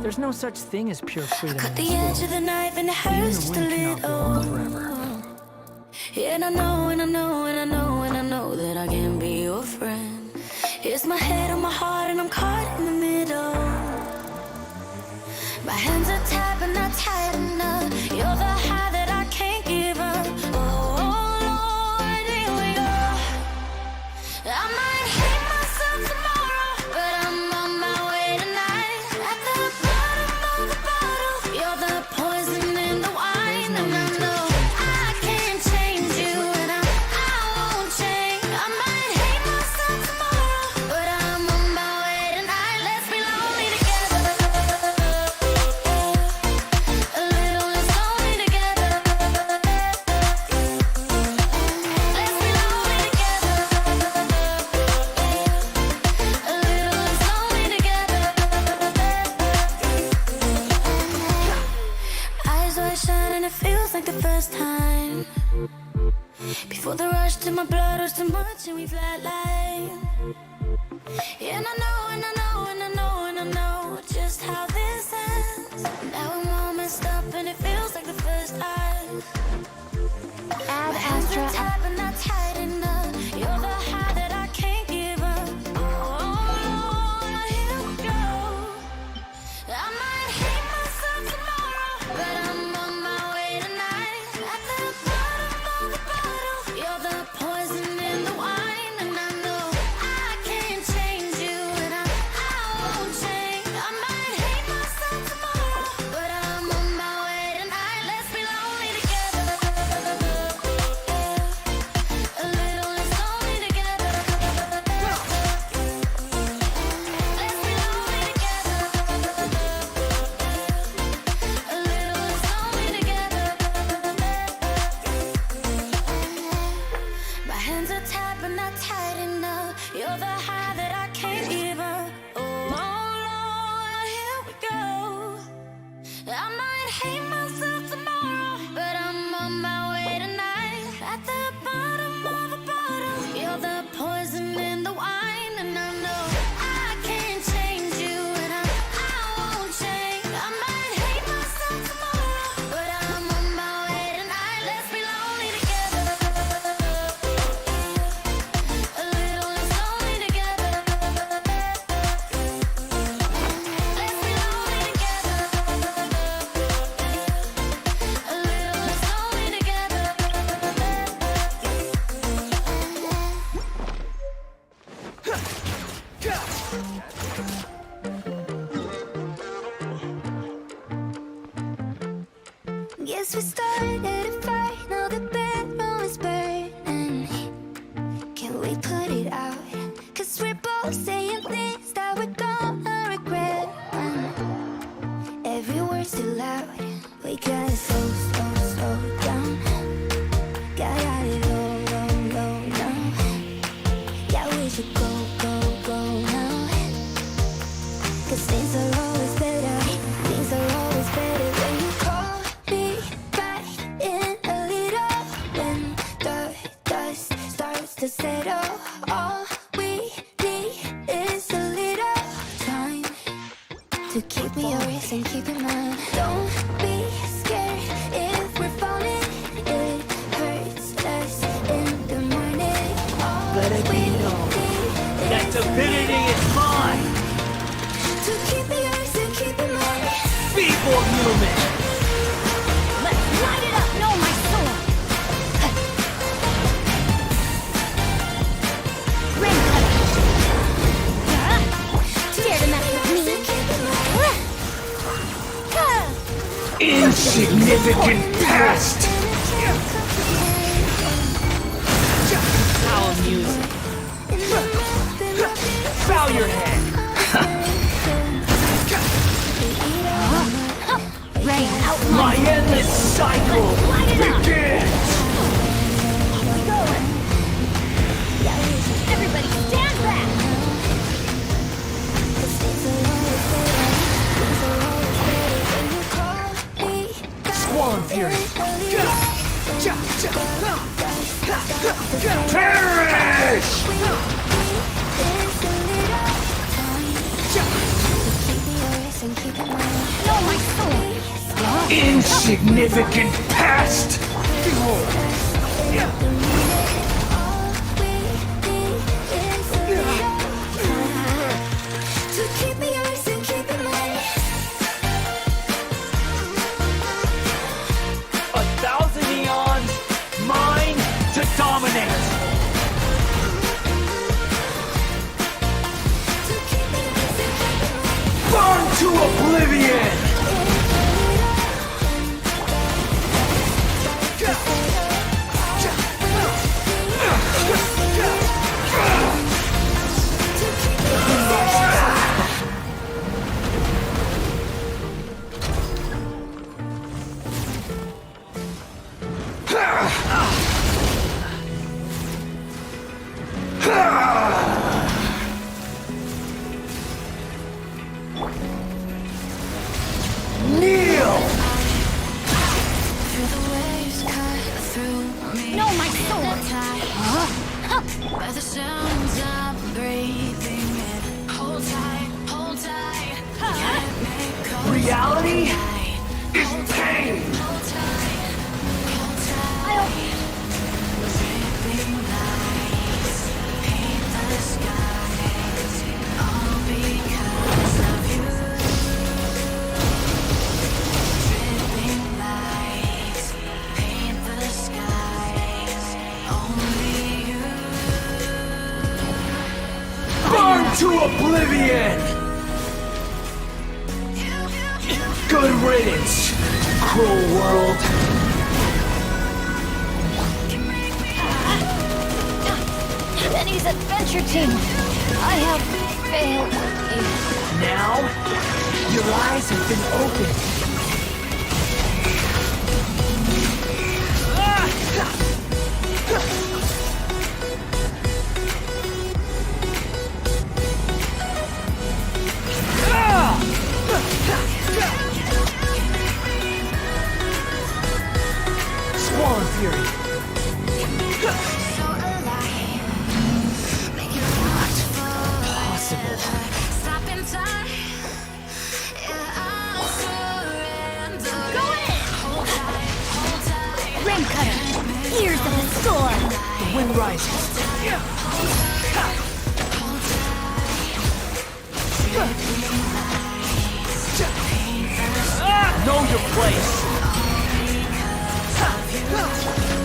There's no such thing as pure freedom. Cut the edge of the knife and it hurts just a little. Yeah, and I know, and I know, and I know, and I know that I can be your friend. Here's my head on my heart and I'm caught in the middle. My hands are tied but not tight enough. You're the high that I can't give up. Oh, Lord, here we go. I might hate myself tomorrow, but I'm on my way tonight. At the bottom of the bottle, you're the poison in the wine. And I know I can't change you, and I won't change. I might hate myself tomorrow, but I'm on my way tonight. Let's be lonely together. A little less lonely together. Let's be lonely together. A little less lonely together. Eyes wide shut and it feels like the first time. Before the rush to my blood was too much and we flatline. Yeah, and I know, and I know, and I know, and I know just how this ends. Now I'm all messed up and it feels like the first time. Add My hands are extra. tied but not tight enough. You're the high that I can't give up. Oh, here we go. I might hate myself tomorrow, but I'm on my way tonight. At the bottom of the bottle, you're the poison in the wine. And I know I can't change you, and I won't change. I might hate myself tomorrow, but I'm on my way tonight. Let's be lonely together. A little less lonely together. Let's be lonely together. A little less lonely together. My hands are tied but not tight enough. You're the high that I can't give up. Oh, Lord, here we go. I might hate myself tomorrow, but I'm on my way tonight. At the bottom of the bottle, you're the poison in the wine. And I know I can't change you, and I won't change. I might hate myself tomorrow, but I'm on my way tonight. Let's be lonely together. A little less lonely together. Let's be lonely together. A little less lonely together. Guess we started a fight, now the bedroom is burning. Can we put it out? 'Cause we're both saying things that we're gonna regret. Every word's too loud. We gotta slow down. Gotta let it go now. Yeah, we should go now. 'Cause things are always better. Things are always better when you call me back in a little. When the dust starts to settle, all we need is a little time to keep me yours and keep in mind. Don't be scared if we're falling. It hurts less in the morning. All Let it be we known need that is divinity is mine. to keep me yours and keep in mind. Feeble human. Let's light it up, know my sword. Raincoat. Dare to mess with me. Insignificant past. How amusing. Bow your head. Rain out My endless cycle begins. we go. Everybody stand back. Swan Fury. Perish! and keep it moving. Insignificant pest! To keep me yours and keep it mine. 1,000 eons, mine to dominate! To keep me yours and keep it mine. Burn to oblivion! Kneel! Feel the waves cut through me. No, my sword. By the sounds I'm breathing in. Hold tight, hold tight. Can't make up. Reality is pain! Hold tight, hold tight. Dripping lights paint the skies. All because of you. Dripping lights paint the skies. Only you. Burn to oblivion! Good riddance, cruel world! Benny's adventure team. I have failed you. Now, your eyes have been opened. Swan Fury! So alive, make it Possible. stop in time. Yeah, I'll surrender. Go in! Hold tight, Rain cutter. Ears of the storm. The wind rises. Know your place.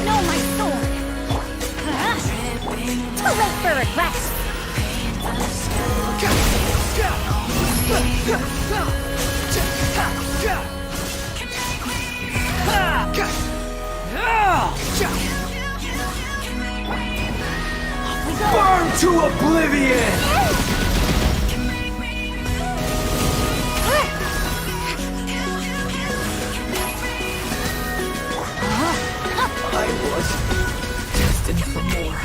No, my sword. Too late for regrets. Burn to oblivion! I was destined for more.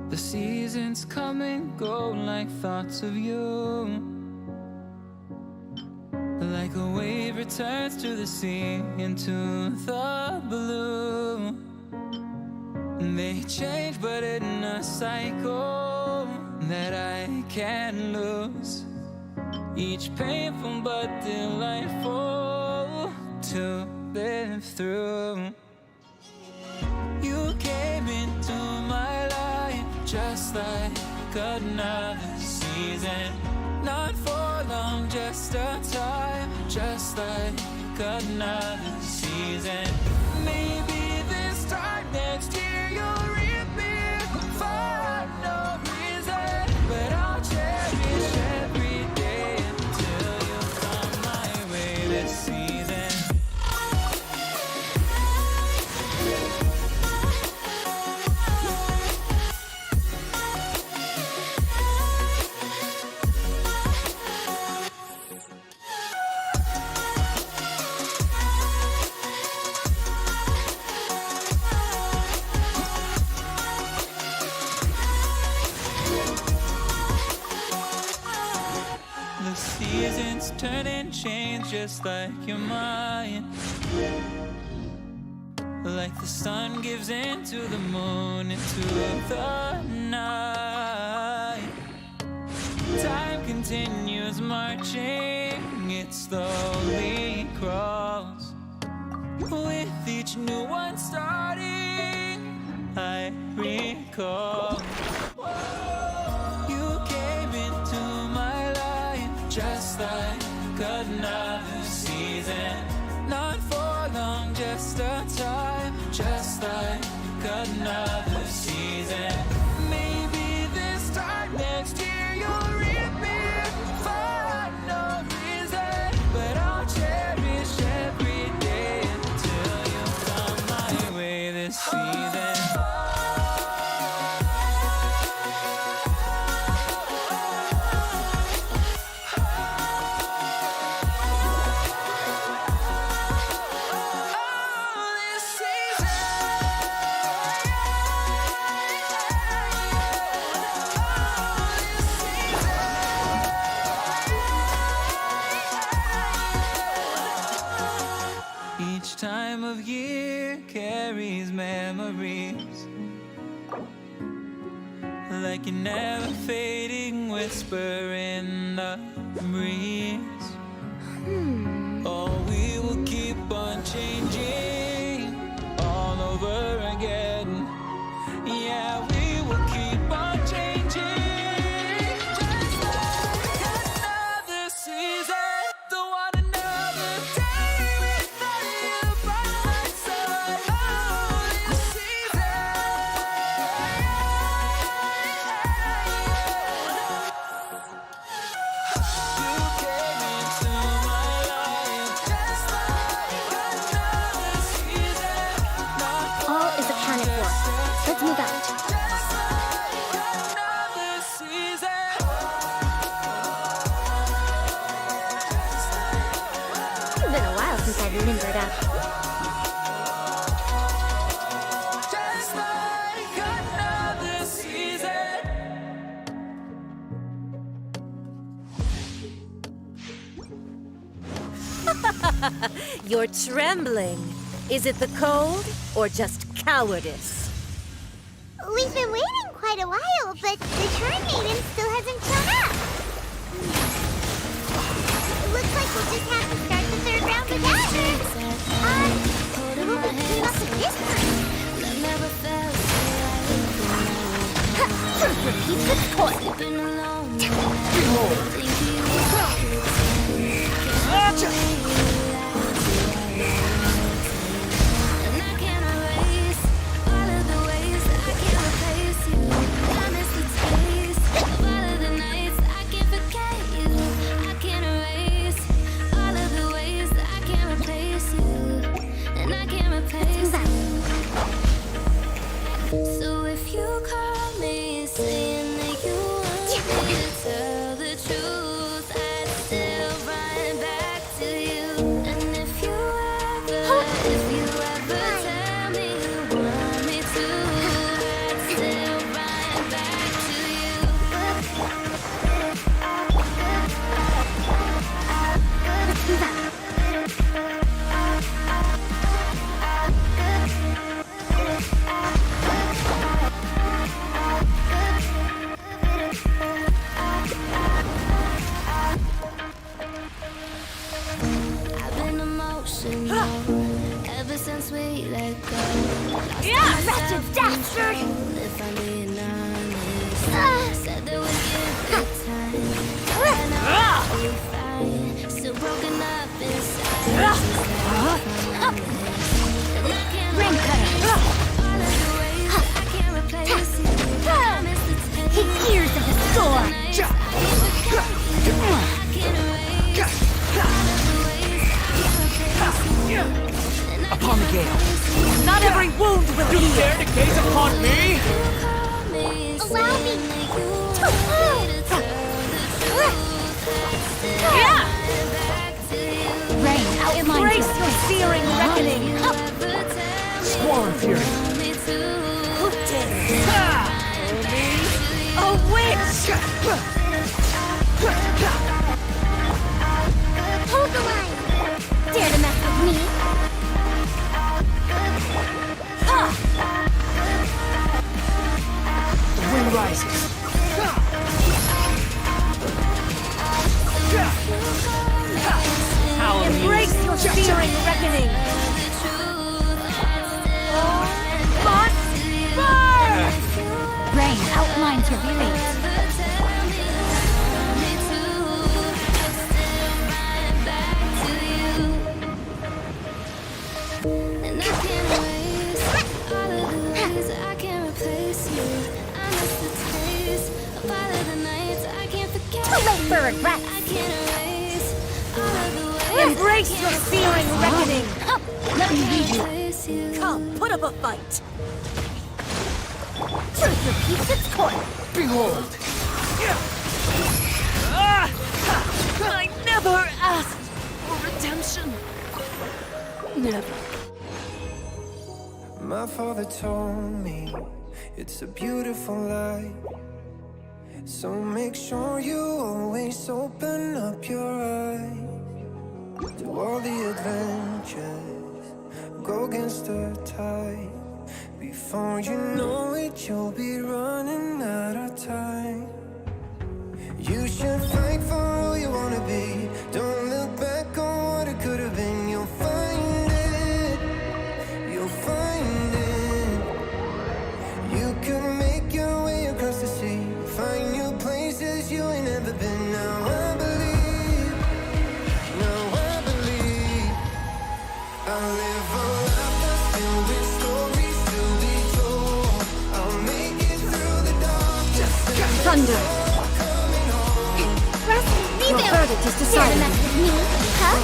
The seasons come and go like thoughts of you. Like a wave returns to the sea into the blue. They change but in a cycle that I can't lose. Each painful but delightful to live through. You came into my life just like another season. Not for long, just a time, just like another season. Maybe this time next year you'll reap me for no reason, but I'll turn and change just like your mind. Like the sun gives into the moon, into the night. Time continues marching, it slowly crawls. With each new one starting, I recall. You came into my life just like another season. Not for long, just a time, just like another season. Maybe this time next year you'll reappear for no reason, but I'll cherish every day until you come my way this season. Each time of year carries memories, like a never fading whisper in the breeze. Oh, we will keep on changing all over again. Yeah, we will keep on changing just like another season. Don't want another day without you by my side. Oh, this season. You came into my life just like another season. Not All is accounted for. Let's move out. just like another season. It's been a while since I've limbered up. Just like another season. You're trembling. Is it the cold or just cowardice? We've been waiting quite a while, but the Shrine Maiden still hasn't shown up. Looks like we'll just have to start the third round without her. Who will we team up with this time? Repeat the course. And I can't erase all of the ways that I can't replace you. I miss the taste of all of the nights I can't forget you. I can't erase all of the ways that I can't replace you. And I can't replace you. So if you call me saying that you want me to tell the truth, I'd still run back to you. And if you ever tell me you want me to, I'd still run back to you. I've been emotional ever since we let go. Lost Wretched dastard! if I'm being honest. Said that we'd give it time, and I'll be fine. Still broken up inside. And I can't replace all of the ways that I can't replace you. I miss the taste. Hit ears of the storm! Nights I can't forget you. I can't erase all of the ways that I can't replace you. And I Upon the gale. Not every wound will You heal. dare to gaze upon me? Allow me. Rain, outline Embrace your searing reckoning. Squall and fury. Who dares? A witch! your fate. Never tell me to. It's still right back to you. And I can't waste all of the ways I can't replace you. I miss the taste of all of the nights I can't forget. Too late for regret. I can't erase all of the ways Embrace your searing reckoning. Let me lead you. replace you. Come, put up a fight. Truth repeats its course. Behold! I never asked for redemption. Never. My father told me it's a beautiful life. So make sure you always open up your eyes to all the adventures. Go against the tide. Before you know it, you'll be running out of time. You should fight for who you wanna be. Don't look back on what it could have been. You'll find it. You'll find it. You can make your way across the sea. Find new places you ain't never been. Now I believe. Now I believe. I'll live a life that's filled with stories to be told. I'll make it through the darkness. Thunder. Your Rebuild. verdict is Dare to decided. mess with me, huh?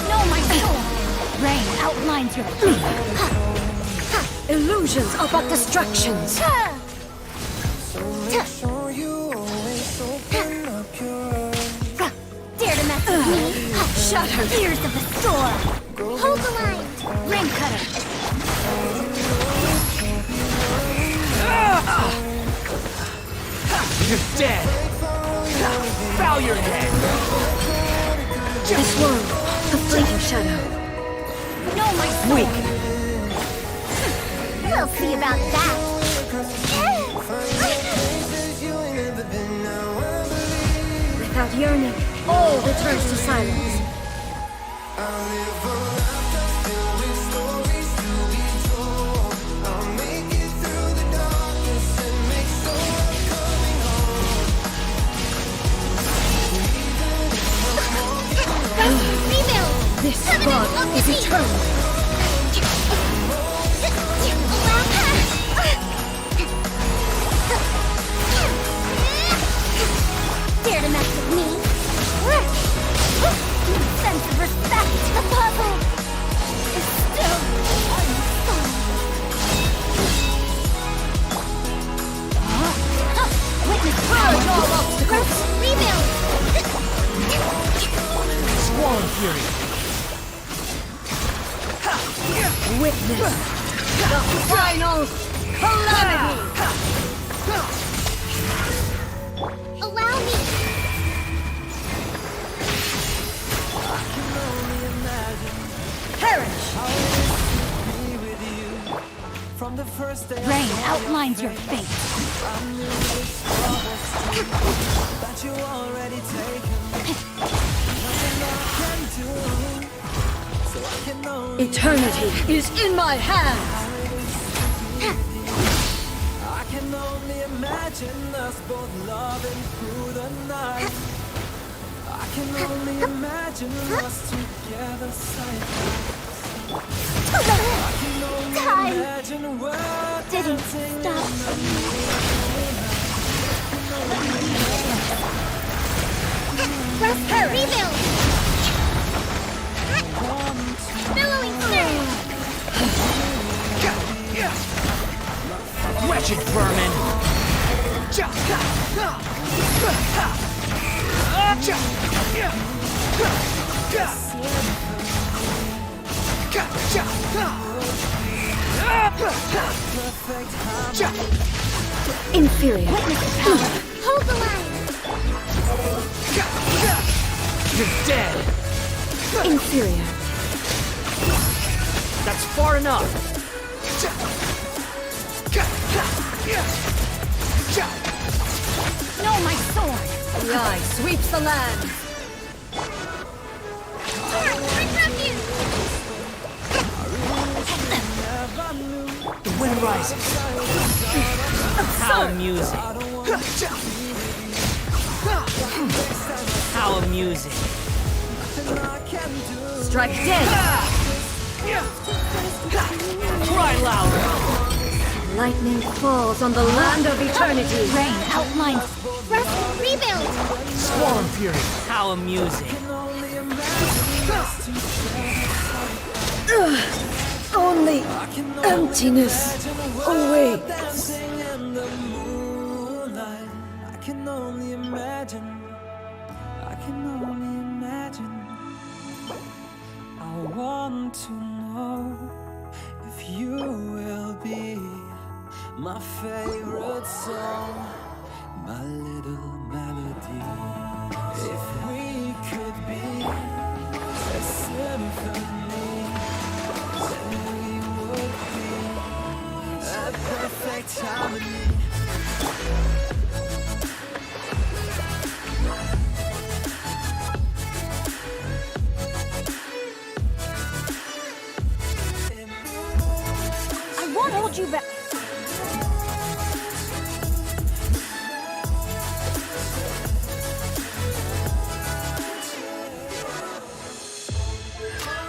No, my soul. Rain outlines your fate. Illusions are but distractions. So make sure you always open up your eyes. Dare to mess with me. Shatter. Ears of the storm. Hold the line. Rain cutter. You're dead! Bow your head! This world, a fleeting shadow. No, my soul. Weak. We'll see about that. Without yearning, all returns to silence. Rebuild. This bond is eternal. Dare to mess with me? Sense of respect. The puzzle is still witness Purge all obstacles. rebuild. Swan Fury! Witness the final calamity. Allow me. Perish. From the first day Rain outlines your fate. that you already taken, nothing I can do, so I can only, Eternity is in my hands. I can only imagine us both loving through the night. I can only imagine us together side by side. I can only Time imagine what didn't stop. Rebuild. Billowing surge. Wretched vermin! Inferior. Hold the line. You're dead! Inferior. That's far enough! No, my sword. The eye sweeps the land. Bring refuge. sun rises. How amusing. How amusing. Strike dead! Cry louder. Lightning falls on the land of eternity. Rain outlines. Rest, rebuild. Swarm fury. How amusing. Only emptiness awaits. In the moonlight, I can only imagine. I can only imagine. I want to know if you will be my favorite song, my little melody. If we could be a symphony, then we would be a perfect harmony. I won't hold you back.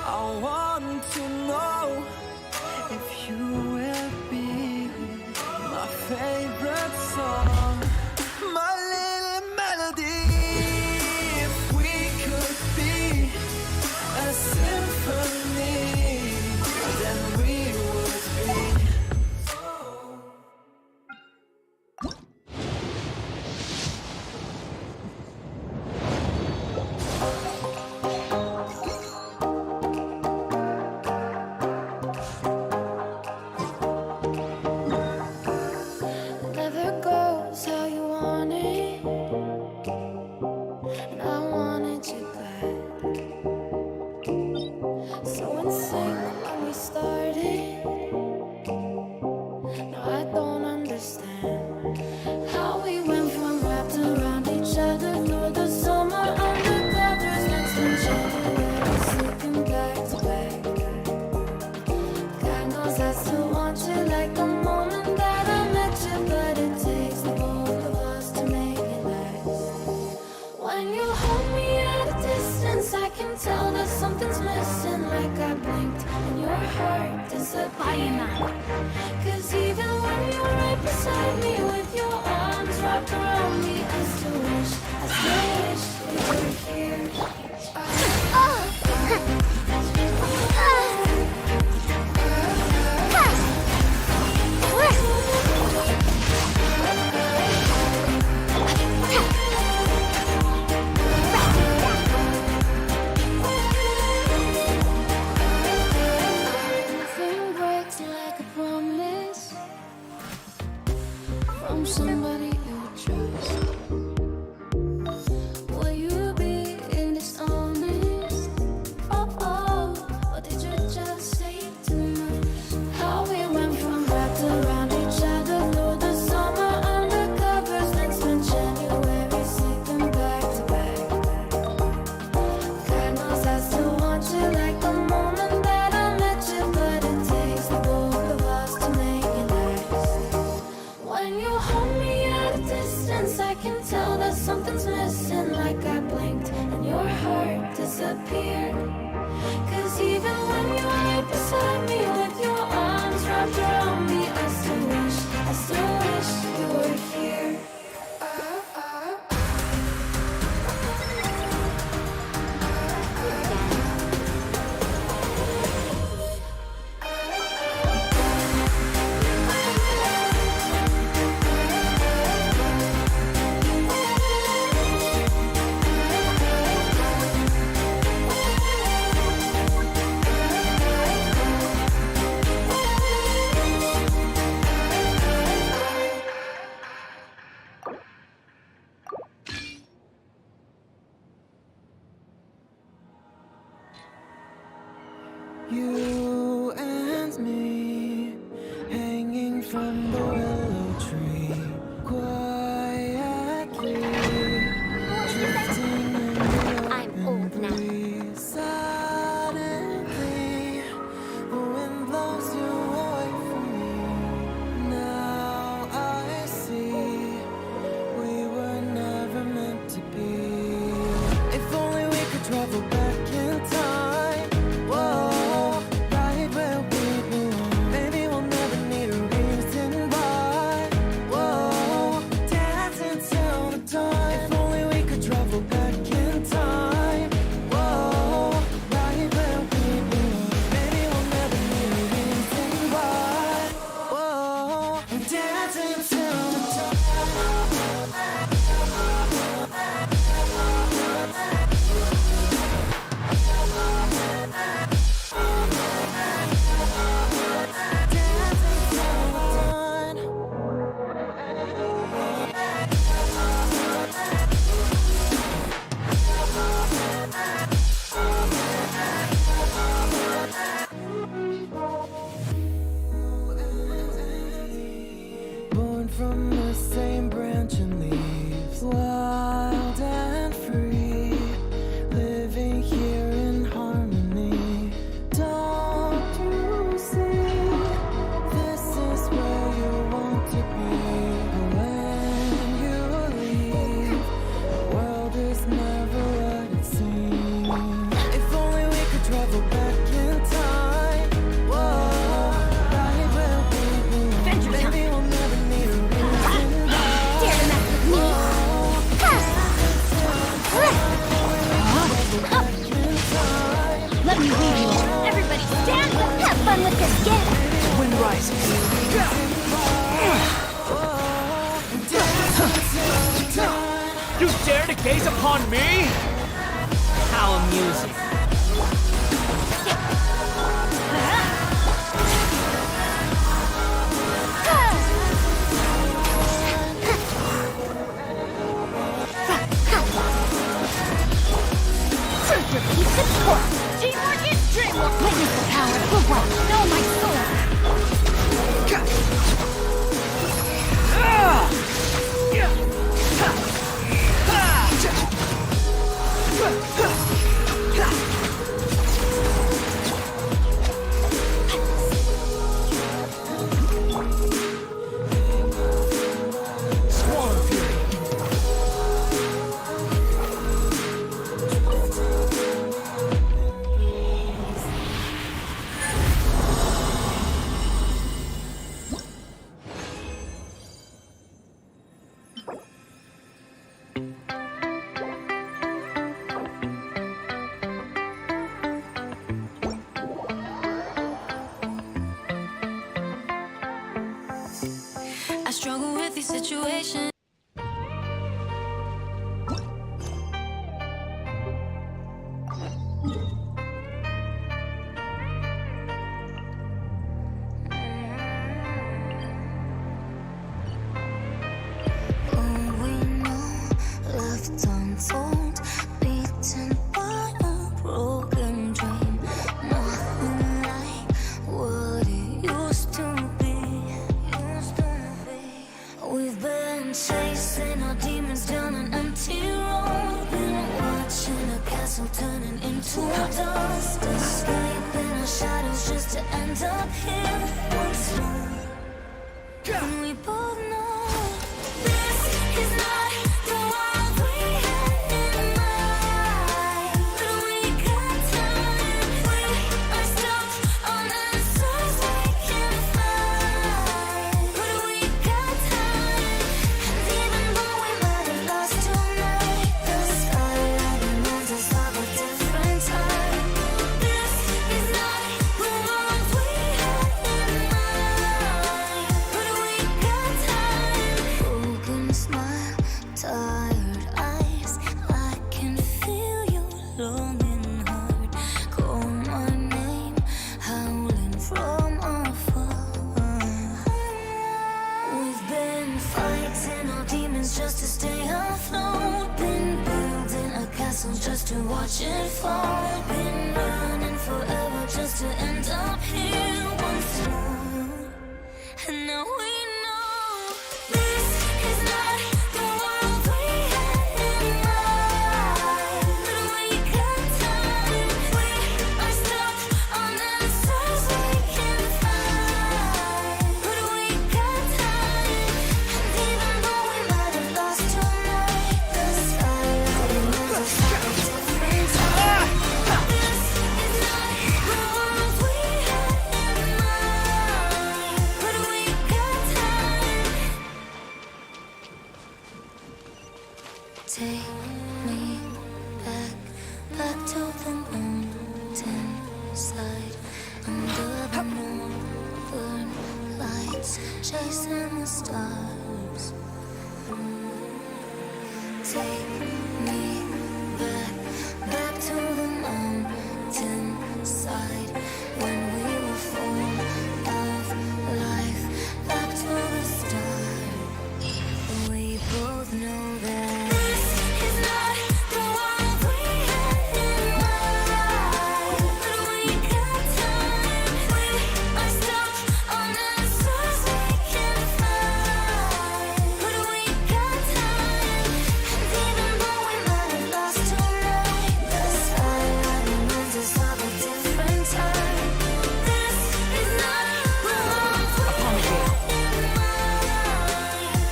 I want to know if you will be my favorite song, my little melody. If we could be a symphony, then we would be. Never goes how you want it, and I wanted you back. So in sync when we started. No, I don't understand how we went from wrapped around each other through the summer undercovers. Next in January, sleeping back to back. God knows I still want you like the moment that I met you, but it takes the both of us to make it last. When you hold me at a distance, I can tell that something's missing. Like I blinked and your heart disappeared. Cause even when you're right beside me with your arms wrapped around me, I still wish you were here. Nothing breaks like a promise from somebody you trust. Will you be in this honest? Oh, or did you just say too much? How we went from wrapped around each other through the summer undercovers, then spent January sleeping back to back. God knows I still want you like the moment that I met you, but it takes the both of us to make it last. When you hold me at a distance, I can tell that something's missing. Like I blinked and your heart disappeared. Cause even when you're right beside me with your arms wrapped around me, I still wish you were here. You and me, hanging from the willow tree, quietly drifting in the I'm old now. breeze. Suddenly, the wind blows you away from me. Gaze upon me! How amusing. Teamwork is dreamwork! Witness the power of the one! Know my sword! I struggle with these situations. Left untold, beaten by a broken dream. Nothing like what it used to be. We've been chasing our demons down an empty road. Been watching a castle turning into dust. Escaping our shadows just to end up here once more. And we both know this is not the world we had in mind. But we got time. We are stuck on answers we can't find. But we got time. And even though we might have lost tonight, the skyline reminds us of a different time. This is not the world we had in mind. But we got time. Broken smile, tired eyes. I can feel your longing heart. Call my name, howling from afar. We've been fighting our demons just to stay afloat. Been building a castle just to watch it fall. Been running forever just to end up here once more. And now we know this is not the world we had in mind. But we got time. We are stuck on answers we can't find. But we got time. And even though we might have lost tonight, the skyline reminds us of a different time. This is not the world we had in mind. But we got time. Take me back to the mountain side, under the northern lights, chasing the stars. Take me back to the mountain side, when we were full of life, back to the start. We both know that this is not the world we had in mind. But we got time. We are stuck on answers we can't find. But we got time. And even though we might have lost tonight, the skyline reminds us of a different time. This is not the world we had in mind.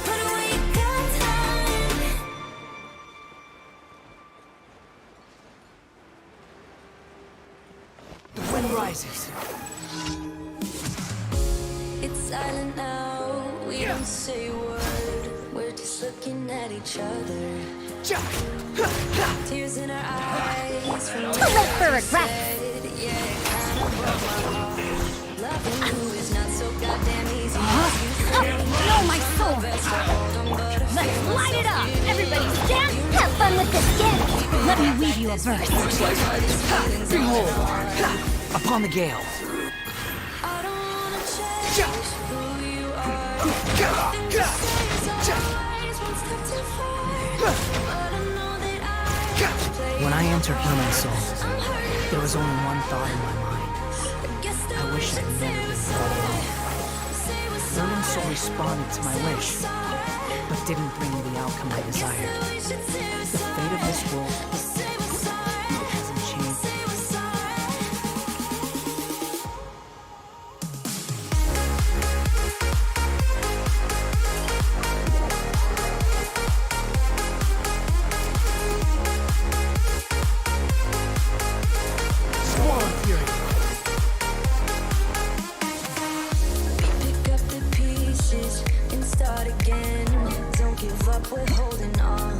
But we got time. The wind rises. It's silent now, we don't say a word. We're just looking at each other. Tears in our eyes from Too late for regret. yeah, it kind of broke my heart. Loving you is not so goddamn easy. as you say. Know my sword! Best to hold 'em, but I Let's feel light it myself up! giving Everybody up. stand, help fun with this gift. Let me weave you a verse. Behold, upon the gale. I don't wanna change who you are. Always one step too far. But I know that When I entered human soul, I'm hurting. there was only one thought in my mind. I wish I'd never been brought along. Learning soul responded to my wish, but didn't bring me the outcome I desired. The fate of this world hasn't changed. Pick up the pieces and start again. Don't give up, we're holding on.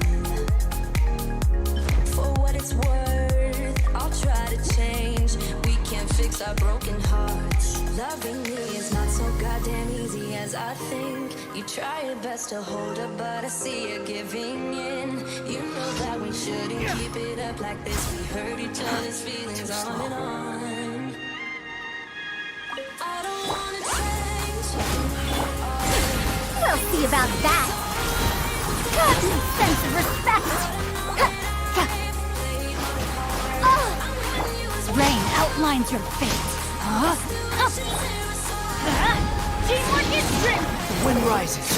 For what it's worth, I'll try to change. We can't fix our broken hearts. Loving me is not so goddamn easy as I think. You try your best to hold up, but I see you giving in. You know that we shouldn't keep it up like this. We hurt each other's feelings on and on. I don't wanna change who you are. We'll see about that. Got no sense of respect. Rain outlines your fate. Teamwork is strength. The wind rises.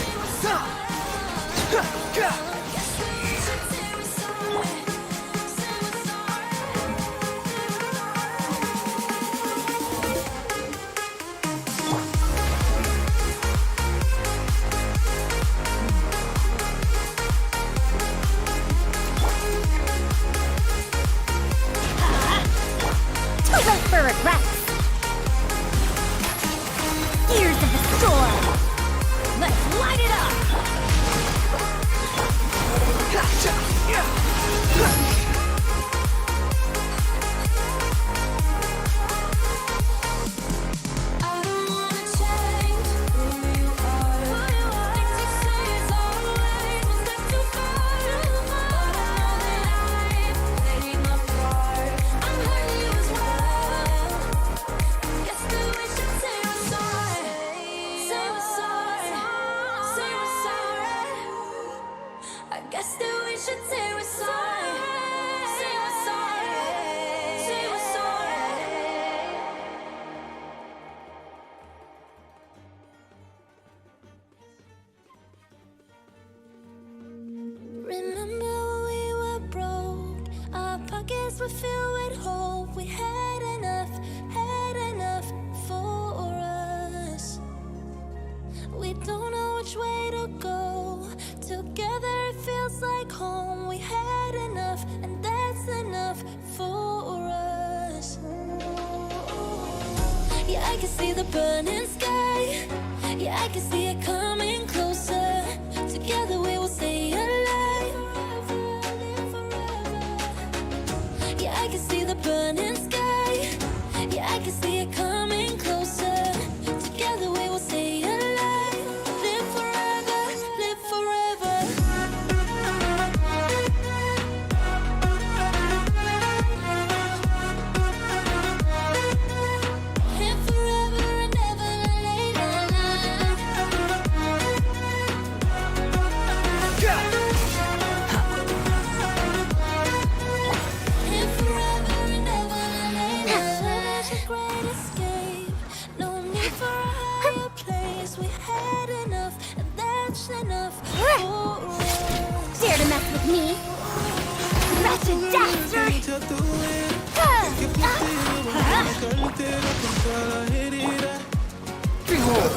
Too late for regrets. Ears of the storm. Let's light it up. I don't wanna change who you are. Things you say is always one step too far. But I know that I played my part. I'm hurting you as well. Guess that we should say we're sorry. Say we're sorry. Say we're sorry. I guess that we should say we're sorry. Say we're sorry. Say we're sorry. Remember when we were broke, our pockets were filled with hope. We had enough for us. We don't know which way to go. Together it feels like home. We had enough, and that's enough for us. Yeah, I can see the burning sky. Yeah, I can see it coming closer. Together we will stay alive. Yeah, I can see the burning sky. Yeah, I can see it coming closer. Together we will stay alive. Live forever, live forever. Live forever and never later. Live forever and never later. Such a great escape. No need for a higher place. We had enough, and that's enough for us. Dare to mess with me? Wretched dastard! Behold!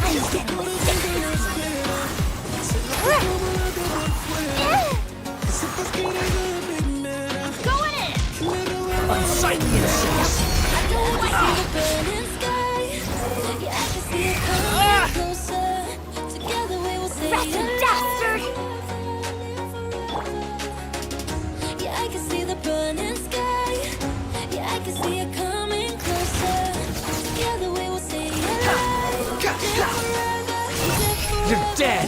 I'm getting going in! Unsightly insects! Burning sky. Yeah, I can see it coming closer. Together we will stay Wretched alive. dastard! Yeah, I can see the burning sky. Yeah, I can see it coming closer. Together we will stay alive. Live forever, live You're forever. dead!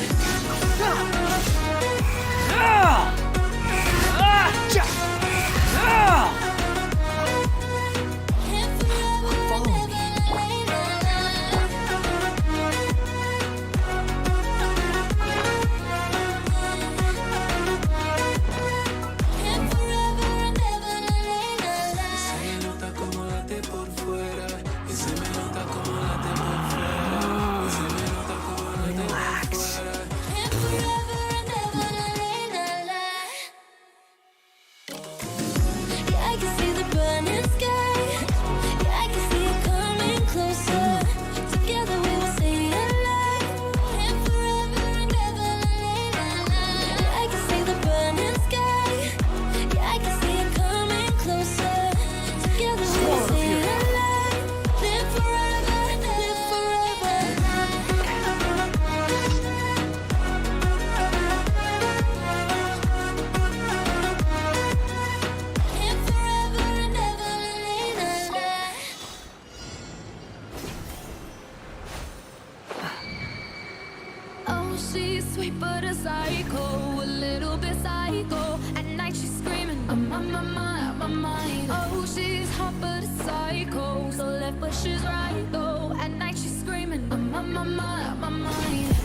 she's right though. At night she's screaming, my mind.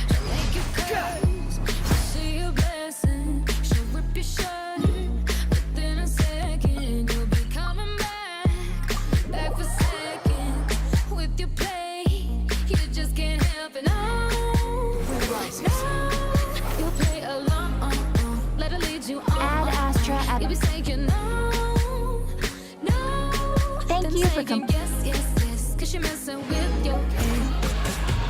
She'll make you curse, she'll see your blessing. She'll rip your shirt, within a second you'll be coming back for second. With your play, you just can't help it. No, you'll play along, let her lead you on. Ad Astra at You'll be saying no, no. Thank Then you for saying yes, 'cause she messing with your head.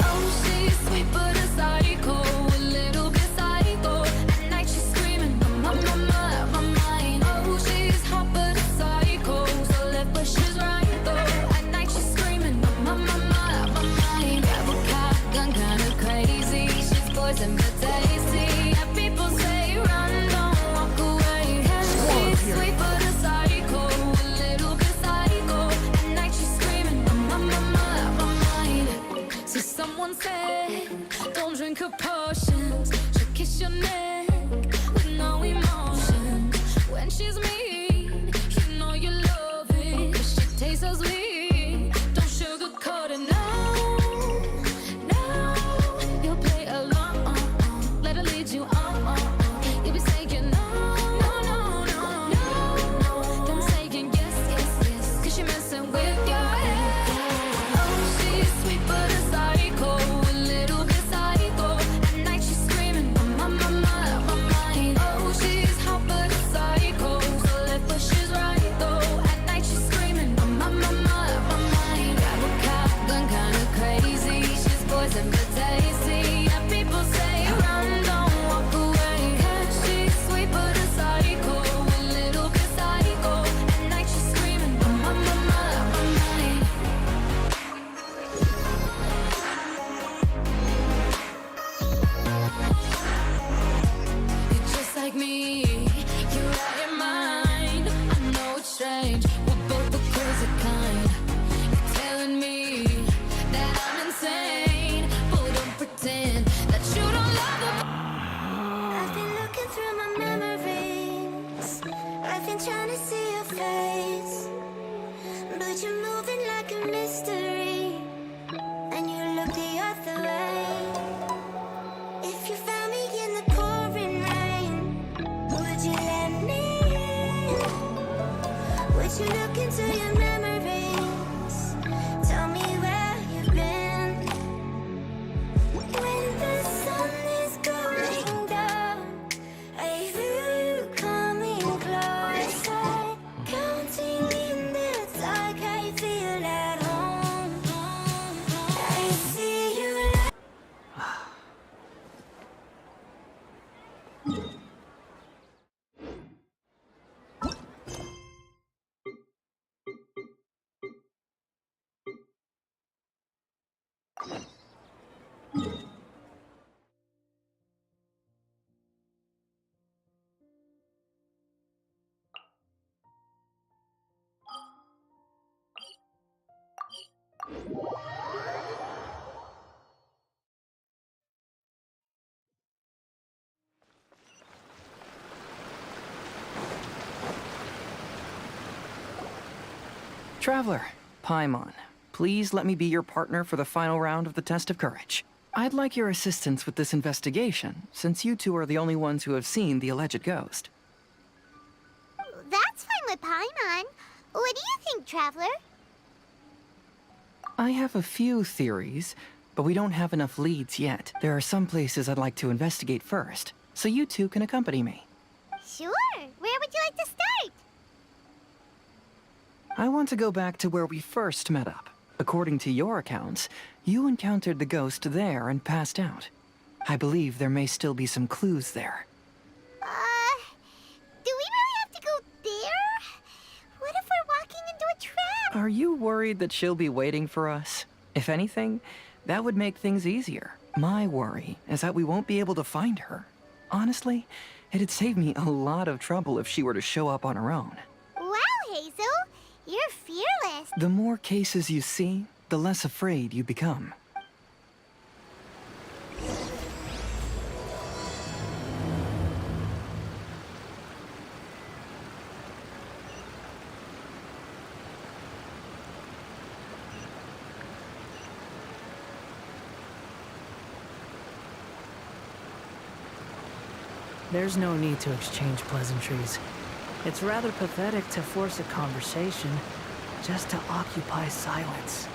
Oh, she's sweet but a psycho, a little bit psycho. At night she's screaming, my mind. Oh, she's hot but a psycho, so left but she's right though. At night she's screaming, my mind. Grab a shotgun, kinda crazy. She's poison but tasty. Yeah, people say run, don't walk away. She's sweet but a psycho, a little bit psycho. At night she's screaming, my mind. See, someone said, don't drink her potions. She'll kiss your neck with no emotion. When she's mean, you know you love it. 'Cause she tastes so sweet, don't sugarcoat it, no. You'll play along, let her lead you on. You'll be saying no, then saying yes, 'cause she messing with your head. Oh, she's sweet but a psycho, a little bit psycho. At night she's screaming, my mind. Oh, she's hot but a psycho, so left but she's right though. At night she's screaming, my mind. Grab a shotgun, kinda crazy. She's poison but tasty. Yeah, people say run, don't walk away. She's sweet but a psycho, a little bit psycho. At night she's screaming, my mind. You're just like me, you're out your mind. I know it's strange, we're both the crazy kind. You're telling me that I'm insane, but don't pretend that you don't love the. I've been looking through my memories. I've been trying to see your face, but you're moving like a mystery, and you look the other way. If you found me in the pouring rain, would you let me in? Would you look into your memories? Tell me where you've been. When the sun is going down, I feel you coming closer. Counting minutes like I feel at home. I see you like Traveler, Paimon, please let me be your partner for the final round of the test of courage. I'd like your assistance with this investigation, since you two are the only ones who have seen the alleged ghost. that's fine with Paimon. What do you think, Traveler? I have a few theories, but we don't have enough leads yet. There are some places I'd like to investigate first, so you two can accompany me. Sure. Where would you like to start? I want to go back to where we first met up. According to your accounts, you encountered the ghost there and passed out. I believe there may still be some clues there. Do we really have to go there? What if we're walking into a trap? Are you worried that she'll be waiting for us? If anything, that would make things easier. My worry is that we won't be able to find her. Honestly, it'd save me a lot of trouble if she were to show up on her own. Wow, Hazel. You're fearless. The more cases you see, the less afraid you become. There's no need to exchange pleasantries. It's rather pathetic to force a conversation just to occupy silence.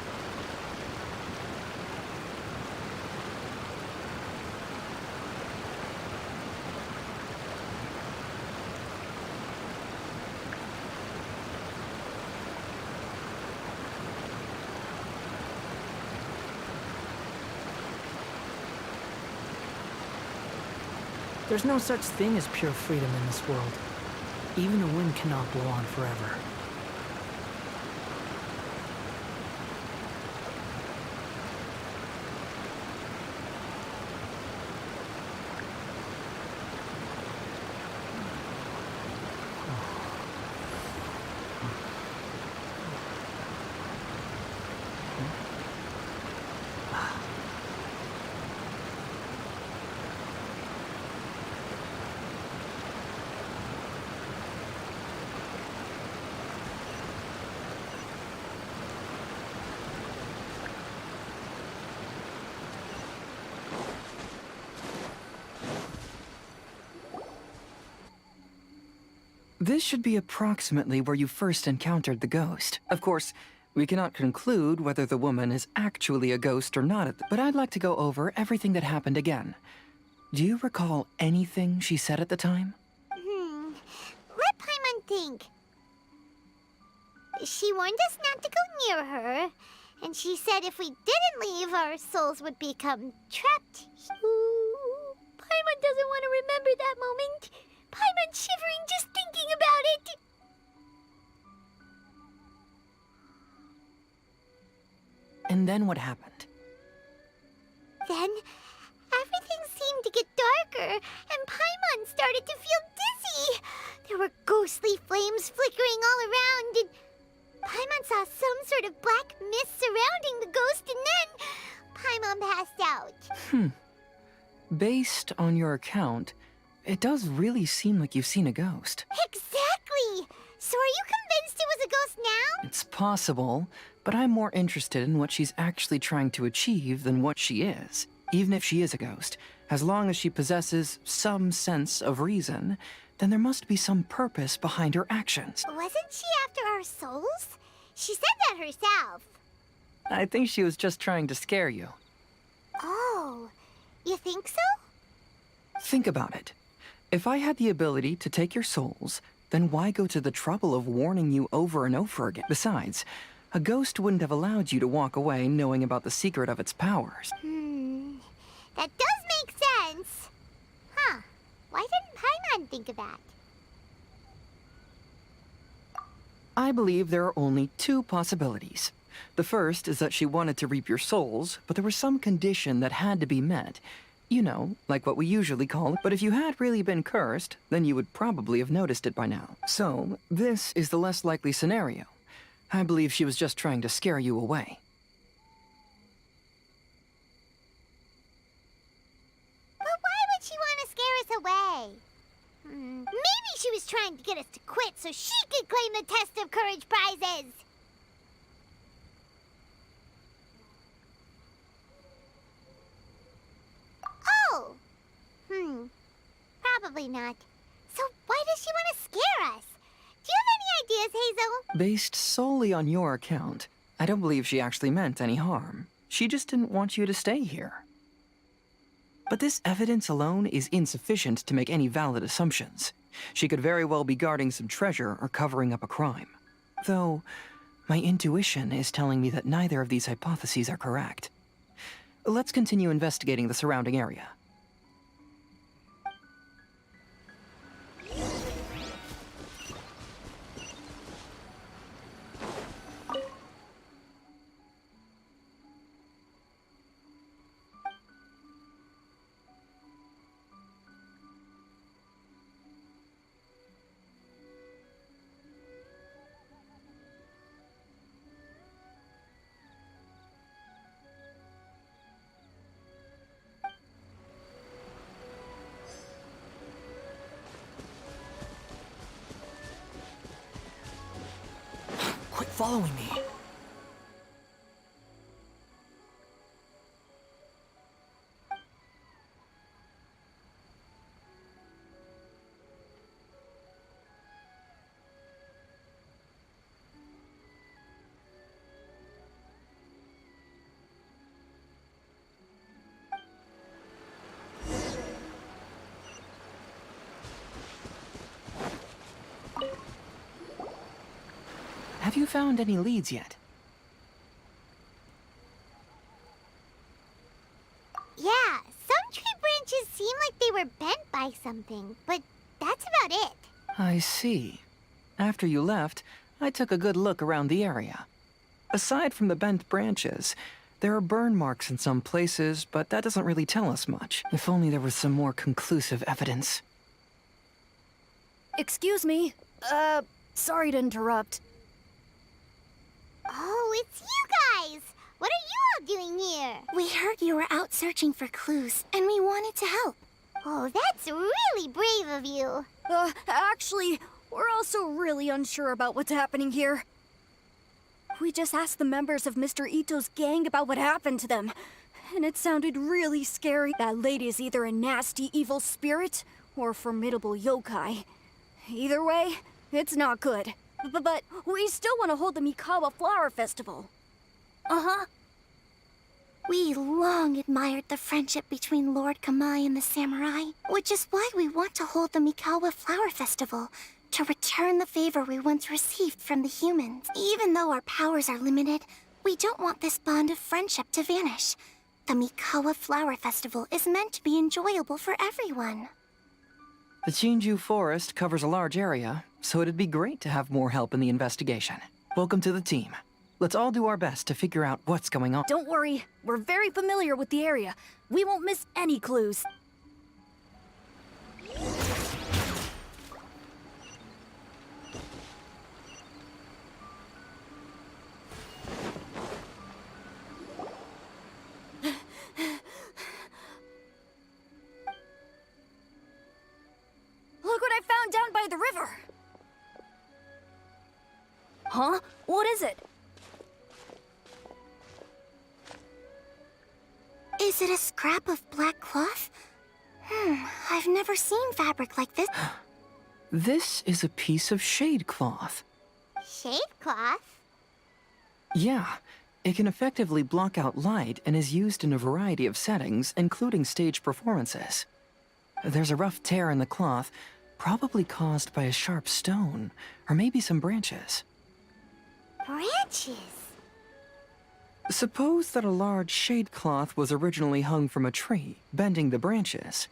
There's no such thing as pure freedom in this world. Even the wind cannot blow on forever. This should be approximately where you first encountered the ghost. Of course, we cannot conclude whether the woman is actually a ghost or not, but I'd like to go over everything that happened again. Do you recall anything she said at the time? Let Paimon think. She warned us not to go near her, and she said if we didn't leave, our souls would become trapped. Ooh, Paimon doesn't want to remember that moment. Paimon's shivering just thinking about it. And then what happened? Then, everything seemed to get darker, and Paimon started to feel dizzy. There were ghostly flames flickering all around, and Paimon saw some sort of black mist surrounding the ghost, and then Paimon passed out. Based on your account, it does really seem like you've seen a ghost. Exactly! So are you convinced it was a ghost now? It's possible, but I'm more interested in what she's actually trying to achieve than what she is. Even if she is a ghost, as long as she possesses some sense of reason, then there must be some purpose behind her actions. Wasn't she after our souls? She said that herself. I think she was just trying to scare you. Oh, you think so? Think about it. If I had the ability to take your souls, then why go to the trouble of warning you over and over again? Besides, a ghost wouldn't have allowed you to walk away knowing about the secret of its powers. That does make sense. Huh. Why didn't Paimon think of that? I believe there are only two possibilities. The first is that she wanted to reap your souls, but there was some condition that had to be met. You know, like what we usually call it. But if you had really been cursed, then you would probably have noticed it by now. So, this is the less likely scenario. I believe she was just trying to scare you away. But why would she want to scare us away? Maybe she was trying to get us to quit so she could claim the Test of Courage prizes. Oh! Probably not. So why does she want to scare us? Do you have any ideas, Hazel? Based solely on your account, I don't believe she actually meant any harm. She just didn't want you to stay here. But this evidence alone is insufficient to make any valid assumptions. She could very well be guarding some treasure or covering up a crime. Though, my intuition is telling me that neither of these hypotheses are correct. Let's continue investigating the surrounding area. Quit following me. Have you found any leads yet? Yeah, some tree branches seem like they were bent by something, but that's about it. I see. After you left, I took a good look around the area. Aside from the bent branches, there are burn marks in some places, but that doesn't really tell us much. If only there was some more conclusive evidence. Excuse me. Sorry to interrupt. Oh, it's you guys! What are you all doing here? We heard you were out searching for clues, and we wanted to help. Oh, that's really brave of you. Actually, we're also really unsure about what's happening here. We just asked the members of Mr. Ito's gang about what happened to them, and it sounded really scary. That lady's either a nasty evil spirit or a formidable yokai. Either way, it's not good. But we still want to hold the Mikawa Flower Festival. Uh-huh. We long admired the friendship between Lord Kamai and the samurai, which is why we want to hold the Mikawa Flower Festival, to return the favor we once received from the humans. Even though our powers are limited, we don't want this bond of friendship to vanish. The Mikawa Flower Festival is meant to be enjoyable for everyone. The Chinju Forest covers a large area, so it'd be great to have more help in the investigation. Welcome to the team. Let's all do our best to figure out what's going on. Don't worry, we're very familiar with the area. We won't miss any clues. Look what I found down by the river! Huh? What is it? Is it a scrap of black cloth? I've never seen fabric like this. This is a piece of shade cloth. Shade cloth? Yeah, it can effectively block out light and is used in a variety of settings, including stage performances. There's a rough tear in the cloth, probably caused by a sharp stone, or maybe some branches. Branches? Suppose that a large shade cloth was originally hung from a tree, bending the branches.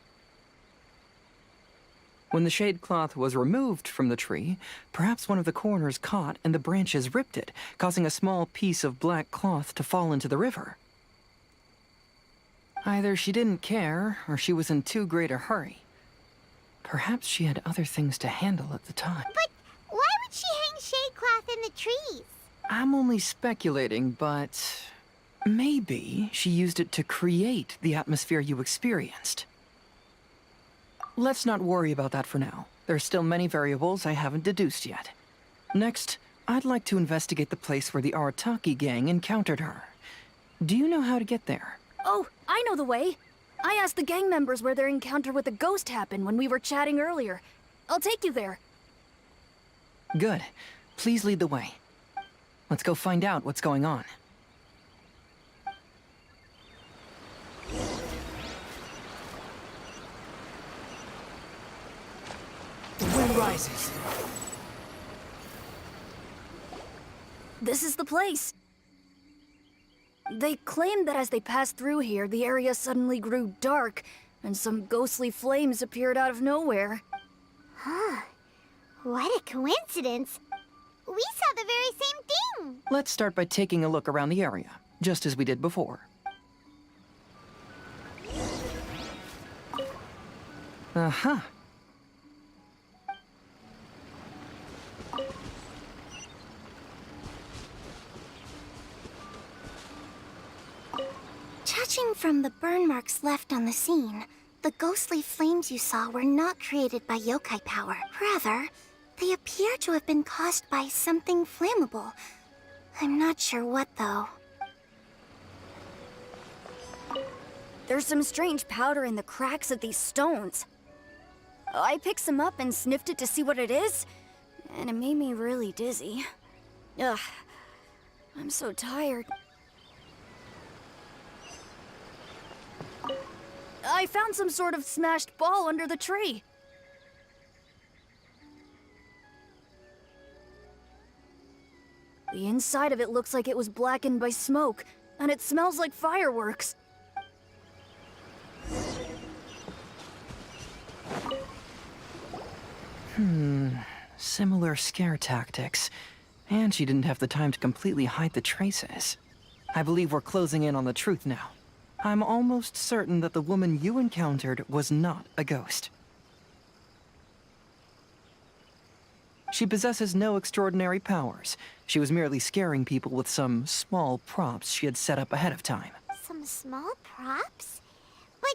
When the shade cloth was removed from the tree, perhaps one of the corners caught and the branches ripped it, causing a small piece of black cloth to fall into the river. Either she didn't care, or she was in too great a hurry. Perhaps she had other things to handle at the time. But why would she hang shade cloth in the trees? I'm only speculating, but maybe she used it to create the atmosphere you experienced. Let's not worry about that for now. There's still many variables I haven't deduced yet. Next, I'd like to investigate the place where the Arataki gang encountered her. Do you know how to get there? Oh, I know the way. I asked the gang members where their encounter with the ghost happened when we were chatting earlier. I'll take you there. Good. Please lead the way. Let's go find out what's going on. The wind rises. This is the place. They claimed that as they passed through here, the area suddenly grew dark, and some ghostly flames appeared out of nowhere. Huh. What a coincidence. We saw the very same thing. Let's start by taking a look around the area, just as we did before. Uh-huh. Judging from the burn marks left on the scene, the ghostly flames you saw were not created by yokai power. Rather, they appear to have been caused by something flammable. I'm not sure what, though. There's some strange powder in the cracks of these stones. I picked some up and sniffed it to see what it is, and it made me really dizzy. Ugh, I'm so tired. I found some sort of smashed ball under the tree. The inside of it looks like it was blackened by smoke, and it smells like fireworks. Similar scare tactics. And she didn't have the time to completely hide the traces. I believe we're closing in on the truth now. I'm almost certain that the woman you encountered was not a ghost. She possesses no extraordinary powers. She was merely scaring people with some small props she had set up ahead of time. Some small props? But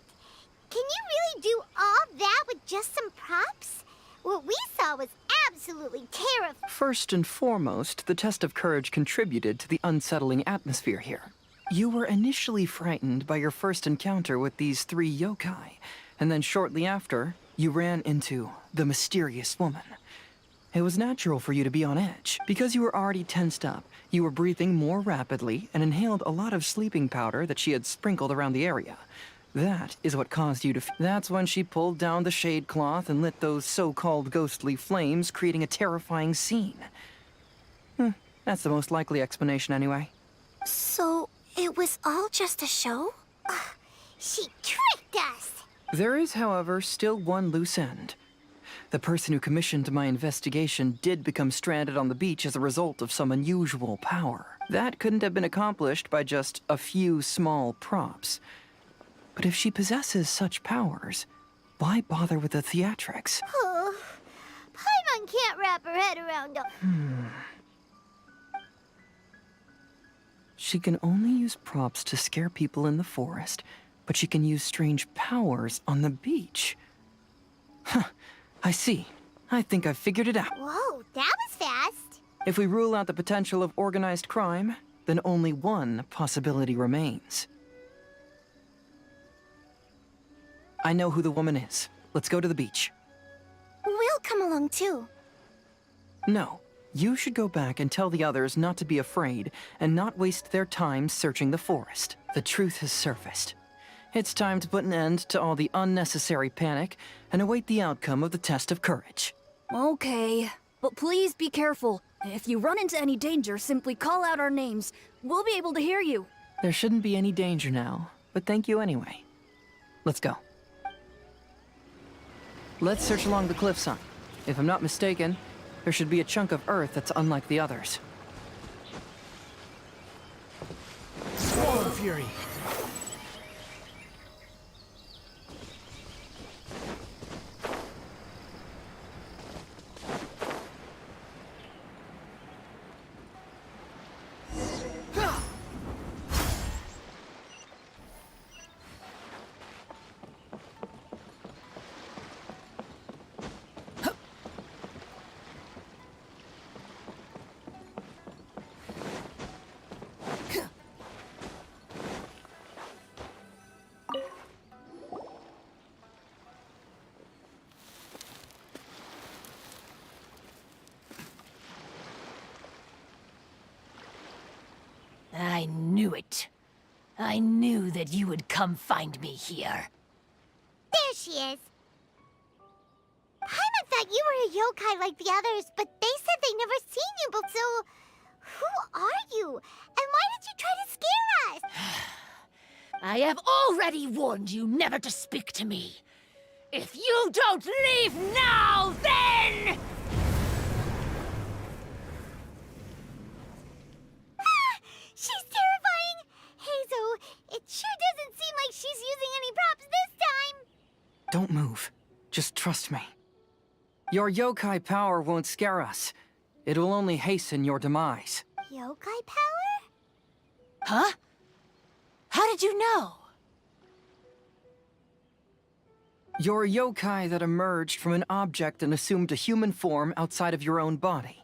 can you really do all that with just some props? What we saw was absolutely terrifying. First and foremost, the test of courage contributed to the unsettling atmosphere here. You were initially frightened by your first encounter with these 3 yokai, and then shortly after, you ran into the mysterious woman. It was natural for you to be on edge. Because you were already tensed up, you were breathing more rapidly and inhaled a lot of sleeping powder that she had sprinkled around the area. That is what caused you to That's when she pulled down the shade cloth and lit those so-called ghostly flames, creating a terrifying scene. That's the most likely explanation anyway. So, it was all just a show? She tricked us! There is, however, still one loose end. The person who commissioned my investigation did become stranded on the beach as a result of some unusual power. That couldn't have been accomplished by just a few small props. But if she possesses such powers, why bother with the theatrics? Oh, Paimon can't wrap her head around a... She can only use props to scare people in the forest, but she can use strange powers on the beach. Huh, I see. I think I've figured it out. Whoa, that was fast. If we rule out the potential of organized crime, then only one possibility remains. I know who the woman is. Let's go to the beach. We'll come along too. No, you should go back and tell the others not to be afraid and not waste their time searching the forest. The truth has surfaced. It's time to put an end to all the unnecessary panic and await the outcome of the test of courage. Okay, but please be careful. If you run into any danger, simply call out our names. We'll be able to hear you. There shouldn't be any danger now, but thank you anyway. Let's go. Let's search along the cliffside. If I'm not mistaken, there should be a chunk of earth that's unlike the others. Swallow Fury. I knew it. I knew that you would come find me here. There she is. Paimon thought you were a yokai like the others, but they said they never seen you before, so... Who are you? And why did you try to scare us? I have already warned you never to speak to me. If you don't leave now, then... She's terrifying! Hazel, it sure doesn't seem like she's using any props this time! Don't move. Just trust me. Your yokai power won't scare us. It will only hasten your demise. Yokai power? Huh? How did you know? You're a yokai that emerged from an object and assumed a human form outside of your own body.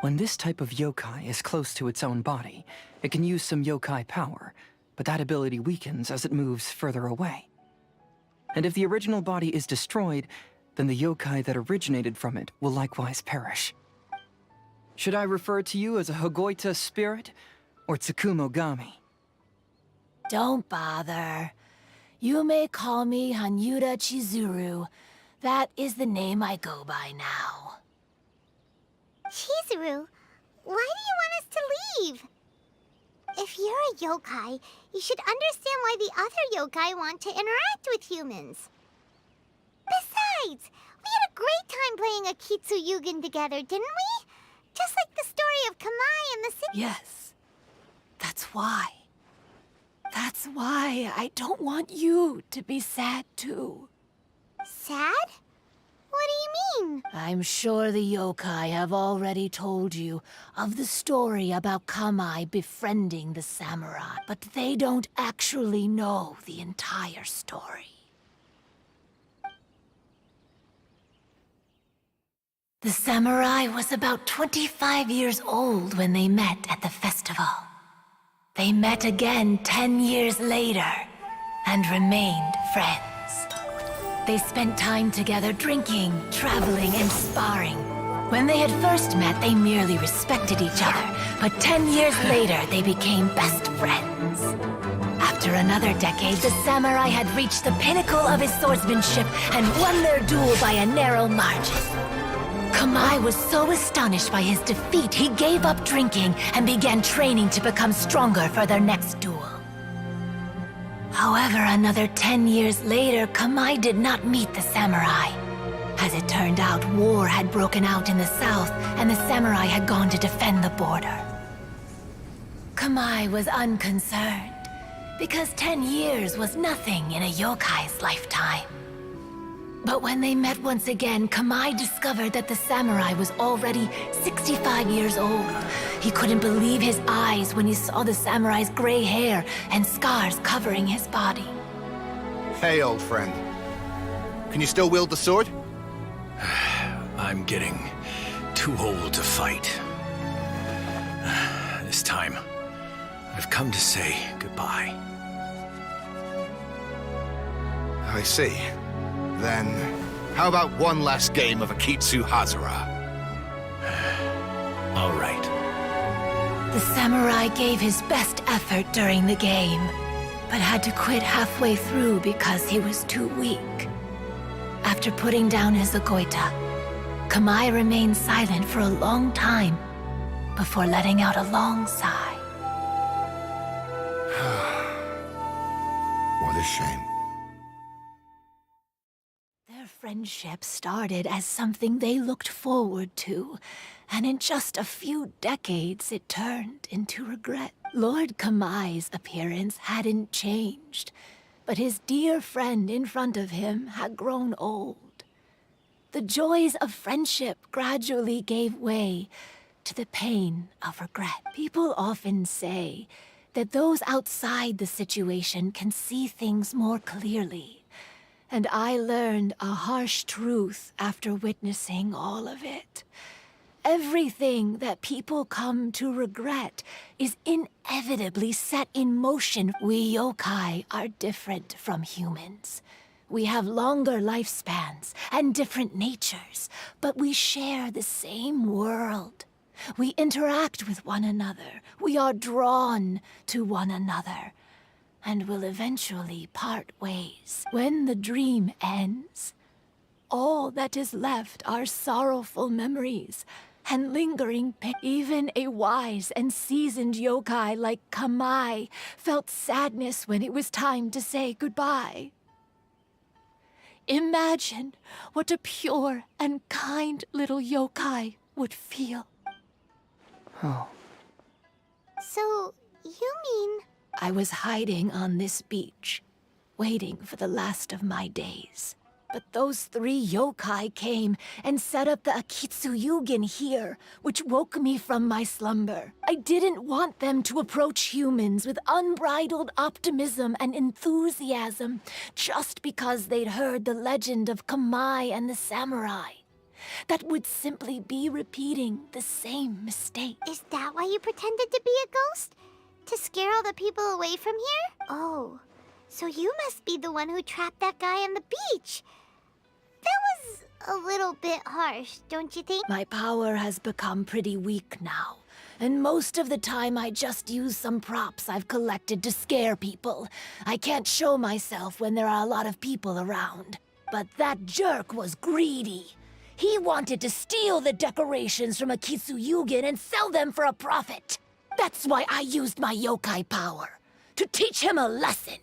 When this type of yokai is close to its own body, it can use some yokai power, but that ability weakens as it moves further away. And if the original body is destroyed, then the yokai that originated from it will likewise perish. Should I refer to you as a Hagoita spirit, or Tsukumogami? Don't bother. You may call me Hanyuda Chizuru, That is the name I go by now. Chizuru, why do you want us to leave? If you're a yokai, you should understand why the other yokai want to interact with humans. Besides, we had a great time playing a Kitsuyugen together, didn't we? Just like the story of Kamai and the city. Yes. That's why. That's why I don't want you to be sad too. Sad? What do you mean? I'm sure the yokai have already told you of the story about Kamai befriending the samurai, but they don't actually know the entire story. The samurai was about 25 years old when they met at the festival. They met again 10 years later and remained friends. They spent time together drinking, traveling, and sparring. When they had first met, they merely respected each other, but 10 years later, they became best friends. After another decade, the samurai had reached the pinnacle of his swordsmanship and won their duel by a narrow margin. Kamai was so astonished by his defeat, he gave up drinking and began training to become stronger for their next duel. However, another 10 years later, Kamai did not meet the samurai. As it turned out, war had broken out in the south, and the samurai had gone to defend the border. Kamai was unconcerned, because 10 years was nothing in a yokai's lifetime. But when they met once again, Kamai discovered that the samurai was already 65 years old. He couldn't believe his eyes when he saw the samurai's gray hair and scars covering his body. Hey, old friend. Can you still wield the sword? I'm getting too old to fight. This time, I've come to say goodbye. I see. Then, how about one last game of Akitsu Hazara? All right. The samurai gave his best effort during the game, but had to quit halfway through because he was too weak. After putting down his agoita, Kamai remained silent for a long time before letting out a long sigh. What a shame. Their friendship started as something they looked forward to, and in just a few decades it turned into regret. Lord Kamai's appearance hadn't changed, but his dear friend in front of him had grown old. The joys of friendship gradually gave way to the pain of regret. People often say that those outside the situation can see things more clearly. And I learned a harsh truth after witnessing all of it. Everything that people come to regret is inevitably set in motion. We yokai are different from humans. We have longer lifespans and different natures, but we share the same world. We interact with one another. We are drawn to one another, and will eventually part ways. When the dream ends, all that is left are sorrowful memories and lingering pain. Even a wise and seasoned yokai like Kamai felt sadness when it was time to say goodbye. Imagine what a pure and kind little yokai would feel. Oh. So, you mean... I was hiding on this beach, waiting for the last of my days. But those 3 yokai came and set up the Akitsuyugen here, which woke me from my slumber. I didn't want them to approach humans with unbridled optimism and enthusiasm just because they'd heard the legend of Kamai and the samurai. That would simply be repeating the same mistake. Is that why you pretended to be a ghost? To scare all the people away from here? Oh, so you must be the one who trapped that guy on the beach. That was a little bit harsh, don't you think? My power has become pretty weak now, and most of the time I just use some props I've collected to scare people. I can't show myself when there are a lot of people around. But that jerk was greedy. He wanted to steal the decorations from a Kitsuyugen and sell them for a profit. That's why I used my yokai power, to teach him a lesson.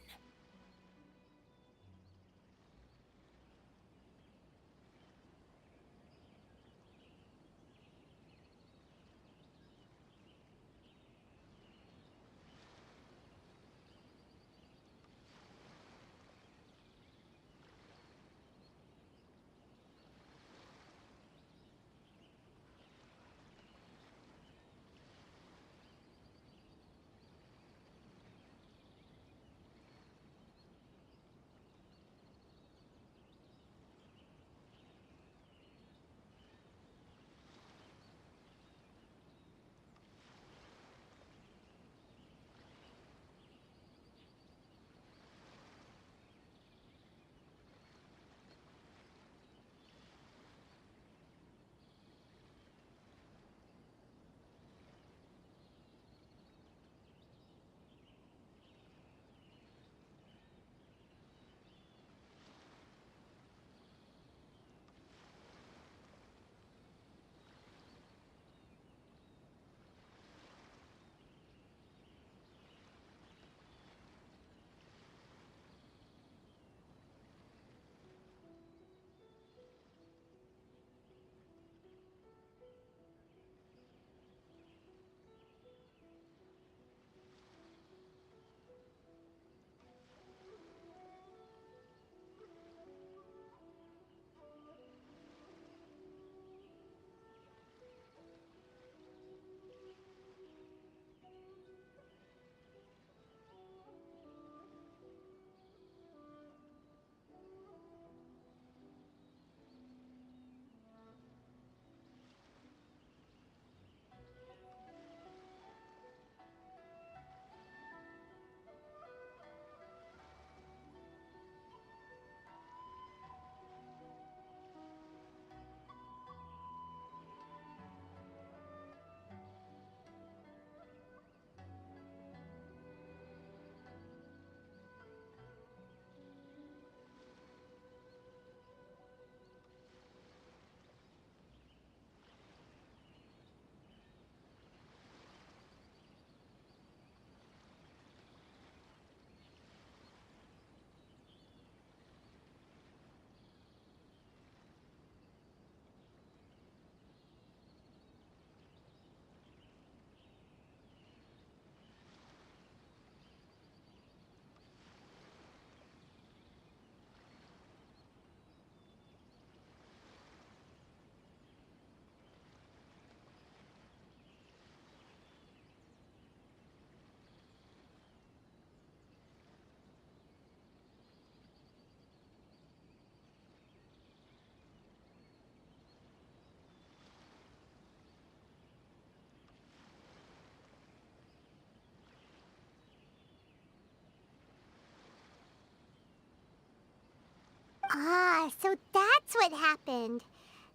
Ah, so that's what happened.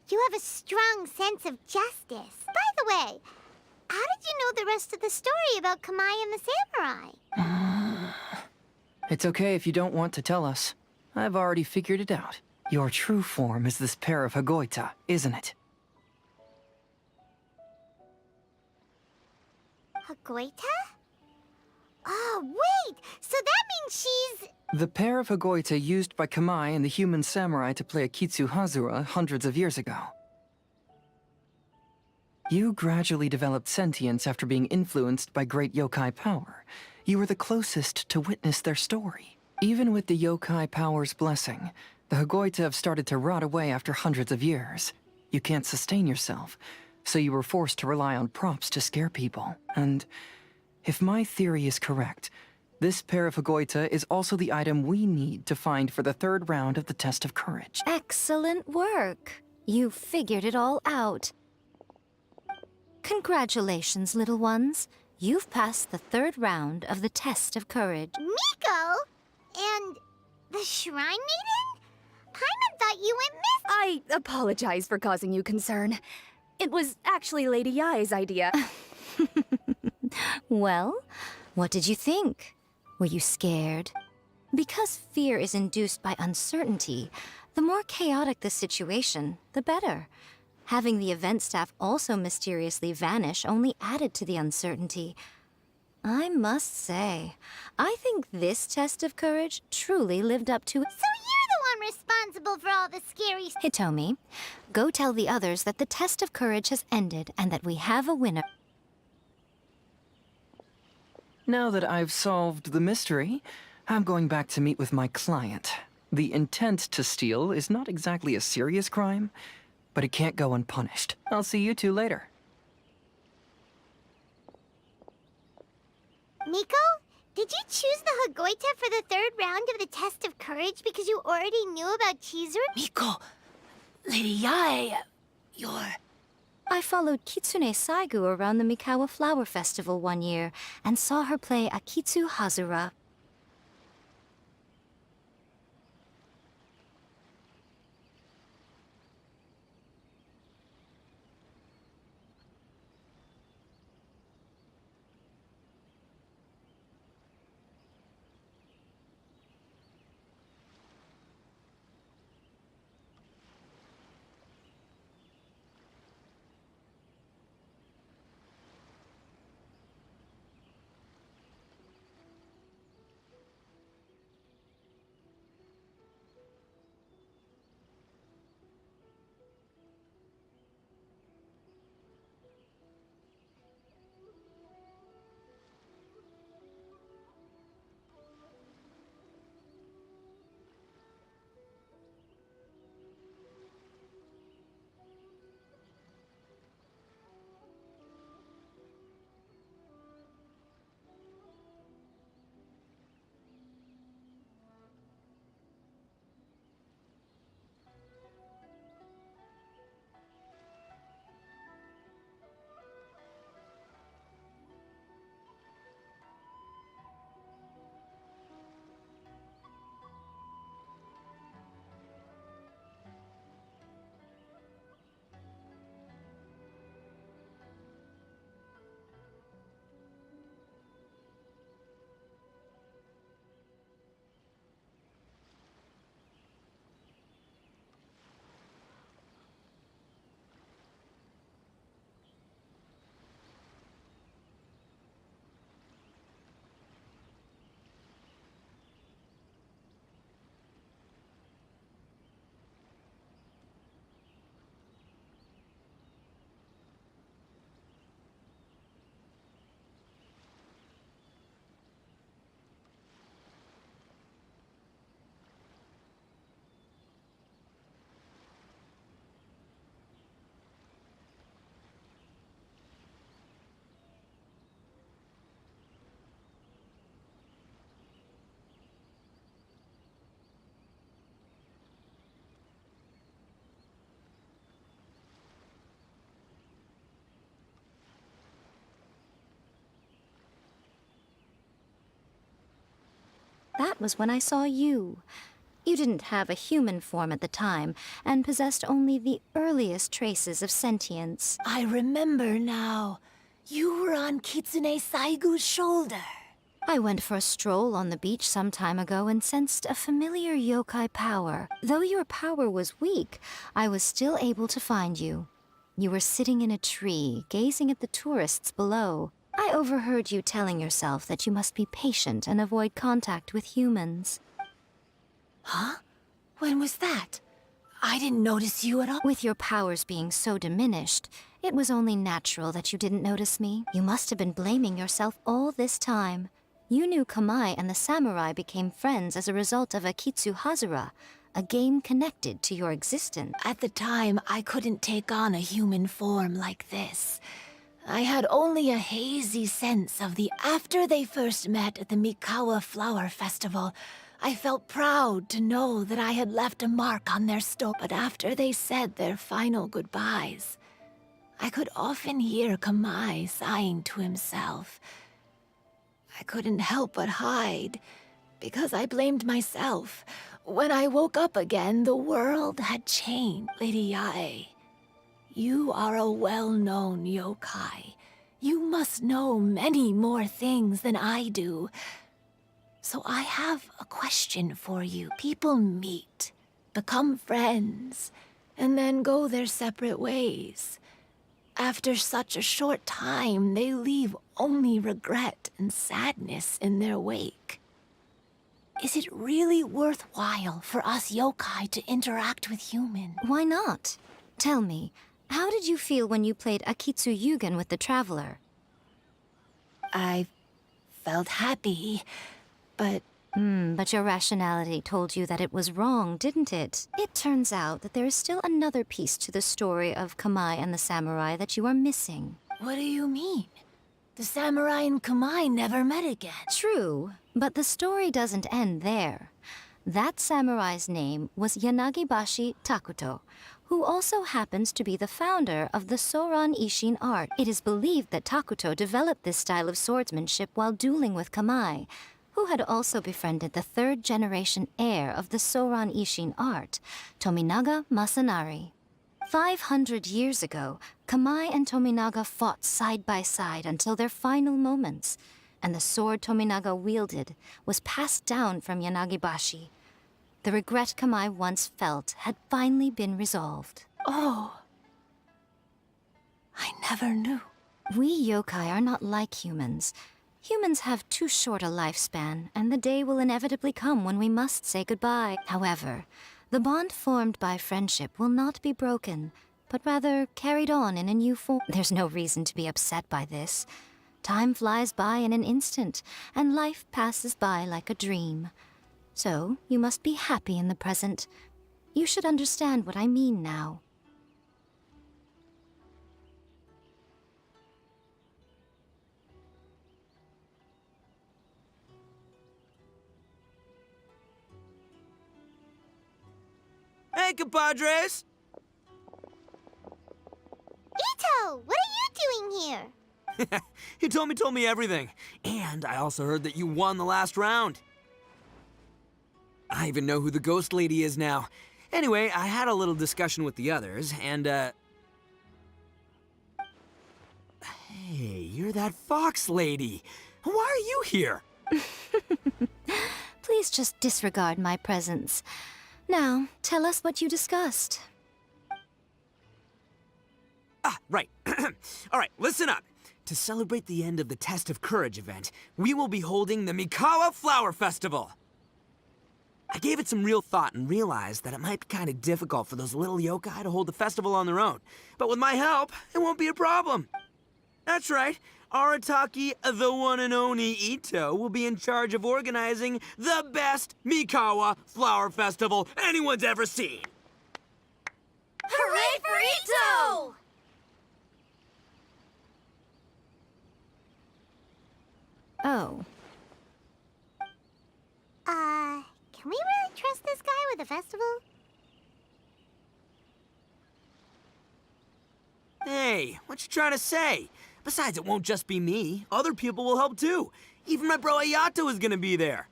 You have a strong sense of justice. By the way, how did you know the rest of the story about Kamai and the samurai? It's okay if you don't want to tell us. I've already figured it out. Your true form is this pair of Hagoita, isn't it? Hagoita? Oh, wait! So that means she's... The pair of Hagoita used by Kamai and the human samurai to play Akitsu Hazura hundreds of years ago. You gradually developed sentience after being influenced by great yokai power. You were the closest to witness their story. Even with the yokai power's blessing, the Hagoita have started to rot away after hundreds of years. You can't sustain yourself, so you were forced to rely on props to scare people. And if my theory is correct, this pair of Hagoita is also the item we need to find for the third round of the test of courage. Excellent work. You figured it all out. Congratulations, little ones. You've passed the third round of the test of courage. Miko? And the Shrine Maiden? Paimon thought you went missing. I apologize for causing you concern. It was actually Lady Yai's idea. Well, what did you think? Were you scared? Because fear is induced by uncertainty, The more chaotic the situation, the better. Having the event staff also mysteriously vanish only added to the uncertainty. I must say, I think this test of courage truly lived up to... So you're the one responsible for all the scary... Hitomi, go tell the others that the test of courage has ended and that we have a winner. Now that I've solved the mystery, I'm going back to meet with my client. The intent to steal is not exactly a serious crime, but it can't go unpunished. I'll see you two later. Miko, did you choose the Hagoita for the third round of the test of courage because you already knew about Chizuru? Miko, Lady Yae, you're... I followed Kitsune Saigu around the Mikawa Flower Festival one year and saw her play Akitsu Hazura. That was when I saw you. You didn't have a human form at the time, and possessed only the earliest traces of sentience. I remember now. You were on Kitsune Saigu's shoulder. I went for a stroll on the beach some time ago and sensed a familiar yokai power. Though your power was weak, I was still able to find you. You were sitting in a tree, gazing at the tourists below. I overheard you telling yourself that you must be patient and avoid contact with humans. Huh? When was that? I didn't notice you at all. With your powers being so diminished, it was only natural that you didn't notice me. You must have been blaming yourself all this time. You knew Kamai and the samurai became friends as a result of Akitsu Hazura, a game connected to your existence. At the time, I couldn't take on a human form like this. I had only a hazy sense of the... After they first met at the Mikawa Flower Festival, I felt proud to know that I had left a mark on their store. But after they said their final goodbyes, I could often hear Kamai sighing to himself. I couldn't help but hide, because I blamed myself. When I woke up again, the world had changed. Lady Yae, you are a well-known yokai. You must know many more things than I do. So I have a question for you. People meet, become friends, and then go their separate ways. After such a short time, they leave only regret and sadness in their wake. Is it really worthwhile for us yokai to interact with humans? Why not? Tell me, how did you feel when you played Akitsu Yugen with the Traveler? I felt happy, but But your rationality told you that it was wrong, didn't it? It turns out that there is still another piece to the story of Kamai and the samurai that you are missing. what do you mean? The samurai and Kamai never met again. True, but the story doesn't end there. That samurai's name was Yanagibashi Takuto, who also happens to be the founder of the Soran Ishin art. It is believed that Takuto developed this style of swordsmanship while dueling with Kamai, who had also befriended the third-generation heir of the Soran Ishin art, Tominaga Masanari. 500 years ago, Kamai and Tominaga fought side by side until their final moments, and the sword Tominaga wielded was passed down from Yanagibashi. The regret Kamai once felt had finally been resolved. Oh. I never knew. We yokai are not like humans. Humans have too short a lifespan, and the day will inevitably come when we must say goodbye. However, the bond formed by friendship will not be broken, but rather carried on in a new form. There's no reason to be upset by this. Time flies by in an instant, and life passes by like a dream. So, you must be happy in the present. You should understand what I mean now. Hey, compadres! Ito, what are you doing here? He told me everything. And I also heard that you won the last round. I even know who the ghost lady is now. Anyway, I had a little discussion with the others, and, Hey, you're that fox lady. Why are you here? Please just disregard my presence. Now, tell us what you discussed. Ah, right. All right, listen up. To celebrate the end of the Test of Courage event, we will be holding the Mikawa Flower Festival. I gave it some real thought and realized that it might be kind of difficult for those little yokai to hold the festival on their own. But with my help, it won't be a problem. That's right. Arataki, the one and only Ito, will be in charge of organizing the best Mikawa Flower Festival anyone's ever seen. Hooray for Ito! Oh. Can we really trust this guy with a festival? Hey, what you trying to say? Besides, it won't just be me. Other people will help too. Even my bro Ayato is gonna be there.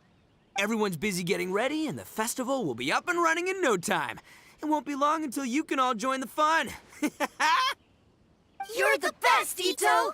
Everyone's busy getting ready, and the festival will be up and running in no time. It won't be long until you can all join the fun. You're the best, Ito!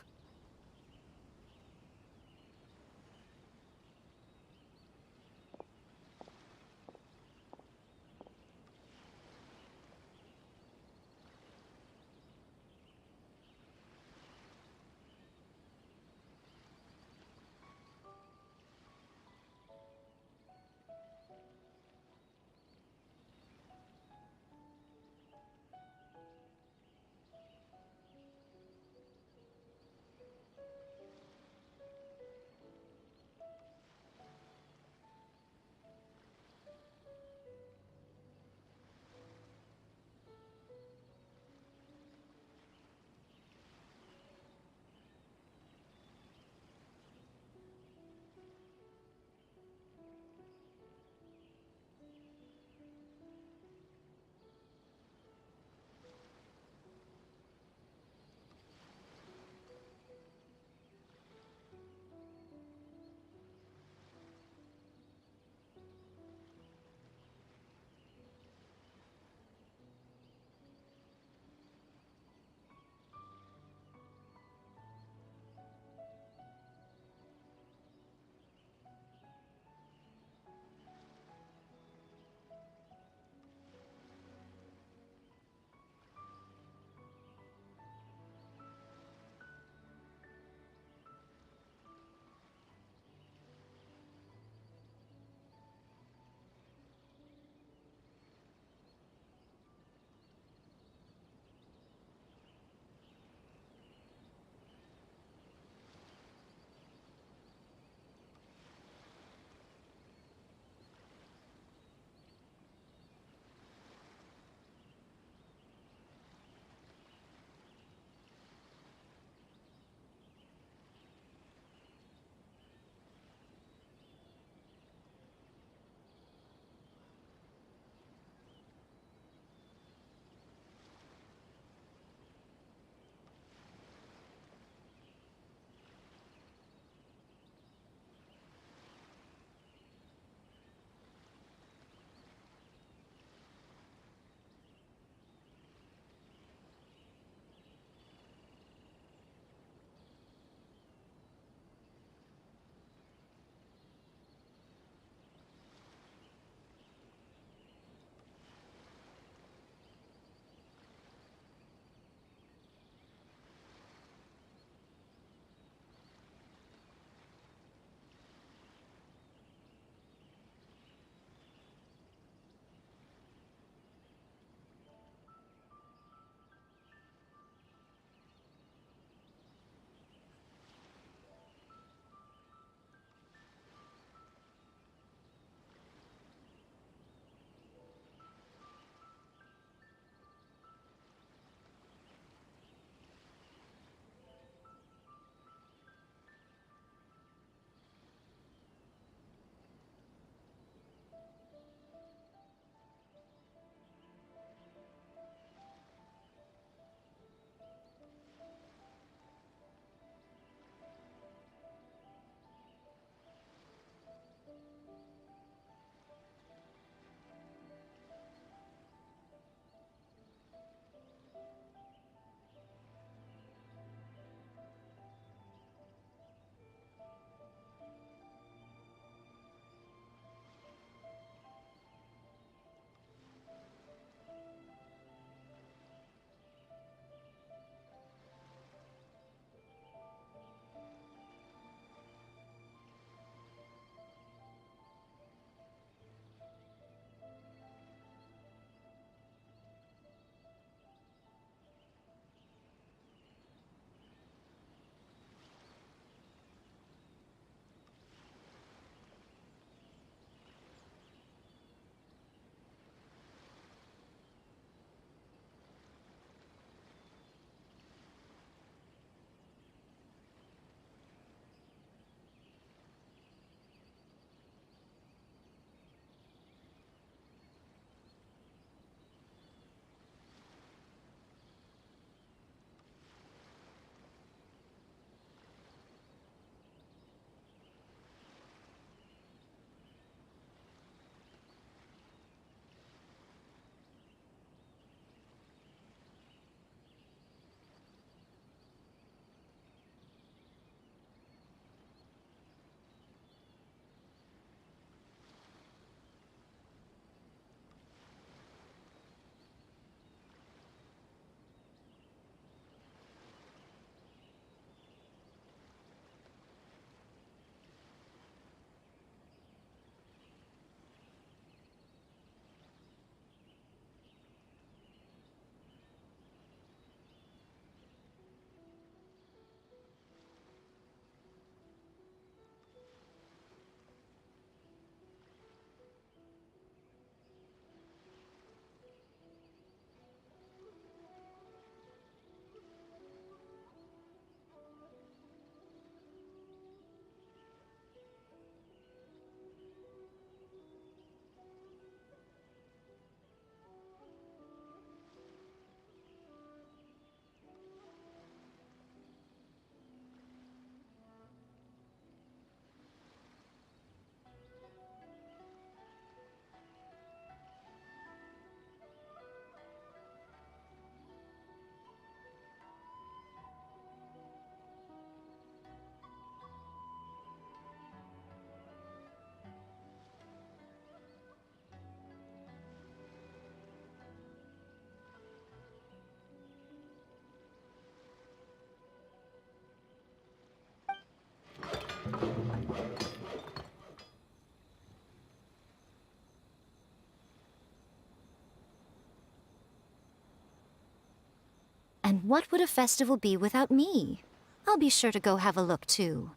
And what would a festival be without me? I'll be sure to go have a look, too.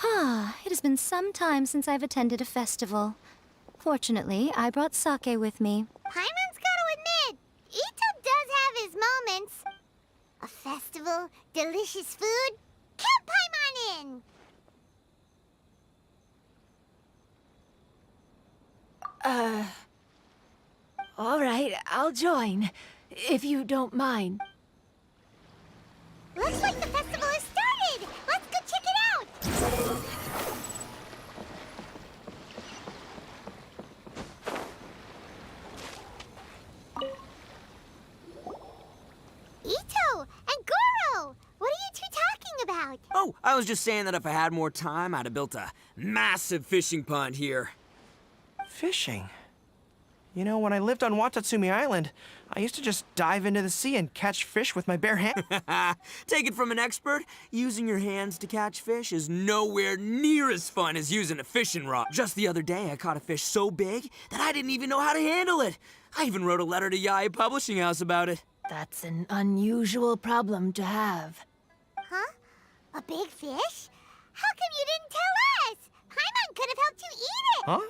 It has been some time since I've attended a festival. Fortunately, I brought sake with me. Paimon's gotta admit, Ito does have his moments. A festival, delicious food, count Paimon in! All right, I'll join, if you don't mind. Looks like the festival has started! Let's go check it out! Ito and Goro! What are you two talking about? Oh, I was just saying that if I had more time, I'd have built a massive fishing pond here. Fishing? You know, when I lived on Watatsumi Island, I used to just dive into the sea and catch fish with my bare hands. Take it from an expert, using your hands to catch fish is nowhere near as fun as using a fishing rod. Just the other day, I caught a fish so big that I didn't even know how to handle it. I even wrote a letter to Yae Publishing House about it. That's an unusual problem to have. Huh? A big fish? How come you didn't tell us? Paimon could have helped you eat it! Huh?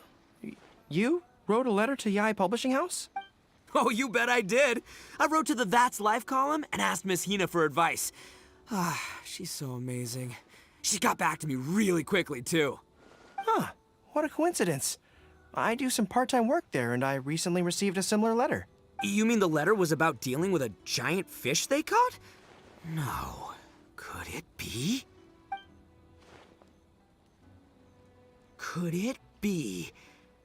You wrote a letter to Yae Publishing House? Oh, you bet I did. I wrote to the That's Life column and asked Miss Hina for advice. She's so amazing. She got back to me really quickly, too. Huh. What a coincidence. I do some part-time work there, and I recently received a similar letter. You mean the letter was about dealing with a giant fish they caught? No. Could it be? Could it be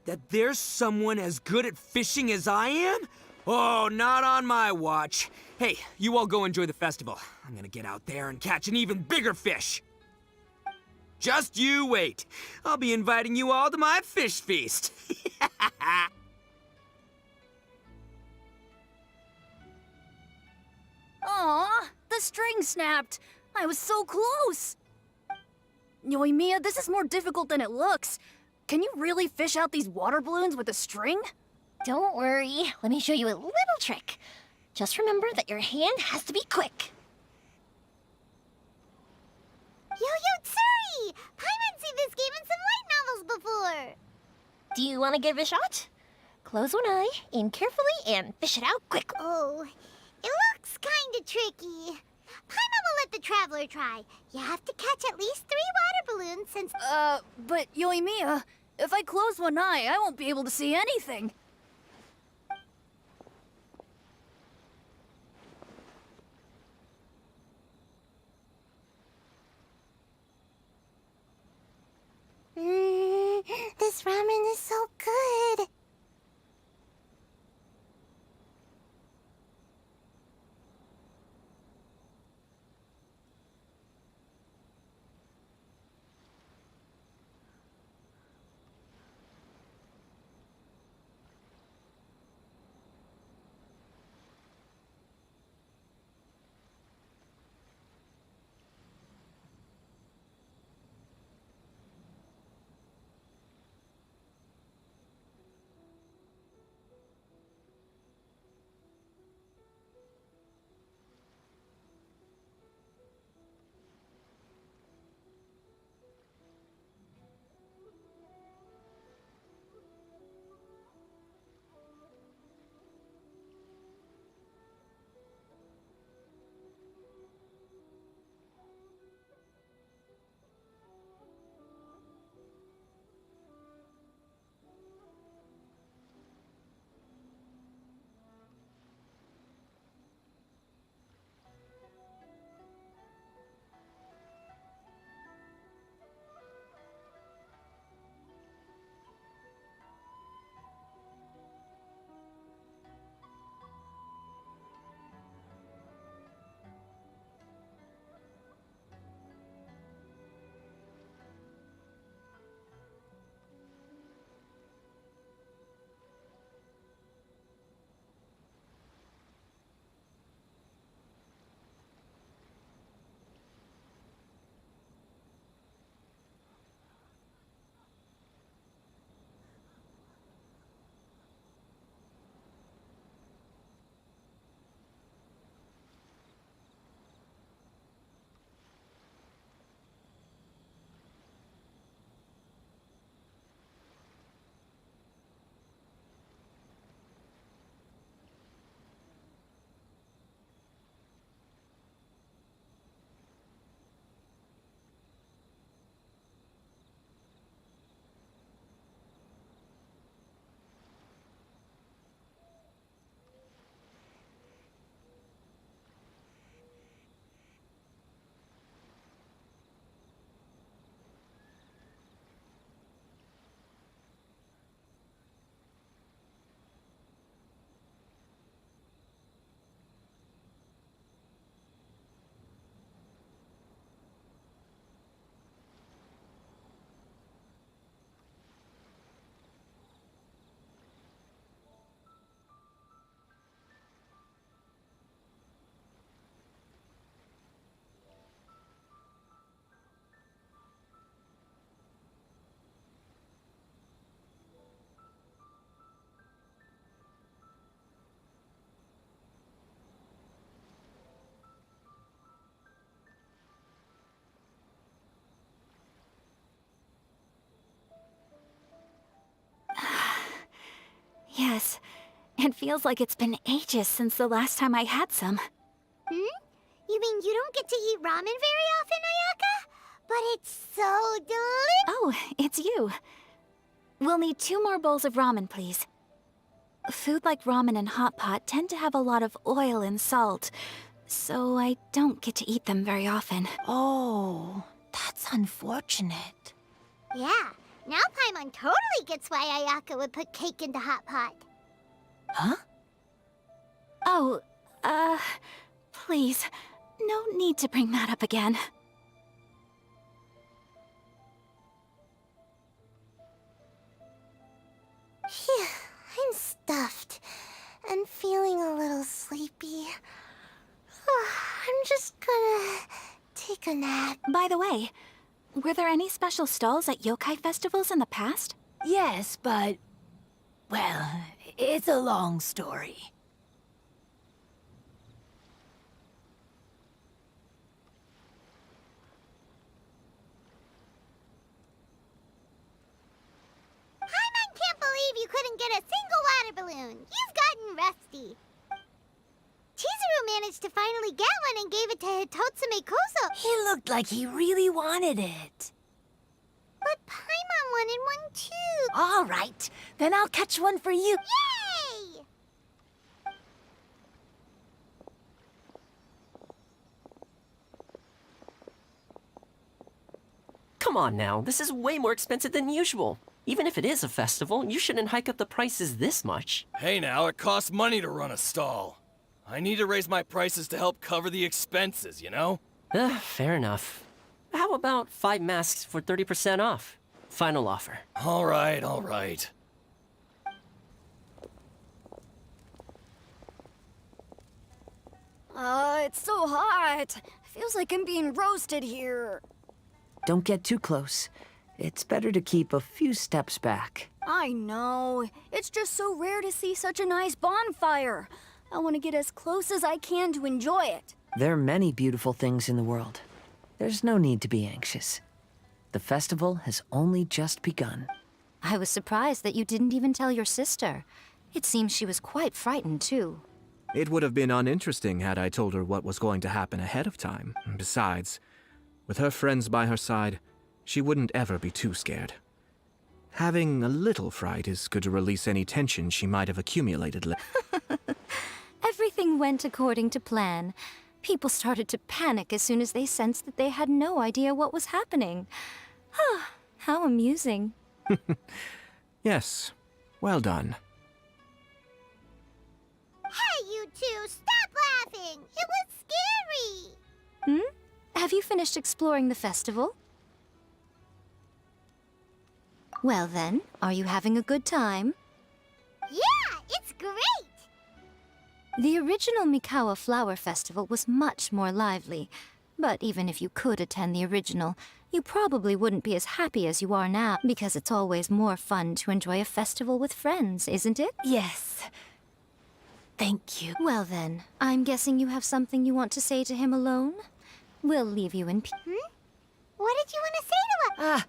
that there's someone as good at fishing as I am? Oh, not on my watch. Hey, you all go enjoy the festival. I'm gonna get out there and catch an even bigger fish. Just you wait. I'll be inviting you all to my fish feast. Aw, the string snapped. I was so close. Yoimiya, this is more difficult than it looks. Can you really fish out these water balloons with a string? Don't worry. Let me show you a little trick. Just remember that your hand has to be quick. Yo-Yo Tsuri! Paimon's seen this game in some light novels before! Do you want to give it a shot? Close one eye, aim carefully, and fish it out quick. Oh, it looks kinda tricky. Paimon will let the traveler try. You have to catch at least 3 water balloons since... But Yoimiya, if I close one eye, I won't be able to see anything. This ramen is so good! Yes, it feels like it's been ages since the last time I had some. You mean you don't get to eat ramen very often, Ayaka? But it's so delicious! Oh, it's you. We'll need 2 more bowls of ramen, please. Food like ramen and hot pot tend to have a lot of oil and salt, so I don't get to eat them very often. Oh, that's unfortunate. Yeah, now Paimon totally gets why Ayaka would put cake in the hot pot. Huh? Oh, please, no need to bring that up again. Phew, I'm stuffed and feeling a little sleepy. I'm just gonna take a nap. By the way, were there any special stalls at yokai festivals in the past? Yes, but... well, it's a long story. Paimon can't believe you couldn't get a single water balloon. You've gotten rusty. Chizuru managed to finally get one and gave it to Hitotsume Kozo. He looked like he really wanted it. But Paimon wanted one too. All right, then I'll catch one for you. Yay! Come on now, this is way more expensive than usual. Even if it is a festival, you shouldn't hike up the prices this much. Hey now, it costs money to run a stall. I need to raise my prices to help cover the expenses, you know? Fair enough. How about 5 masks for 30% off? Final offer. All right, all right. It's so hot. Feels like I'm being roasted here. Don't get too close. It's better to keep a few steps back. I know. It's just so rare to see such a nice bonfire. I want to get as close as I can to enjoy it. There are many beautiful things in the world. There's no need to be anxious. The festival has only just begun. I was surprised that you didn't even tell your sister. It seems she was quite frightened, too. It would have been uninteresting had I told her what was going to happen ahead of time. Besides, with her friends by her side, she wouldn't ever be too scared. Having a little fright is good to release any tension she might have accumulated. Everything went according to plan. People started to panic as soon as they sensed that they had no idea what was happening. How amusing. Yes, well done. Hey, you two, stop laughing! It was scary! Have you finished exploring the festival? Well then, are you having a good time? Yeah, it's great! The original Mikawa Flower Festival was much more lively. But even if you could attend the original, you probably wouldn't be as happy as you are now, because it's always more fun to enjoy a festival with friends, isn't it? Yes. Thank you. Well then, I'm guessing you have something you want to say to him alone? We'll leave you in peace. What did you want to say to him?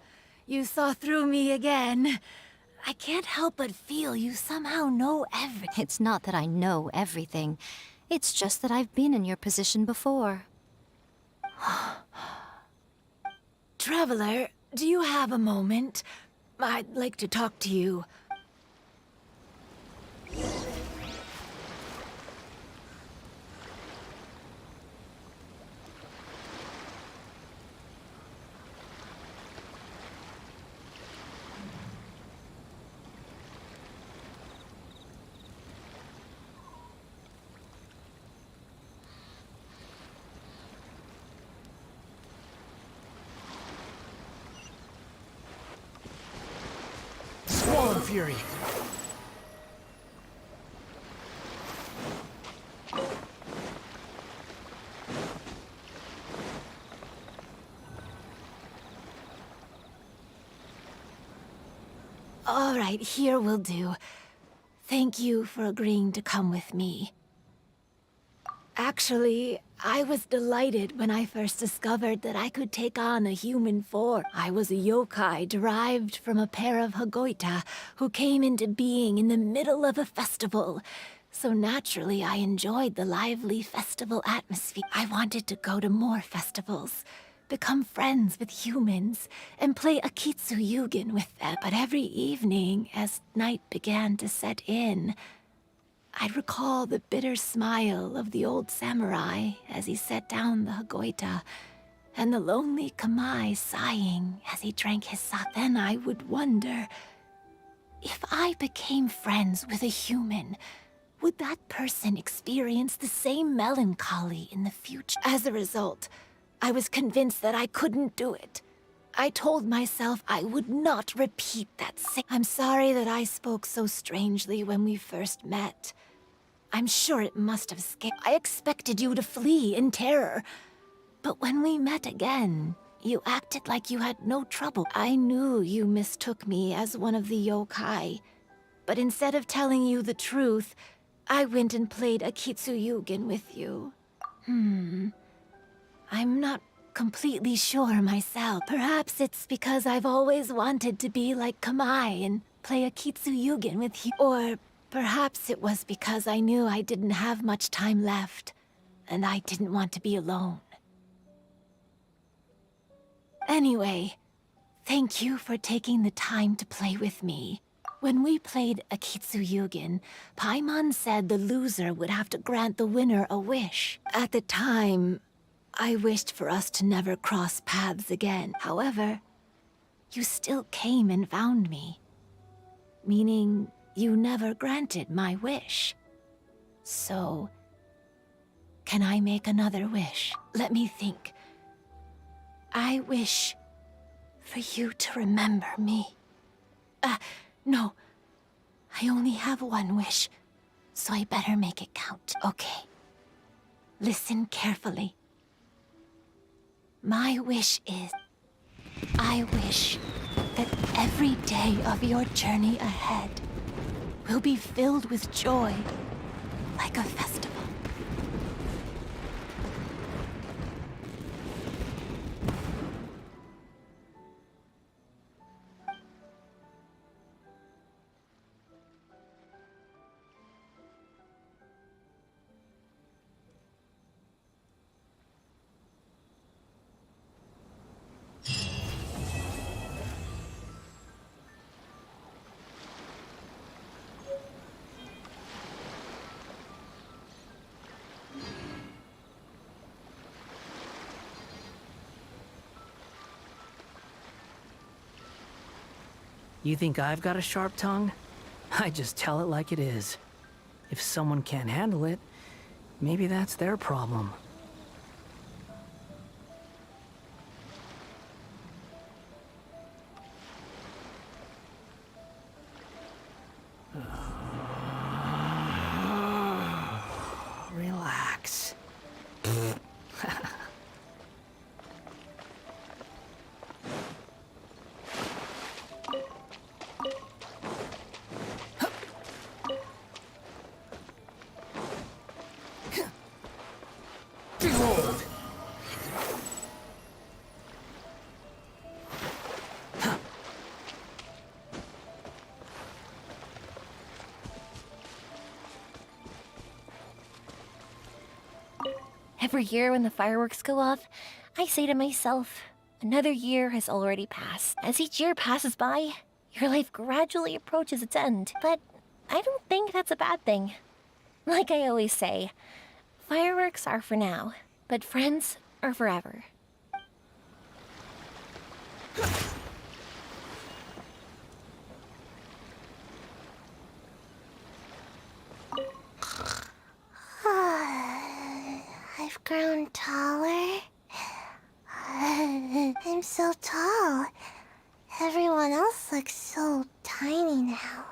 You saw through me again. I can't help but feel you somehow know everything. It's not that I know everything. It's just that I've been in your position before. Traveler, do you have a moment? I'd like to talk to you. Squall Fury! All right, here will do. Thank you for agreeing to come with me. Actually, I was delighted when I first discovered that I could take on a human form. I was a yokai derived from a pair of Hagoita who came into being in the middle of a festival. So naturally, I enjoyed the lively festival atmosphere. I wanted to go to more festivals, become friends with humans, and play Akitsu Yugen with them. But every evening, as night began to set in, I'd recall the bitter smile of the old samurai as he set down the Hagoita, and the lonely Kamai sighing as he drank his sake. Then I would wonder, if I became friends with a human, would that person experience the same melancholy in the future? As a result, I was convinced that I couldn't do it. I told myself I would not repeat that same. I'm sorry that I spoke so strangely when we first met. I'm sure it must have scared. I expected you to flee in terror. But when we met again, you acted like you had no trouble. I knew you mistook me as one of the yokai. But instead of telling you the truth, I went and played Akitsu Yugen with you. I'm not completely sure myself. Perhaps it's because I've always wanted to be like Kamai and play Akitsu Yugen with you. Or perhaps it was because I knew I didn't have much time left, and I didn't want to be alone. Anyway, thank you for taking the time to play with me. When we played Akitsu Yugen, Paimon said the loser would have to grant the winner a wish. At the time, I wished for us to never cross paths again. However, you still came and found me, meaning you never granted my wish. So, can I make another wish? Let me think. I wish for you to remember me. No. I only have one wish, so I better make it count. Okay. Listen carefully. My wish is, I wish that every day of your journey ahead will be filled with joy, like a festival. You think I've got a sharp tongue? I just tell it like it is. If someone can't handle it, maybe that's their problem. Relax. Every year when the fireworks go off, I say to myself, another year has already passed. As each year passes by, your life gradually approaches its end. But I don't think that's a bad thing. Like I always say, fireworks are for now, but friends are forever. I've grown taller. I'm so tall. Everyone else looks so tiny now.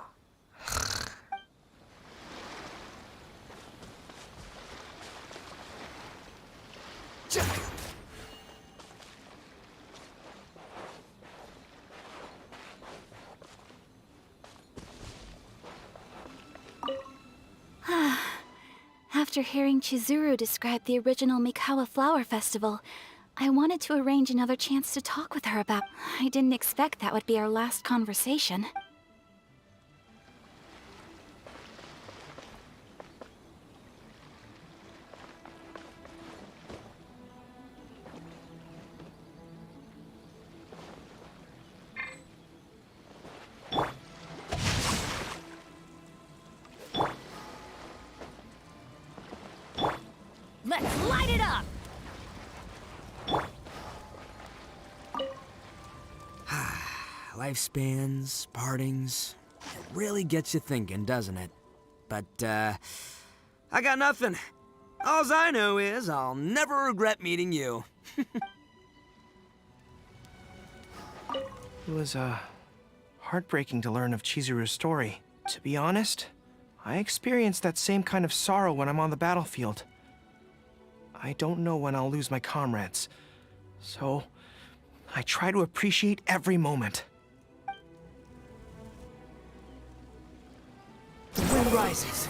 After hearing Chizuru describe the original Mikawa Flower Festival, I wanted to arrange another chance to talk with her about... I didn't expect that would be our last conversation. Let's light it up! Lifespans, partings, it really gets you thinking, doesn't it? But, I got nothing. Alls I know is I'll never regret meeting you. It was, heartbreaking to learn of Chizuru's story. To be honest, I experienced that same kind of sorrow when I'm on the battlefield. I don't know when I'll lose my comrades, so I try to appreciate every moment. The wind rises.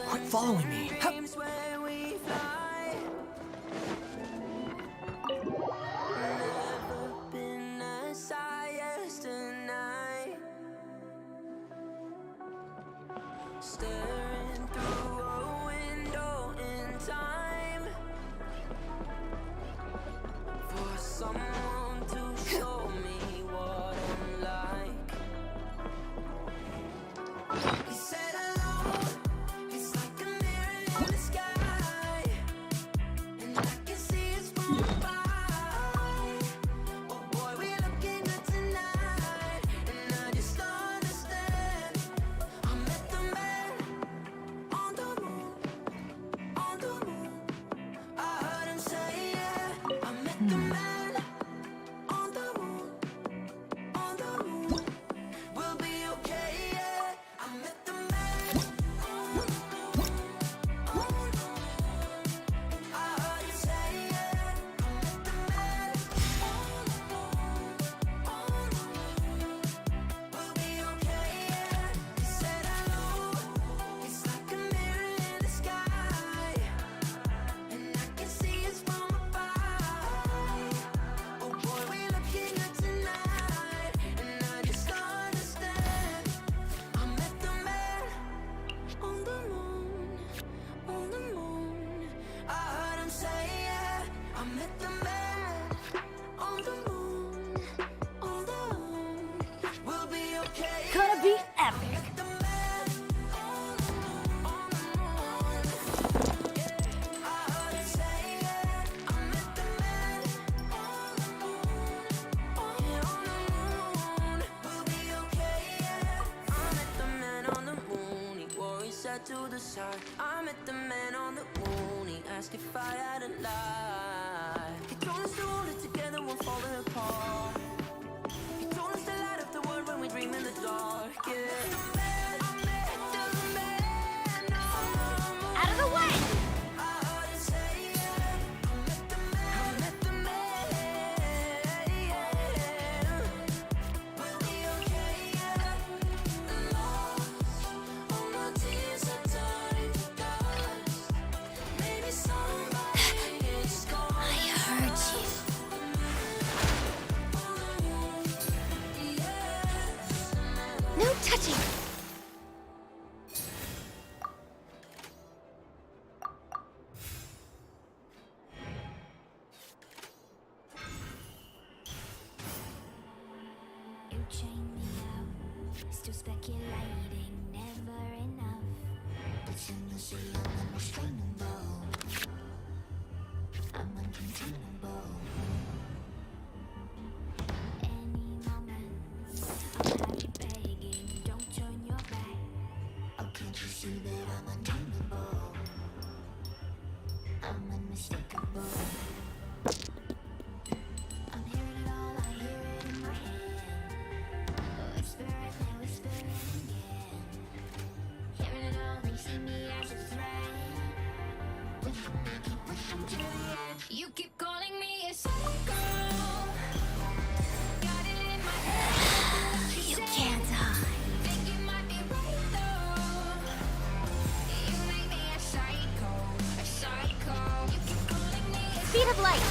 Quit following me. Staring through a window in time for someone to show me what I'm like. He said hello, it's like a mirror in the sky, and I can see it's from above. Oh boy, we're looking good tonight, and I just don't understand. I met the man on the moon, on the moon. I heard him say, yeah. I met the man on the moon, on the moon. We'll be okay, yeah. I met the man on the moon, on the moon. I heard him say, yeah. I met the man on the moon, on the moon. We'll be okay, yeah. He said hello, it's like a mirror in the sky, and I can see it's from above. Oh boy, we're looking good tonight, and I just don't understand. I met the man on the moon, on the moon. I heard him say, yeah. I met the man on the moon, on the moon. We'll be okay. Gonna be epic! To the side, I met the man on the moon. He asked if I had a life. He told us to hold it together, won't fall apart. He told us to light up the world when we dream in the dark. Yeah. I met the man on the moon. Out of the way! I heard him say, yeah. I met the man. We'll be okay, yeah. touching! You chain me out, still speculating, never enough. But soon you'll see I'm unrestrainable. I'm uncontainable. Any moment, I'll have you begging, don't turn your back. Oh, can't you see that I'm untamable? I'm unmistakable. I'm hearing it all, I hear it in my head. Whispering and whispering again. Hearing it all, they see me as a threat. Pushing me, keep pushing to the edge. You keep calling me a psycho. Got it in my head. You can't hide. Think you might be right though. You make me a psycho, a psycho. You keep calling me a Speed of light!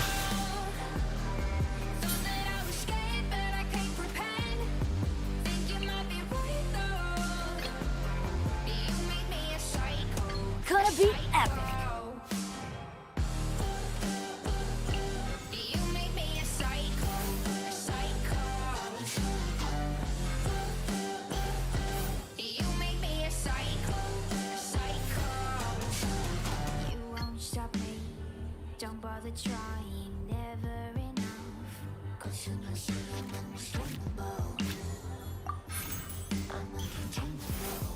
Thought that I was scared, but I can't pretend. Think you might be right though. You make me a psycho. Gonna be epic! You make me a psycho, a psycho. You make me a psycho, a psycho. You won't stop me, don't bother trying, never enough. 'Cause soon you'll see I'm unrestrainable. I'm uncontainable.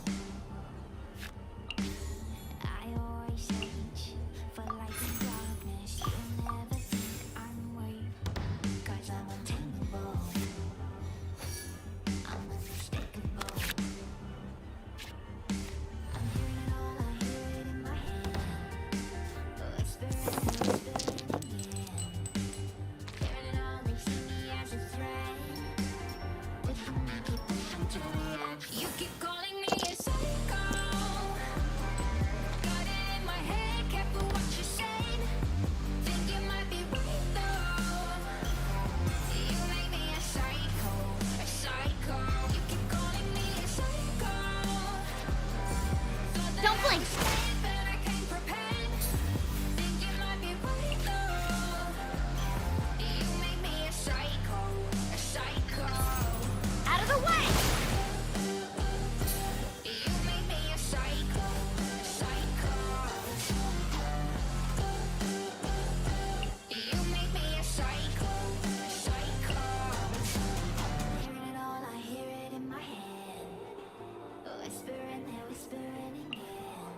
I always search for light in darkness. You'll never think I'm weak, 'cause I'm untamable. I'm unmistakable. I'm hearing it all, I hear it in my head. Whispering and whispering again. Hearing it all, they see me as a threat. Pushing me, keep pushing to the edge. You keep calling me a psycho. Got it in my head, careful what you said. Think you might be right though. You make me a psycho, a psycho. You keep calling me a psycho. Don't blink! But I can't pretend. Think you might be right though. You make me a psycho, a psycho. Out of the way! You make me a psycho, a psycho. You make me a psycho, a psycho. Hearing it all, I hear it in my head. Whispering and whispering again.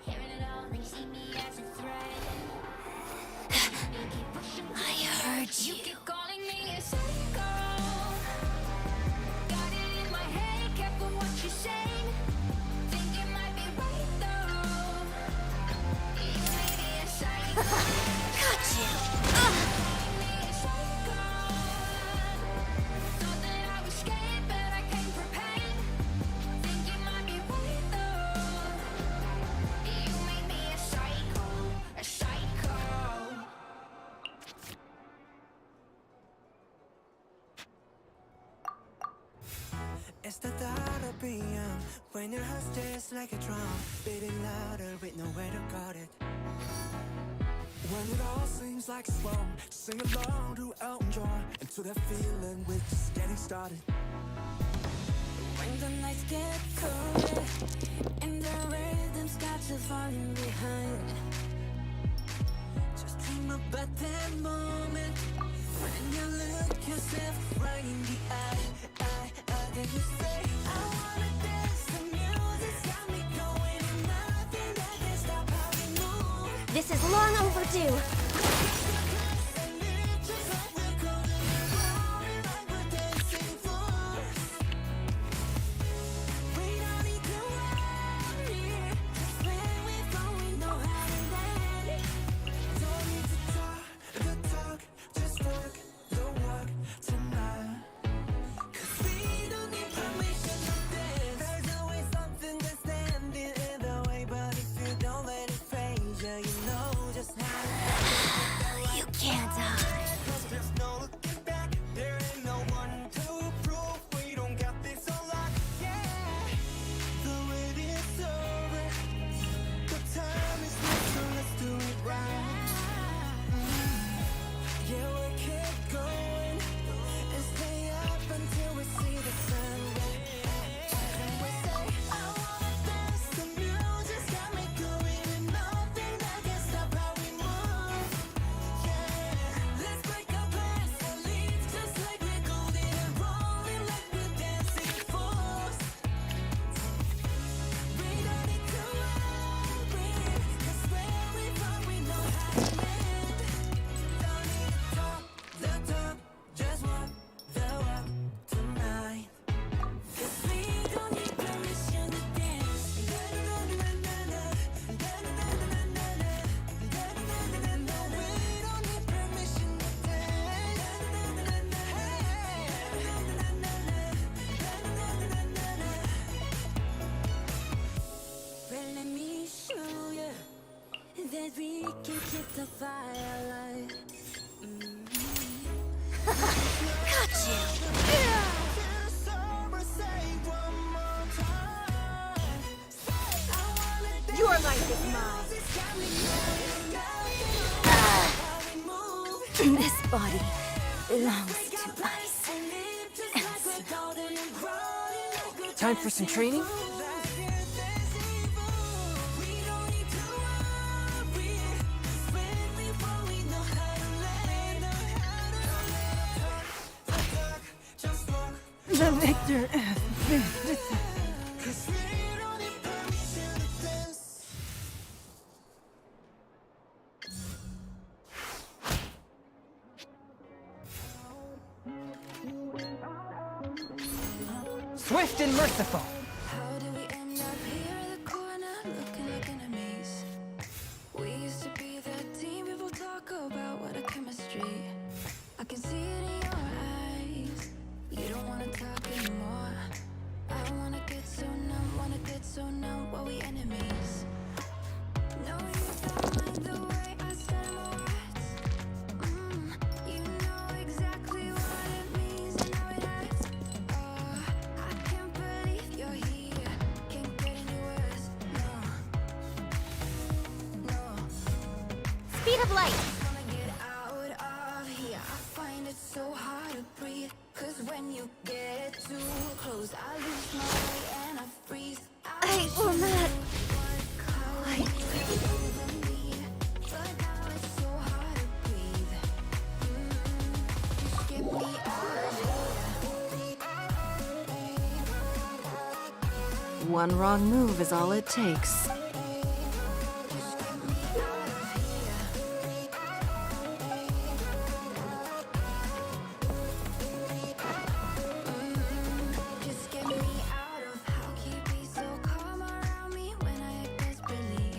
Hearing it all, they see me as a threat. You keep pushing to I the heard edge. You you. keep calling me a psycho. Got it in my head, careful what you say. Think you might be right though. You may be a psycho. Got you! Calling me a psycho. Thought that I was scared, but I can't pretend. Think you might be right though. You made me a psycho, a psycho. It's the thought of being young when your heart stays like a drum, beating louder with nowhere to guard it. When it all seems like it's wrong, sing along to Elton John and to that feeling we're just getting started. When the nights get colder and the rhythm starts to falling behind, just dream about that moment when you look yourself right in the eye. Then you say, I wanna dance, the music's got me going, and nothing that can stop how we move. This is long overdue! body belongs to ice and snow. Time for some training? The victor. Swift and merciful. How did we end up here in the corner, looking like enemies? We used to be that team people talk about, what a chemistry. I can see it in your eyes. You don't wanna talk anymore. I wanna get so numb while we enemies. No, you don't mind the way I spell my words. You know exactly what it means and how it hurts. Oh, I can't believe you're here. Can't get any worse. No. Speed of light. Wanna get out of here. I find it so hard to breathe. 'Cause when you get too close, I lose my way and I freeze. I will not. One wrong move is all it takes. Just get me out of how can you be so calm around me when I act desperately?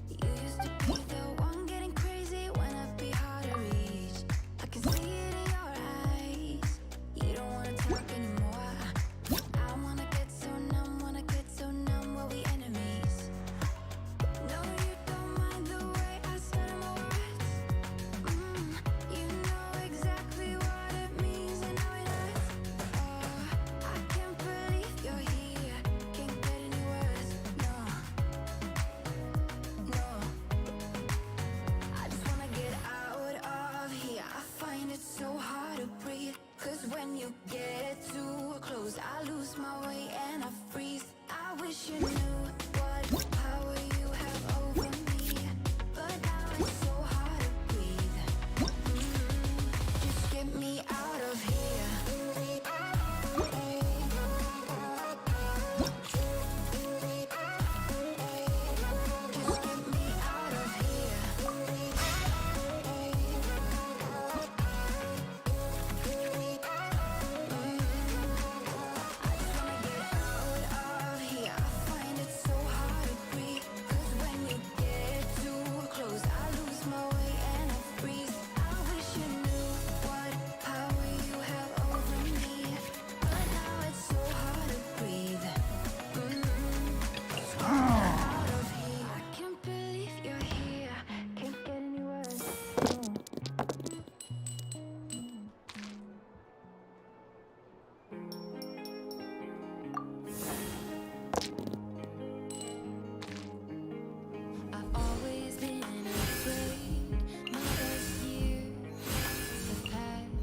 You used to be the one getting crazy when I'd be hard to reach. I can see it in your eyes. You don't wanna talk anymore. I wanna get so numb while we enemies. No, you don't mind the way I stutter my words. You know exactly what it means and how it hurts. Oh, I can't believe you're here. Can't get any worse. No. I just wanna get out of here. I find it so hard to breathe. 'Cause when you get too close, I lose my way and I freeze. I wish you knew what power you have over me. But now it's so hard to breathe. Just get me out of here. Just get me out of here. Here, I find it so hard to breathe. 'Cause when you get too close, I lose my way and I freeze. I wish you knew what power you have over me. But now it's so hard to breathe. Just get me out of here. I can't believe you're here. Can't get any worse. I've always been afraid. My best years have passed.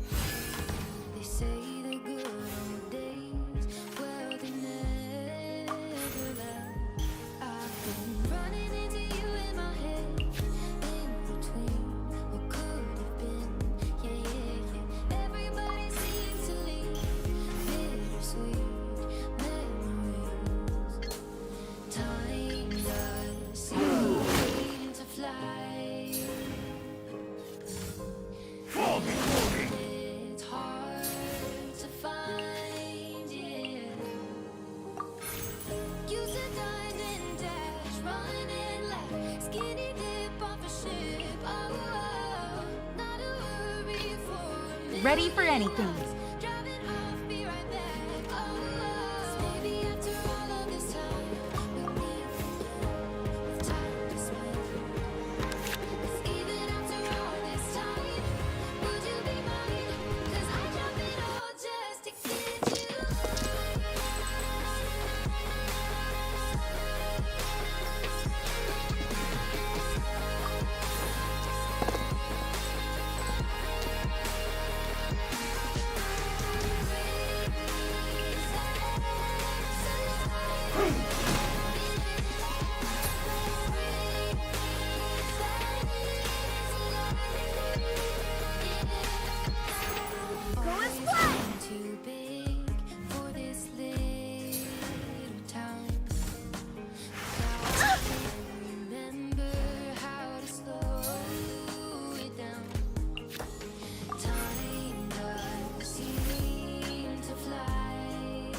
They say the good old days, well, they never last. I've been running into you in my head, in between what could have been. Yeah. Everybody seems to leave bittersweet memories. Time does seem to fly. It's hard to find, yeah. You said dine and dash, run and laugh, skinny dip off a ship. Oh, not a worry for a minute. Ready for anything. Driving off, be right back. Oh, maybe after all of this time, we need time to spend. 'Cause even after all this time, would you be mine? 'Cause I drop it all just to get you. too big for this little town. Now I can't remember how to slow it down. Time does seem to fly.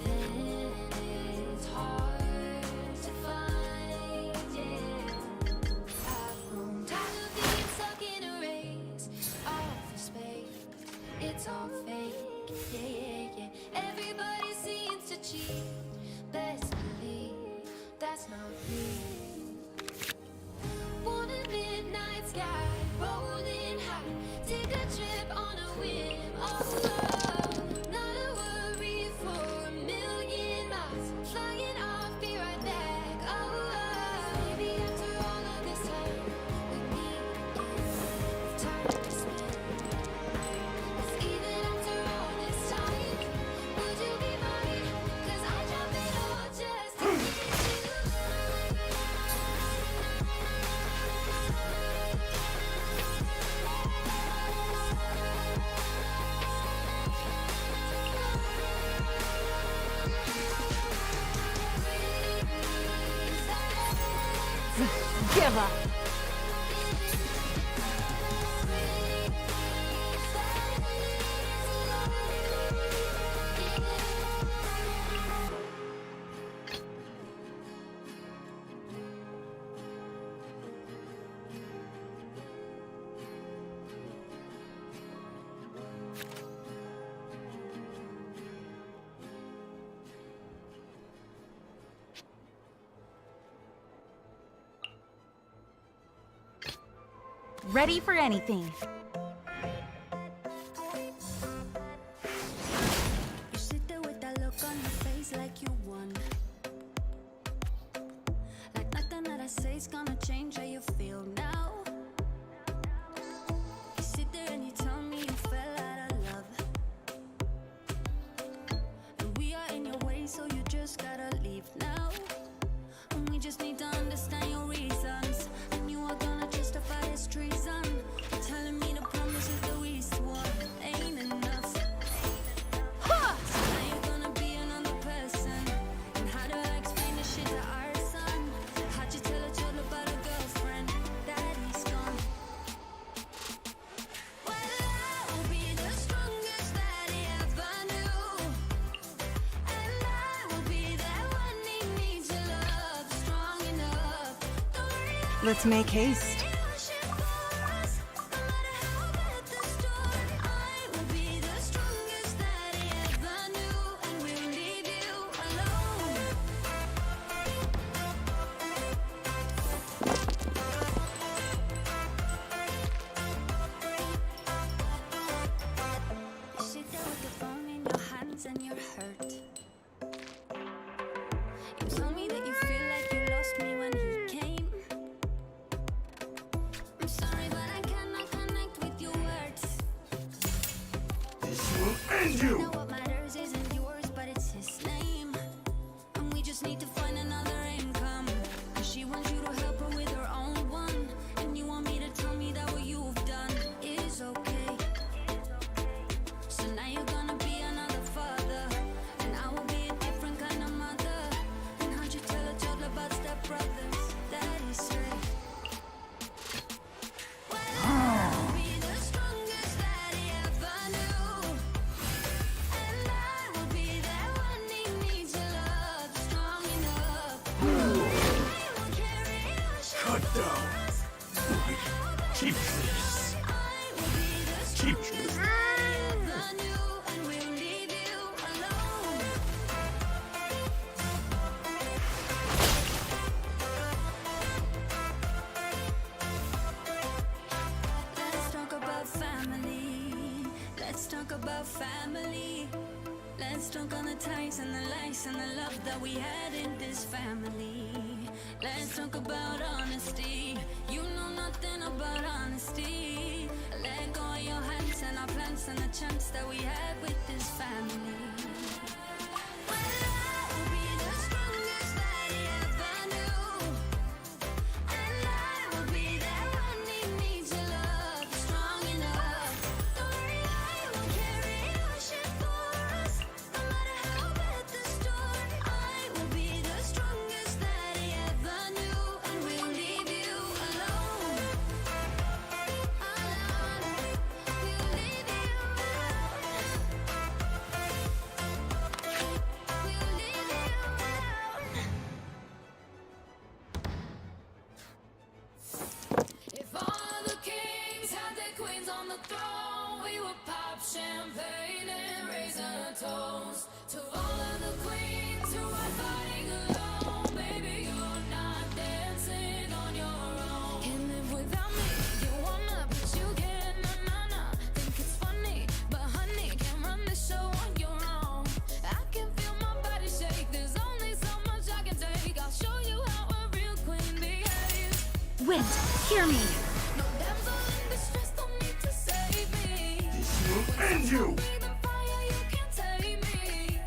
Then it's hard to find it. I've grown tired of being stuck in a race off the space. It's all fake, yeah. Everybody seems to cheat. Best believe that's not me. Want a midnight sky, rolling high. Take a trip on a whim. Oh, not a worry for a million miles. Flying off, be right back. Oh, maybe after all of this time, we meet again. Time to spend. 'Cause even after all this time, would you be mine? 'Cause I drop it all just to get you. Give up. Ready for anything. You sit there with that look on your face like you won. Like nothing that I say is gonna change how you feel now. You sit there and you tell me you fell out of love. And we are in your way, so you just gotta leave now. And we just need to understand your reasons. And you are gonna justify this treason. You're telling me the promises that we swore ain't enough. So now you're gonna be another person. And how do I explain this shit to our son? How'd you tell a child about a girlfriend that he's gone? Well, I will be the strongest that he ever knew. And I will be that one he needs to love, strong enough. Don't worry, Let's make haste. I will be the strongest that he ever knew, and we'll leave you alone. You sit there with the phone in your hands and you're hurt. You tell me that you feel like you lost me when he came. I'm sorry, but I cannot connect with your words. This will end Now you! what matters isn't yours, but it's his name. And we just need to find another income. 'Cause she wants you to help her with her own one. And you want me to tell me that what you've done is okay. So now you're gonna be another father. And I will be a different kind of mother. And how'd you tell a child about stepbrothers that he straight? Well, I will be the strongest that he ever knew. And I will be that one he needs to love, strong enough. I will carry our Cut down. Keep this. I will be the Keep strongest that he ever knew, and we'll leave you alone. Let's talk about family. Let's talk about family. Let's talk on the ties and the lies and the love that we had in this family. Let's talk about honesty. You know nothing about honesty. Let go of your hands and our plans and the chance that we had with this family. Well, I will be the strongest that he ever knew. And I will be that one he needs to love, strong enough. Don't worry, we would pop champagne and raise a toast to all of the queens who are fighting alone. Baby, you're not dancing on your own. Can't live without me. You wanna, but you can't. Nah. Think it's funny, but honey, can't run the show on your own. I can feel my body shake. There's only so much I can take. I'll show you how a real queen behaves. Wind, hear me. No damsel in distress, don't need to save me. This will end you! Breathe the fire, you can't tame me.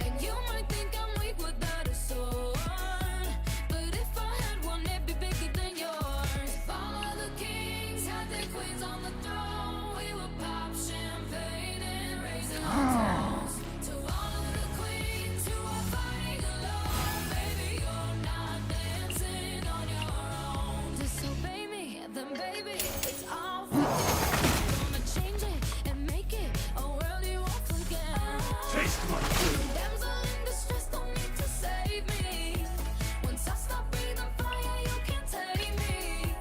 And you might think I'm weak without a sword, but if I had one, it'd be bigger than yours. If all of the kings had their queens on the throne, we would pop champagne and raise a toast to all of the queens who are fighting alone. Baby, you're not dancing on your own. Disobey me, then baby, it's all for you. Gonna change it and make it a world you won't forget. Taste my food! Damsel in distress, don't need to save me. Once I stop breathing fire, you can't take me.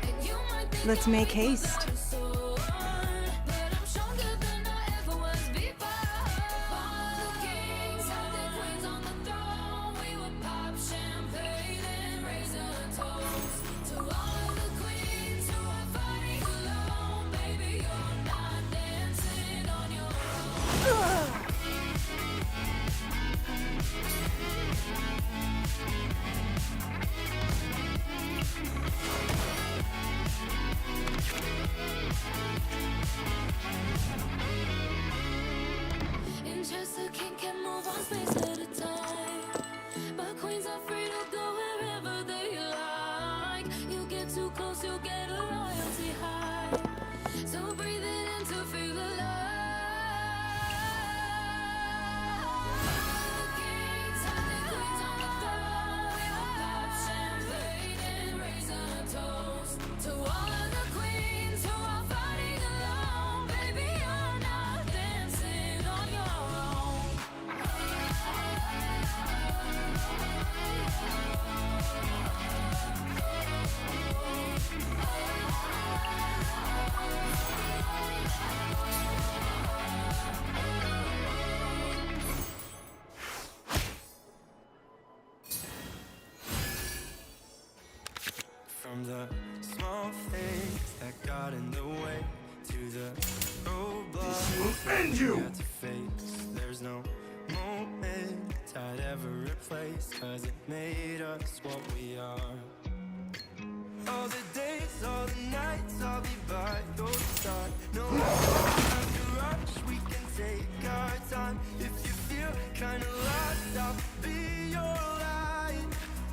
And you might think Let's make haste. without a sword, but I'm stronger than I ever was before. All the kings had their queens on the throne. We would pop champagne and raise a toast to all of the queens who are fighting alone. Baby, you're not dancing on your own. In Chester, king can move one space at a time, but queens are free to go wherever they like. You get too close, you'll get a royalty high. So breathe it in to feel alive. The kings have their queens on the throne. We will pop champagne and raise a toast to all of the queens who are fighting alone. Baby, you're not dancing on your own. From the small things that got in the way to the roadblocks This will end you! we had to face. There's no moment I'd ever replace, 'cause it made us what we are. All the days, all the nights, I'll be by your side. No, we don't have to rush, we can take our time. If you feel kinda lost, I'll be your light.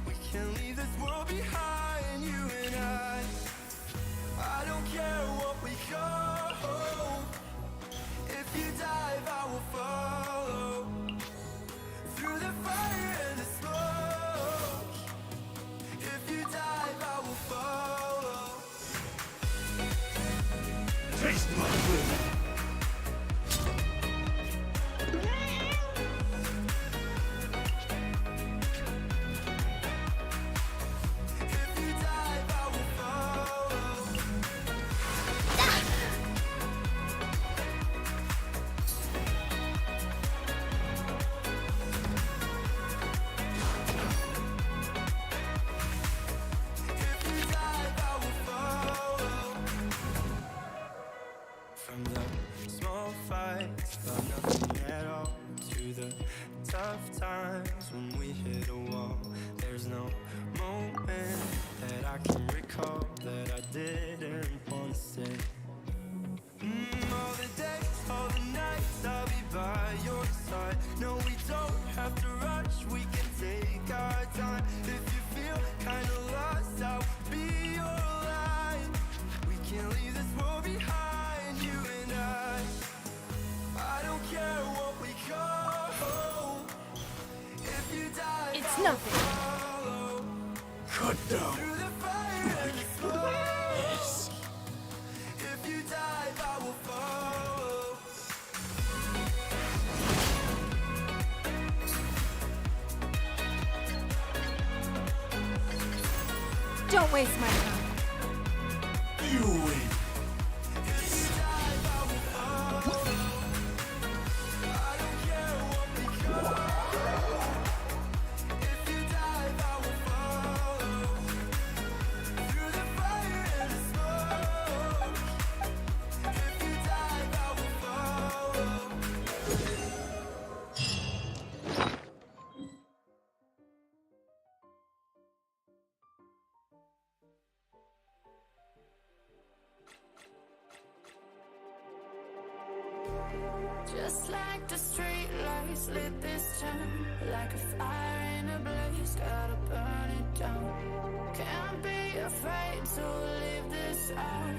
We can leave this world behind, you and I don't care what we go. If you dive, I will follow. Through the fire and the smoke. If you dive, I will follow. Taste my food! If you dive, I will follow. If you dive, I will follow. From the small fights, but nothing at all, to the tough times when we hit a wall. There's no moment that I can recall that I didn't want to say. All the days, all the nights, I'll be by your side. No, we don't have to rush, we can take our time. If you feel kinda lost, I'll be your light. We can leave this world behind, you and I don't care what we go. If you die, It's I will nothing. follow. Cut down! Through the fire and the smoke. If you dive, I will follow. Don't waste my time. You win! If you dive, I will follow. Just like the street lights lit this town, like a fire in a blaze, gotta burn it down. Can't be afraid to leave this out.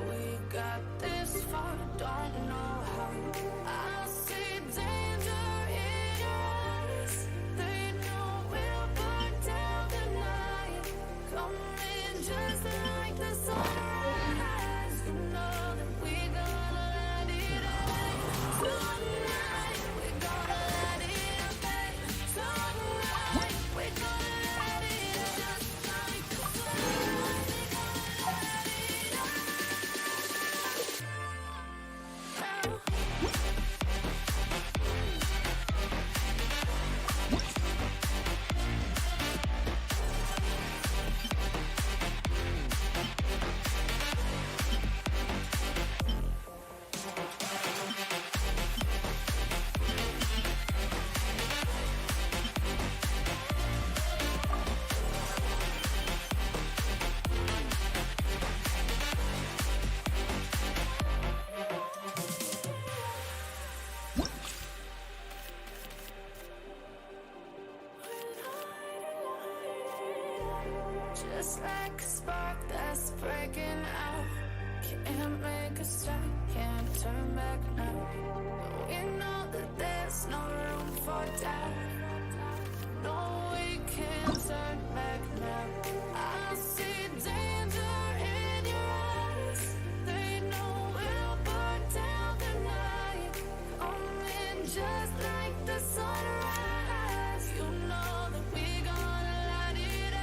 We got this far, don't know how. I see danger in your eyes. They know we'll burn down the night. Come in just like the sunrise. You know that we gonna let it out. Tonight, we gonna let it out. Tonight, we gonna let it out. Just like the sunrise, we gonna let it out. Just like a spark that's breaking out. Can't make a stop, can't turn back now. We know that there's no room for doubt. No, we can't turn back now. I see danger in your eyes. They know we'll burn down the night. Coming just like the sunrise. You know that we gonna light it up.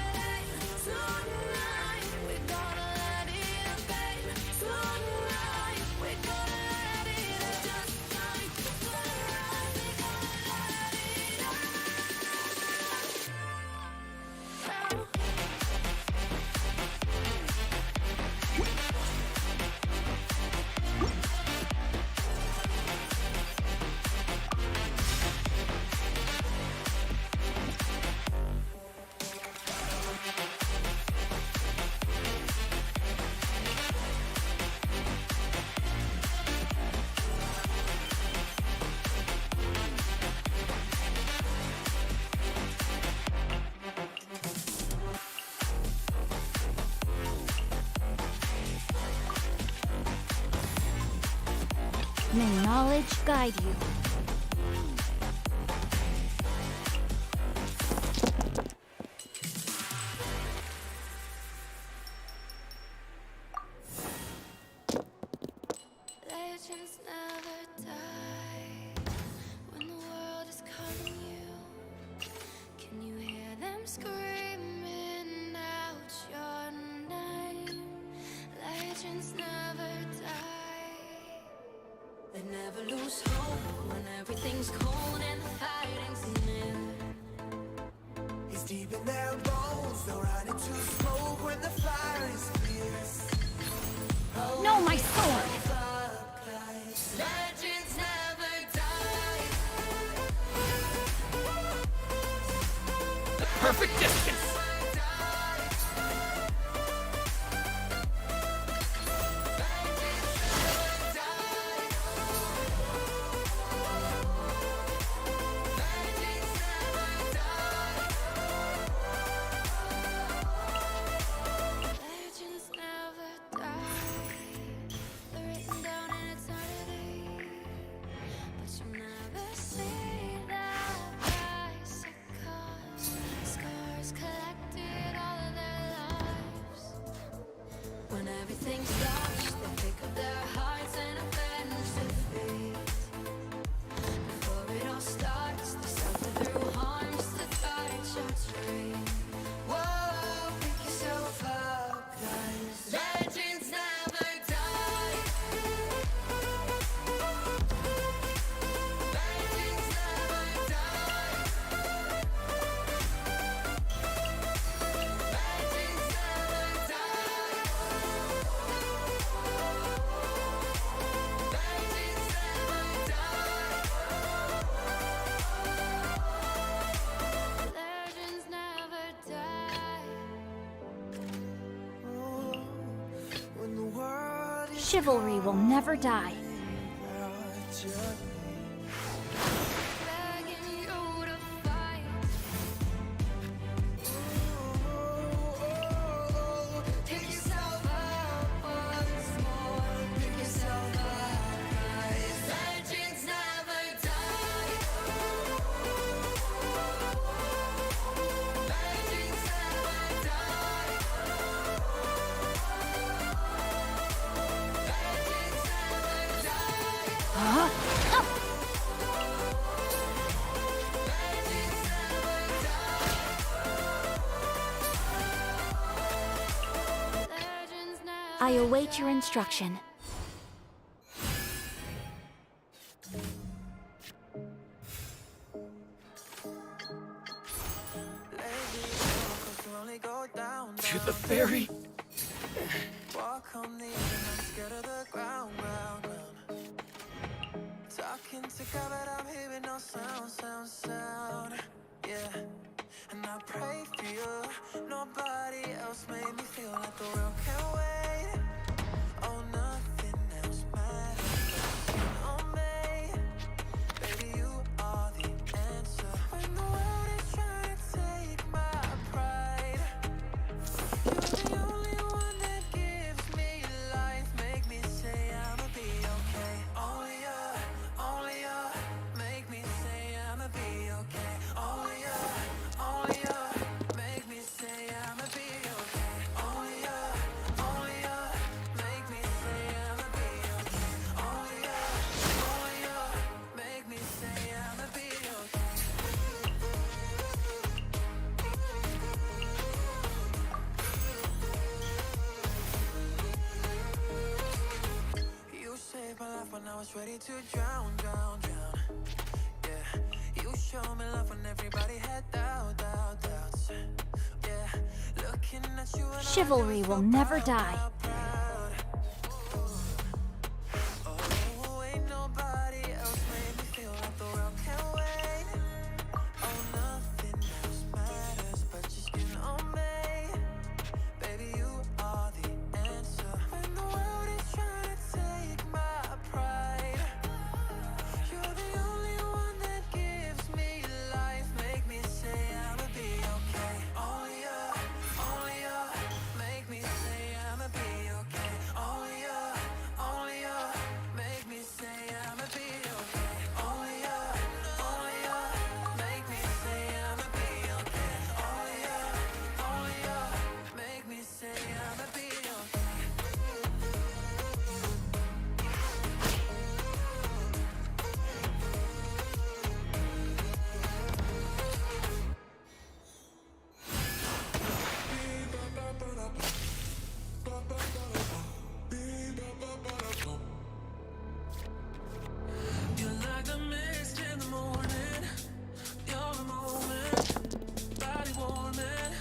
Tonight, we gonna let it up, baby. Tonight, we gonna let it up. Just like the sunrise, we gonna let it up. May knowledge guide you. Legends never die when the world is calling you. Can you hear them screaming out your name? Legends never die. They never lose hope when everything's cold and the fighting's near. It's deep in their bones, they'll run into smoke when the fire is fierce. No, my sword! Legends never die. Perfect distance! Legends never die. They're written down in eternity, but you'll never see their price it costs. Scars collected all of their lives. When everything's lost, they pick up their hearts and avenge defeat. Before it all starts, they suffer through harm just to touch your tree. Whoa, pick yourself up, 'cause legends never die. Legends never die. Legends never die. Legends never die. Legends never die. When the world is Chivalry will never die. calling out your name. I await your instruction. To the ferry? Walk on the I'm scared of the ground. Talking to God, but I'm hearing no sound. Yeah, and I pray for you. Nobody else made me feel like the world can wait. Oh, nothing else matters on me. Baby, you are the answer. When the world is trying to take my pride, you're the only one that gives me life. Make me say I'ma be okay. Only you, make me say I'ma be okay. Only you, make me say I'ma be okay. Only you, make me say I'ma be okay. Only you, make me say I'ma be okay. You saved my life when I was ready to drown. Yeah, you showed me love when everybody had doubts. Yeah, looking at you and Chivalry will never die. oh, ain't nobody else made me feel like the world can wait. Oh, nothing else matters but your skin on me. Baby, you are the answer. When the world is trying to take my pride, you're the only one that gives me life. Make me say I'ma be okay. Only you, make me say I'ma be okay. Only you, make me say I'ma be okay. Only you, make me say I'ma be okay. Only you, make me say I'ma be okay. You're like the mist in the morning. You're a moment, body warming.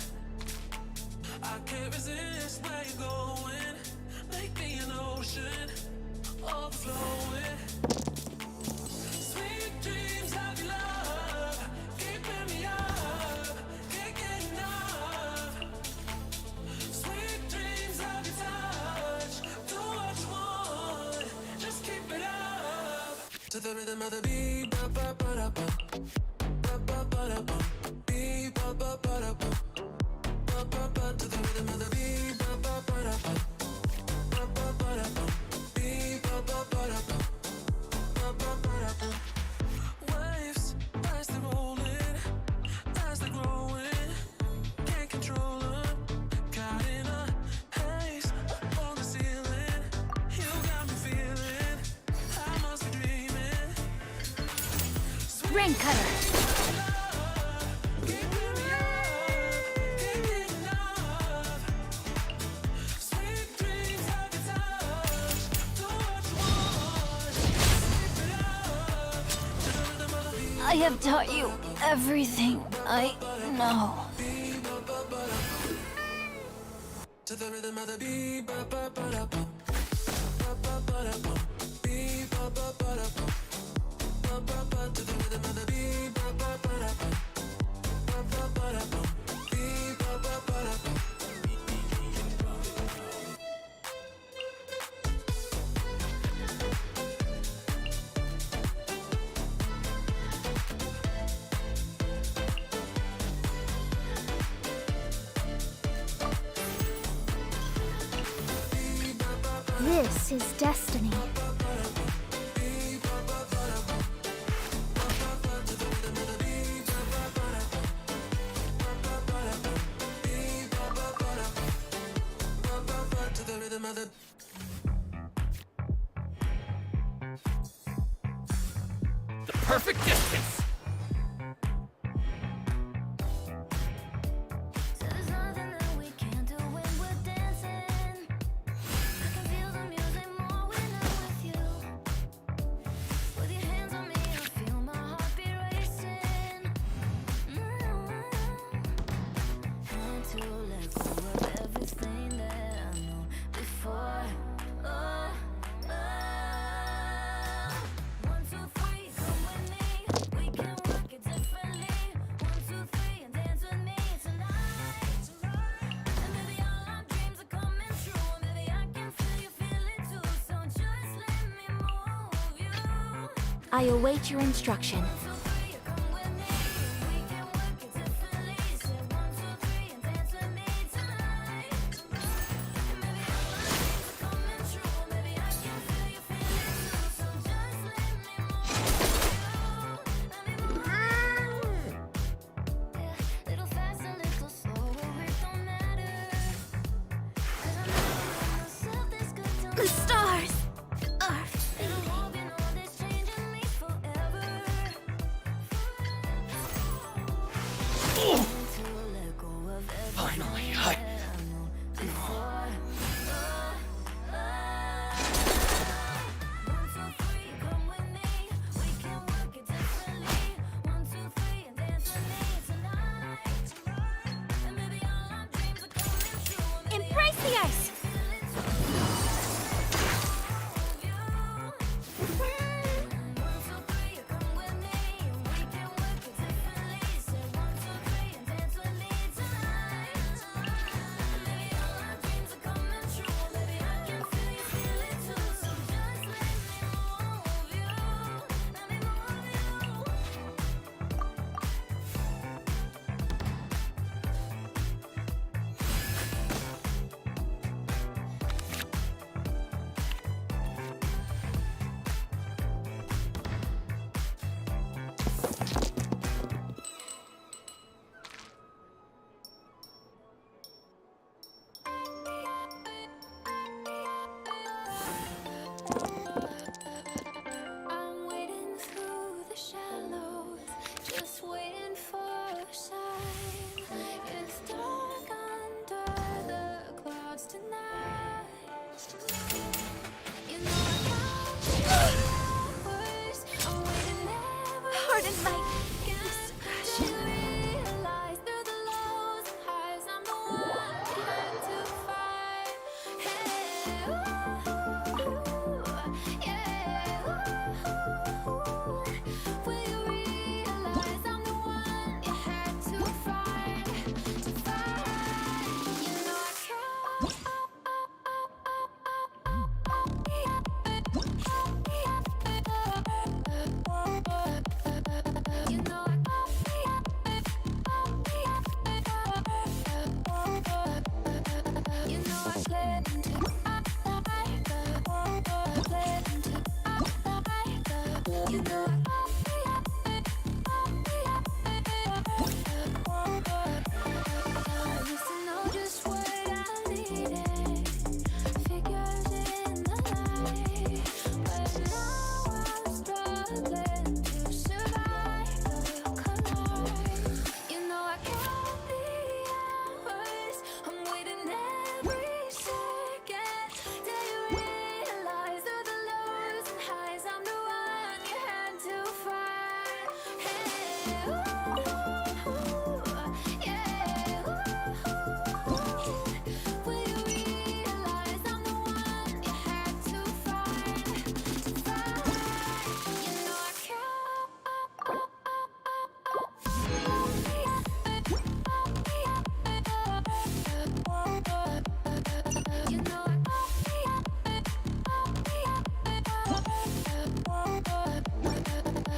I can't resist where you're going. Make me an ocean, overflowing. Sweet dreams of your love, keeping me up, can't get enough. Sweet dreams of your touch, do what you want, just keep it up. To the rhythm of the beat, ba ba ba da ba, ba ba ba da ba, beat ba ba ba da ba, ba ba ba. To the rhythm of the beat, ba ba ba da ba, ba ba ba da ba, beat ba ba ba da ba, ba ba ba da ba. Waves as they're rolling, as they're growing, can't control them. Caught in a haze up on the ceiling, you got me feeling I must be dreaming. Rain cutter. I have taught you everything I know. To the rhythm of the beat, ba ba ba da ba, ba ba ba da ba, beat ba ba ba da ba, ba ba ba. To the rhythm of the beat, ba ba ba da ba, ba ba ba da ba, beat ba ba ba da ba. This is destiny. To the rhythm of the perfect distance! I await your instruction. The stars are fading. Finally, Embrace the ice! I'm waiting through the shallows, just waiting for a sign. It's dark under the clouds tonight. You know I can't hours. I'm waiting every Pardon my second to realize through the lows and highs I'm the one you had to fight. Hey, ooh, yeah, ooh. Will you realize I'm the one you had to fight, to fight? You know I can't. You know I play into you know I used to know just what I needed. Figures in the light, but now I'm struggling to survive the collide. You know I count the hours. I'm waiting every second till you realize through the lows and highs I'm the one you had to fight. Hey, ooh, yeah, ooh. Will you realize I'm the one you had to fight, to fight? You know I can't. You know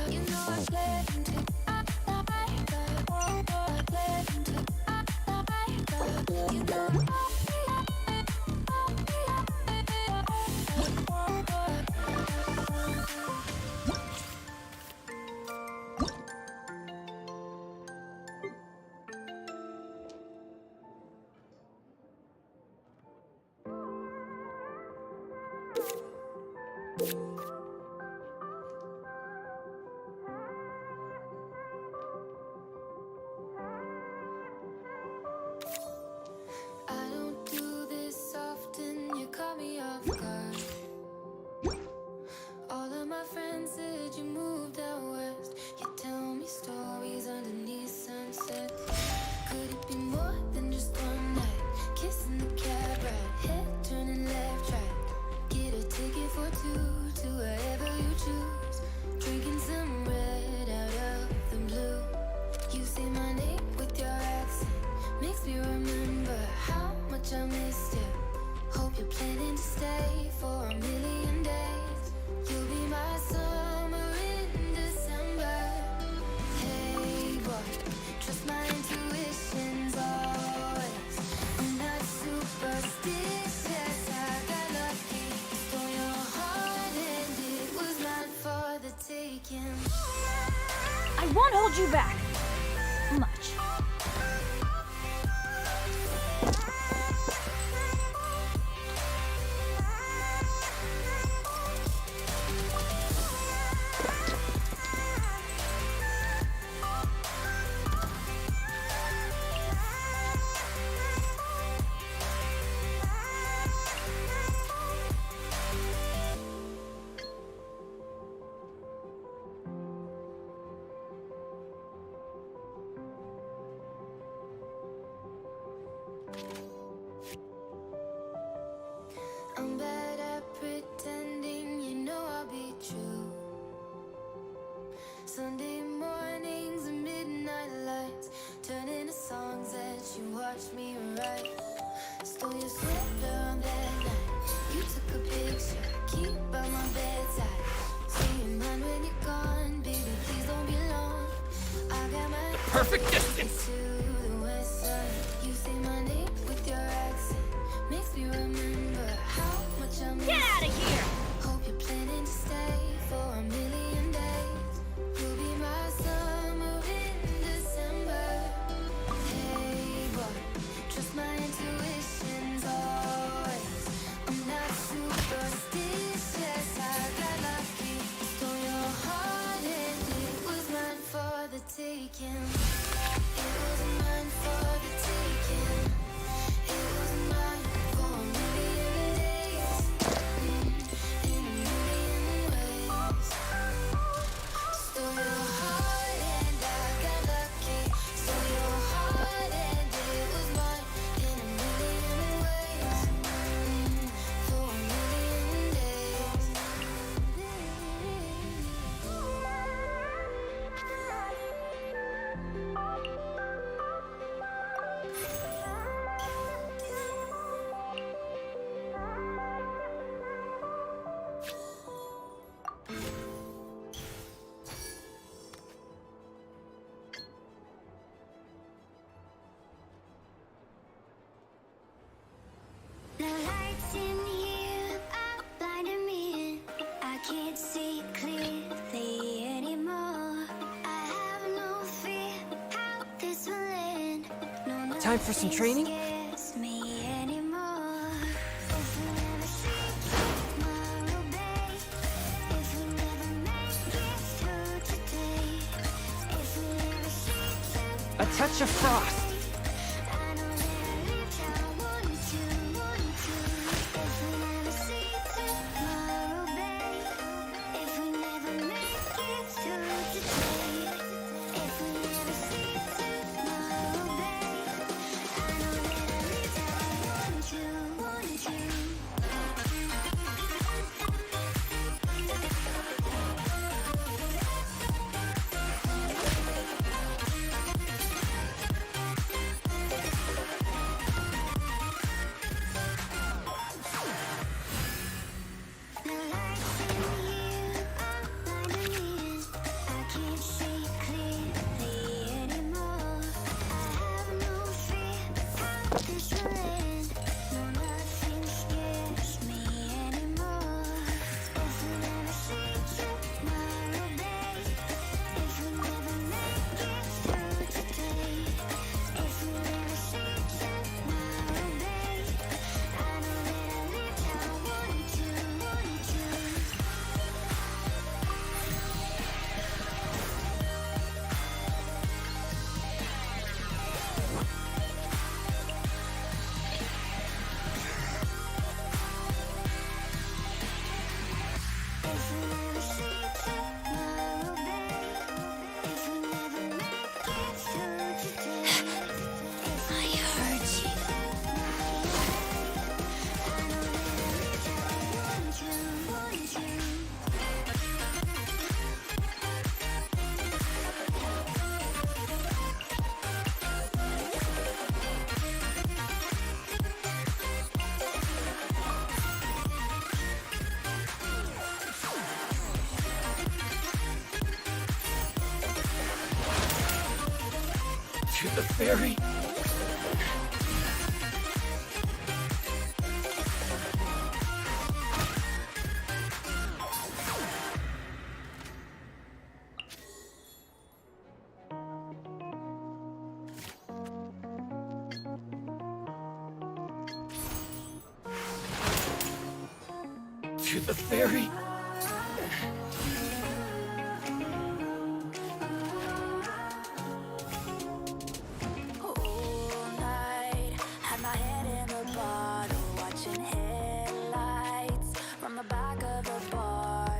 you know I play into you know I don't I won't hold you back. Much. I'm bad at pretending, you know I'll be true. Sunday mornings and midnight lights turn into songs that you watch me write. Stole your sweater on that night. You took a picture, keep by my bedside. Say you're mine when you're gone, baby, please don't be long. I got my Perfect distance! to the west side. You say my name with your accent. Makes me remember how much I miss. Get out of here! Hope you're planning to stay for a million days. You'll be my summer in December. Hey boy, trust my intuitions always. I'm not superstitious, I got lucky. Stole your heart and it was mine for the taking. It was mine for the taking. It was mine for a million days, in a million ways. Stole your heart and I got lucky. Stole your heart and it was mine in a million ways, for a million days. The lights in here are blinding me. I can't see clearly anymore. I have no fear how this will end. No, Time for some training? scares me anymore. If we never see tomorrow, babe. If we never make it through today. If we never see A touch of frost. I know that I lived how I wanted to. If we never see tomorrow, babe. If we never make it through today. If we never see tomorrow, babe. I know that I lived how I wanted to. The lights in here are blinding me. I can't see clearly anymore. I have no fear how this will end. No, nothing scares me anymore. If we never see tomorrow, babe. If we never make it through today. If we never see tomorrow, babe. I know that I lived how I wanted to. If we never see tomorrow, babe. If we never make it through today. I heard you. I know that I lived how I wanted to. To the ferry? to the ferry. All night, had my head in the bottle, watching headlights from the back of the bar.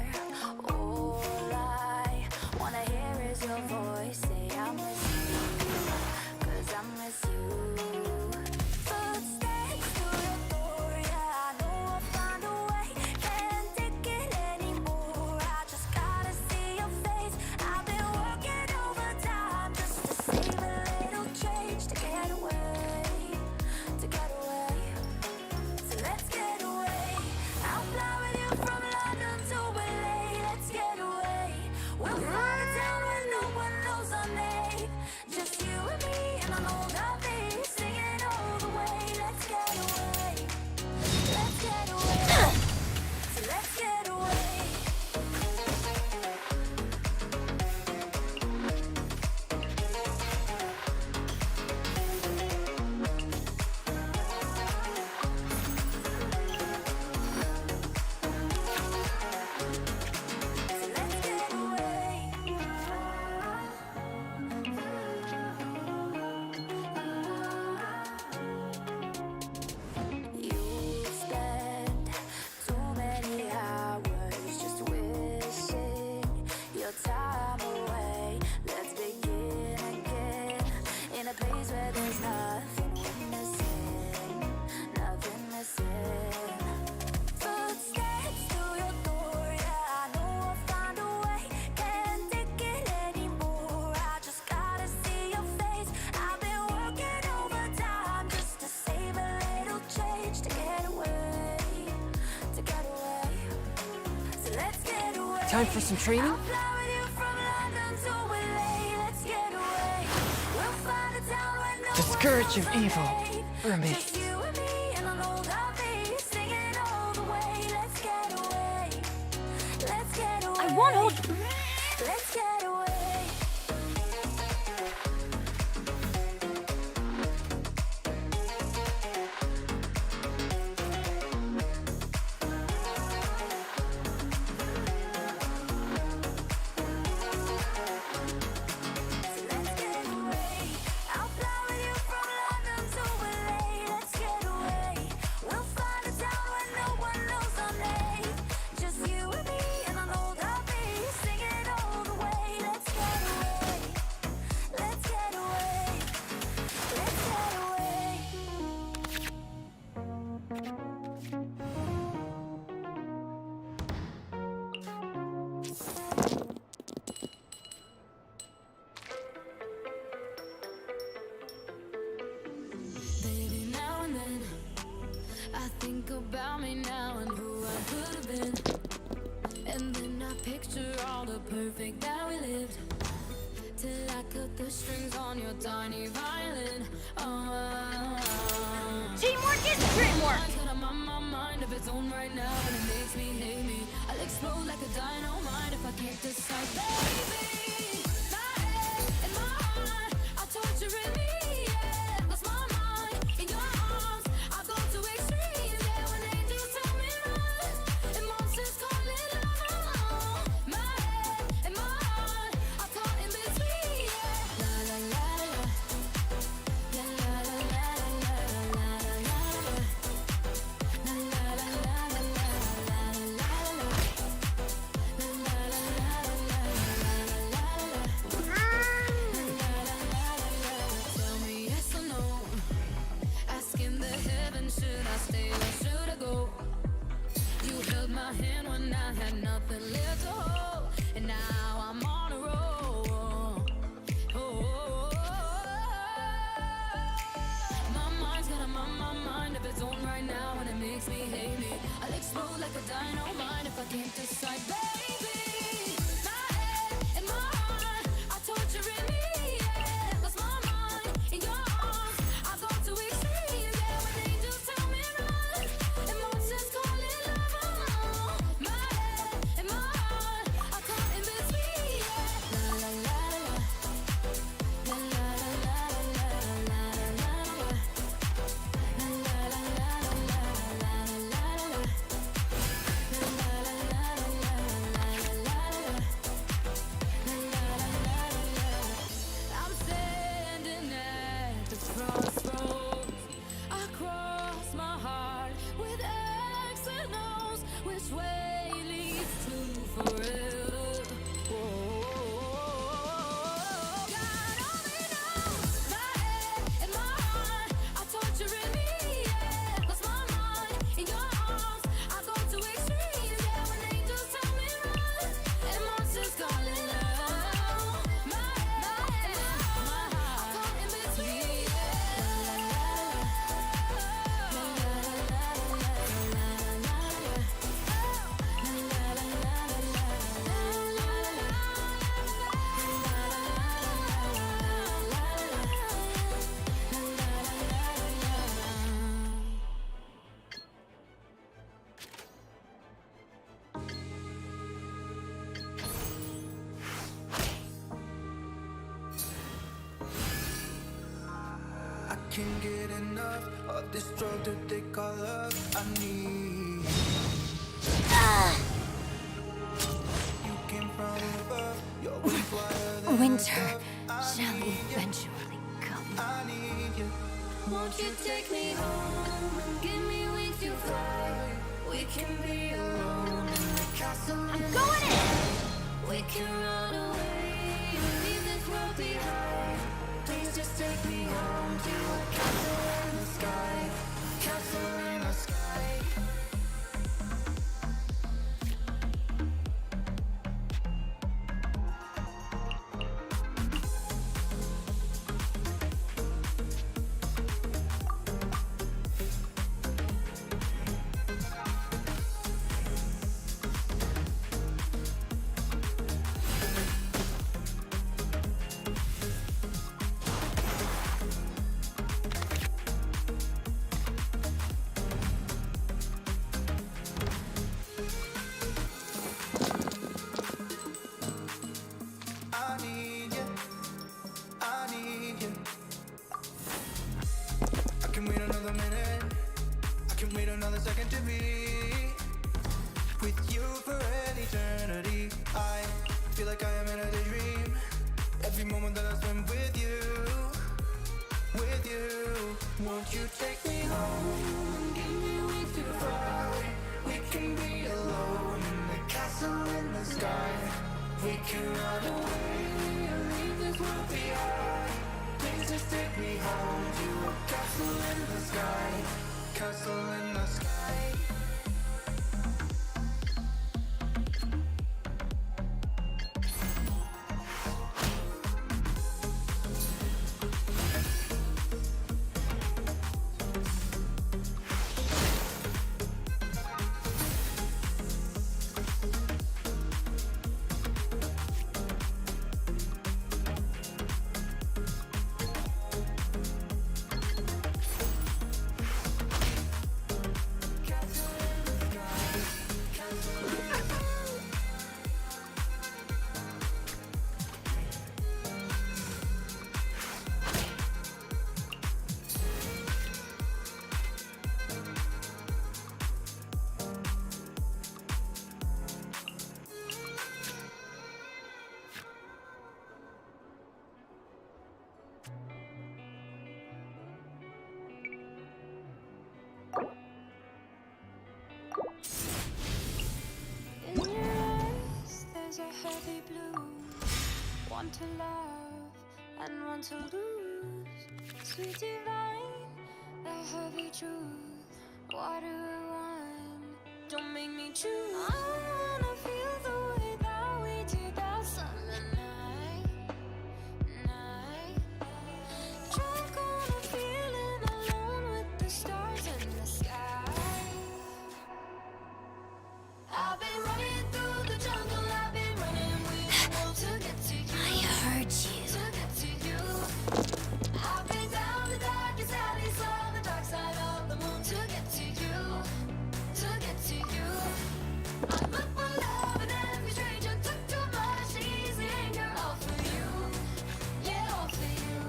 All I wanna hear is your voice say I miss you, 'cause I miss you. Footsteps through the door, yeah, I know I'll find a way. Can't take it anymore, I just gotta see your face. I've been working overtime just to save a little change to get away, to get away. So let's get away. I'll fly with you from London to LA. Let's get away. We'll fly to town where no one knows our name. Just you and me and an old RV, singing all the way. Let's get away. Let's get away. So let's get away. You spend too many hours just wishing your time away. Let's begin again in a place where there's nothing we're missing, nothing missing. Footsteps through your door, yeah, I know I'll find a way. Can't take it anymore, I just gotta see your face. I've been working overtime just to save a little change to get away, to get away. So let's get away. Time for some training? I'll fly with you from London to LA. Let's get away. We'll find a town where no The scourge of one knows evil our name. for me. Just you and me and an old RV, singing all the way. Let's get away. Let's get away. I won't hold. Let's get away. Let's get away. I'll fly with you from London to LA. Let's get away. We'll find a town where no one knows our name. Just you and me and an old RV, singing all the way. Let's get away. Let's get away. Let's get away. Baby, now and then I think about me now and who I could have been. And then I picture all the perfect that we lived, till I cut the strings on your tiny violin. Teamwork is dreamwork. Got on my mind of its own right now, and it makes me hate me. I'll explode like a dynamite if I can't decide, baby. My head and my heart are torturing me. Yeah, lost my mind in your arms. I've gone to extremes. Yeah, when angels tell me run, and monsters call it love. My head and my heart are caught in between. Yeah, la la la la, la la la la la la la la. La la la la la la la la la. La la la la la la la la. Tell me yes or no. Asking the heavens, should I stay or should I go? You held my hand when I had nothing left to hold, and now I'm on a roll. My mind's got a mind of its own right now, and it makes me hate me. I'll explode like a dynamite if I can't decide, baby. My head and my heart are torturing me. Yeah, lost my mind in your arms. I've gone to extremes. Yeah, when angels tell me run, and monsters call it love. My head and my heart are caught in between. Yeah, la la la la, la la la la la la la la. La la la la la la la la la. can't get enough of this drug that they call love. I need you came from above. You're way flyer than Winter I shall need you. eventually come. I need you. Won't you take me home and give me wings to fly? We can be alone in the castle. I'm going in. We can run away and leave this world behind. Please just take me home to a castle in the sky. Castle in the sky. I need you. I need you. I can wait another minute. I can wait another second to be with you for an eternity. I feel like I am in a daydream. Every moment that I spend with you, with you. Won't you take me home and give me wings to fly? We can be alone in the castle in the sky. We can run away and leave this world behind. Please just take me home to a castle in the sky. Castle in the sky. In your eyes, there's a heavy blue. One to love and one to lose. Sweet divine, the heavy truth. What do I want? Don't make me choose. I wanna feel the way that we did that summer night. Drunk on a feeling alone with the stars in the sky. I've been running through the jungle, I've been running with the wolves to get to you. I heard you. To get to you. I've been down the darkest alleys on the dark side of the moon to get to you. To get to you. I look for love in every stranger, took too much easy anger, all for you. Yeah, all for you.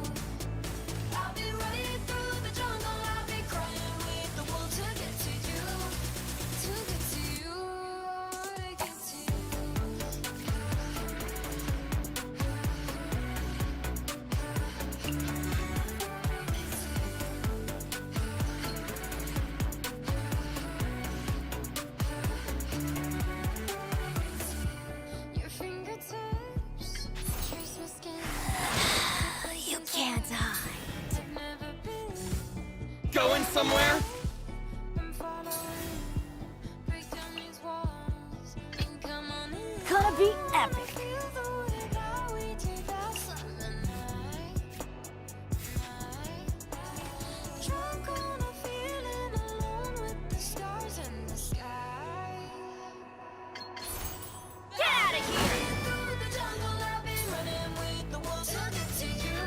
I've been running through the jungle, I've been crying with the wolves to get to you. To get to you. To get to you. Your fingertips trace my skin. You can't hide. I've never been. Going somewhere? I'm following. Break down these walls and come on in. Gonna be epic. Feel the way that we did that summer night. Drunk on a feeling alone with the stars in the sky. Get out of here! Through the jungle, I've been running with the wolves to get to you.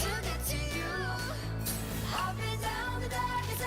To get to you. I've been down the darkest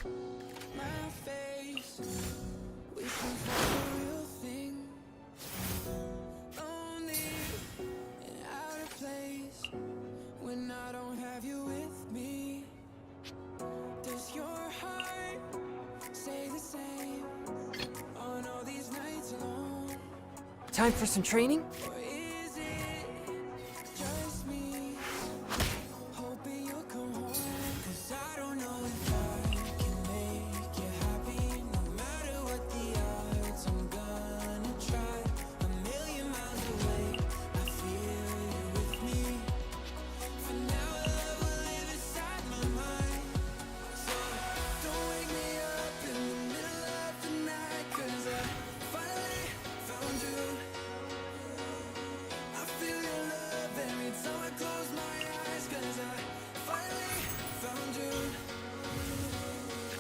my face, wishing for the real thing. Lonely and out of place when I don't have you with me. Does your heart say the same on all these nights alone? Time for some training? Or is it just me hoping you'll come home? 'Cause I don't know if I can make you happy. No matter what the odds, I'm gonna try. A million miles away, I feel you with me. For now, love will live inside my mind. So don't wake me up in the middle of the night, 'cause I finally found you. I feel your love every time I close my eyes, 'cause I finally found you.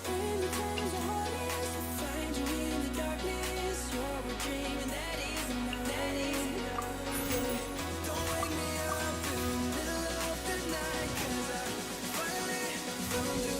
When the times are hardest, I find you in the darkness. You're a dream and that is enough, that is enough. Yeah. Don't wake me up in the middle of the night, 'cause I finally found you.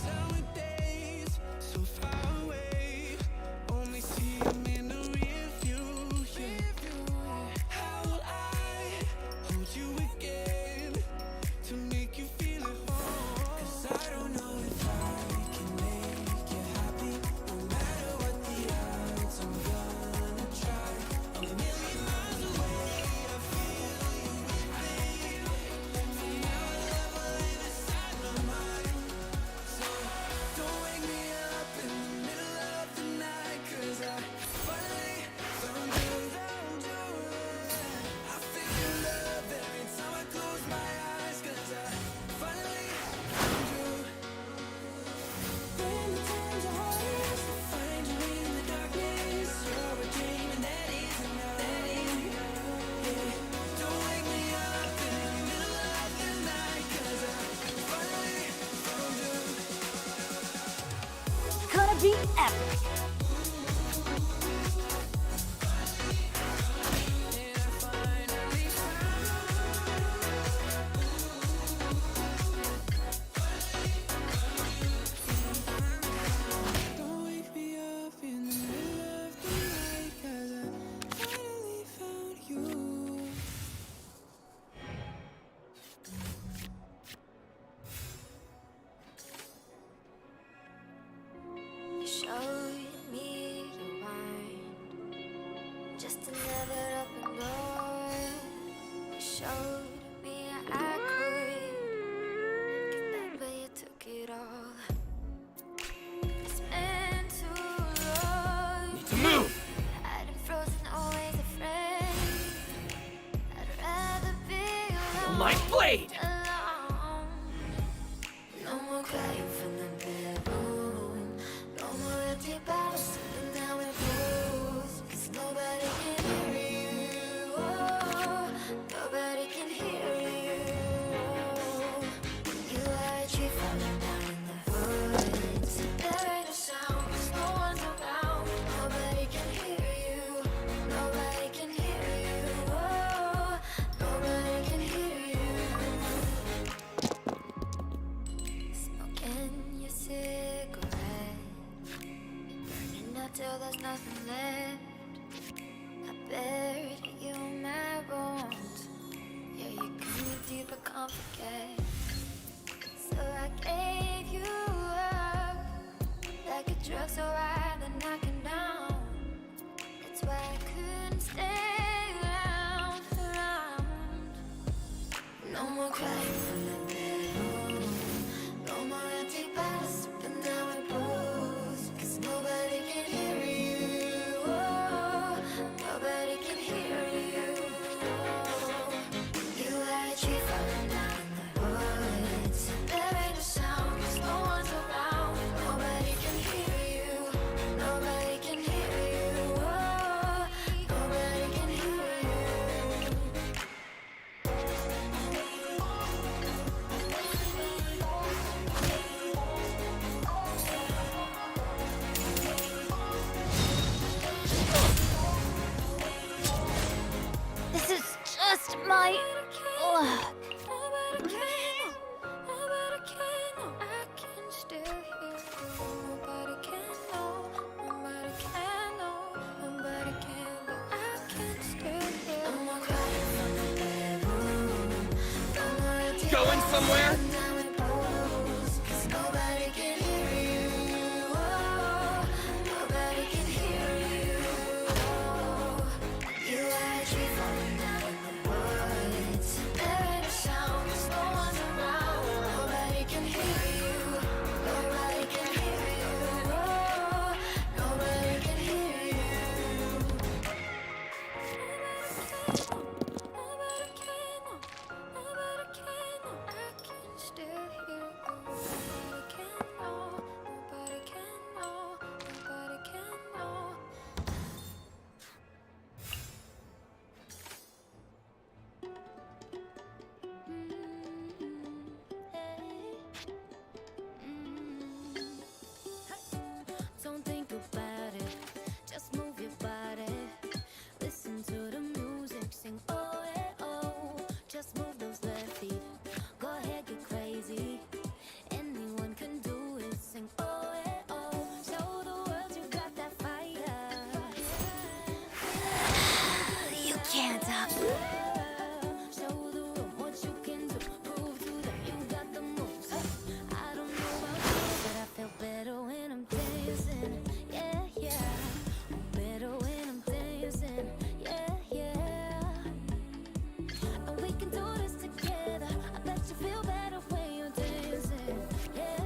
Summer days, so far away, only see them in the rear view, yeah. How will I hold you again to make you feel at home? 'Cause I don't know if I can make you happy. No matter what the odds, I'm gonna try. A million miles away, I feel you with me. For now, love will live inside my mind. So don't wake me up in the middle of the night, 'cause I finally found you. I feel your love every time I close my eyes, 'cause I finally found you. When the times are hardest, I find you in the darkness. You're a dream and that is enough, that is enough. Yeah. Don't wake me up in the middle of the night, 'cause I finally found you. It's gonna be epic. Don't wake me up in the middle of the night, 'cause I finally found you. You showed me the wind, just to never open doors. You showed me I could get that, but you took it all. It's meant to love. Move! Hiding frozen, always a friend. I'd rather be alone. My blade! Alone. No more crying from the bedroom. No more empty bottles sitting down with booze. 'Cause nobody can hear you. Oh, nobody can hear you. You are a tree falling down in the woods. There ain't no sound 'cause no one's around. Nobody can hear you. Nobody can hear you. Oh, nobody can hear you. Smoking your cigarette, burning up till there's nothing left. I buried you in my bones. Yeah, you cut me deep, I can't forget. So I gave you up, like a drug so right then knocking down. That's why I couldn't stay around. No more crying from the bedroom. No more empty bottles sipping down with booze. 'Cause nobody can hear you. Oh, nobody can hear you. You are a tree falling down in the woods. There ain't no sound 'cause no one's around. Nobody can hear you. Nobody can hear you. Oh, nobody can hear you. going somewhere? Nobody can hear you. Oh, nobody can hear you. Oh, you are a tree falling down in the woods. There ain't a sound 'cause no one's around. Nobody can hear you. Nobody can hear you. Oh, nobody can hear you. Nobody can, nobody can, I can still hear you. Nobody can know, nobody can know, nobody can know. Don't think about it, just move your body. Listen to the music, sing oh eh, oh. Just move those left feet, go ahead get crazy. Anyone can do it, sing oh eh, oh. Show the world you got that fire. You can't stop. Show the room what you can do. Prove to them you got the moves. I don't know about you, but I feel better when I'm dancing. Yeah, yeah. Better when I'm dancing. Yeah, yeah. And we can do this together. I bet you feel better when you're dancing. Yeah,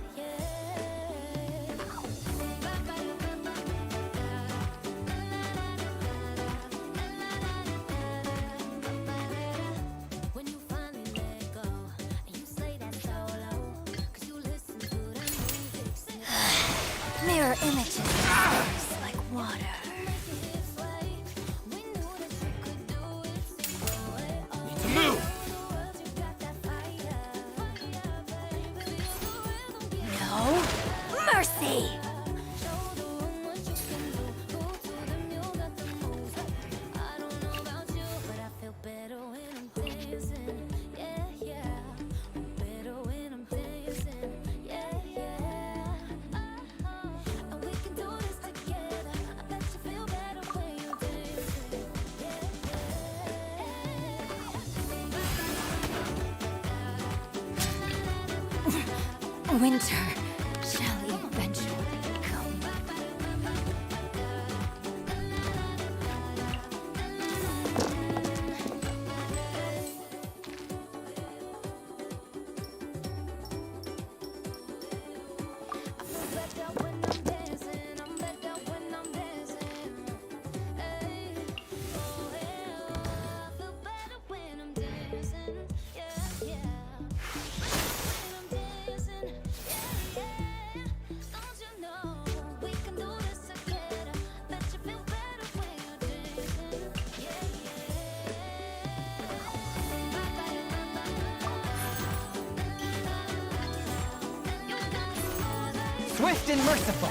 when you finally let go and you slay that solo, 'cause you listen to the music. Mirror images. Like water. Need to move! No mercy. Winter shall eventually come. Swift and merciful.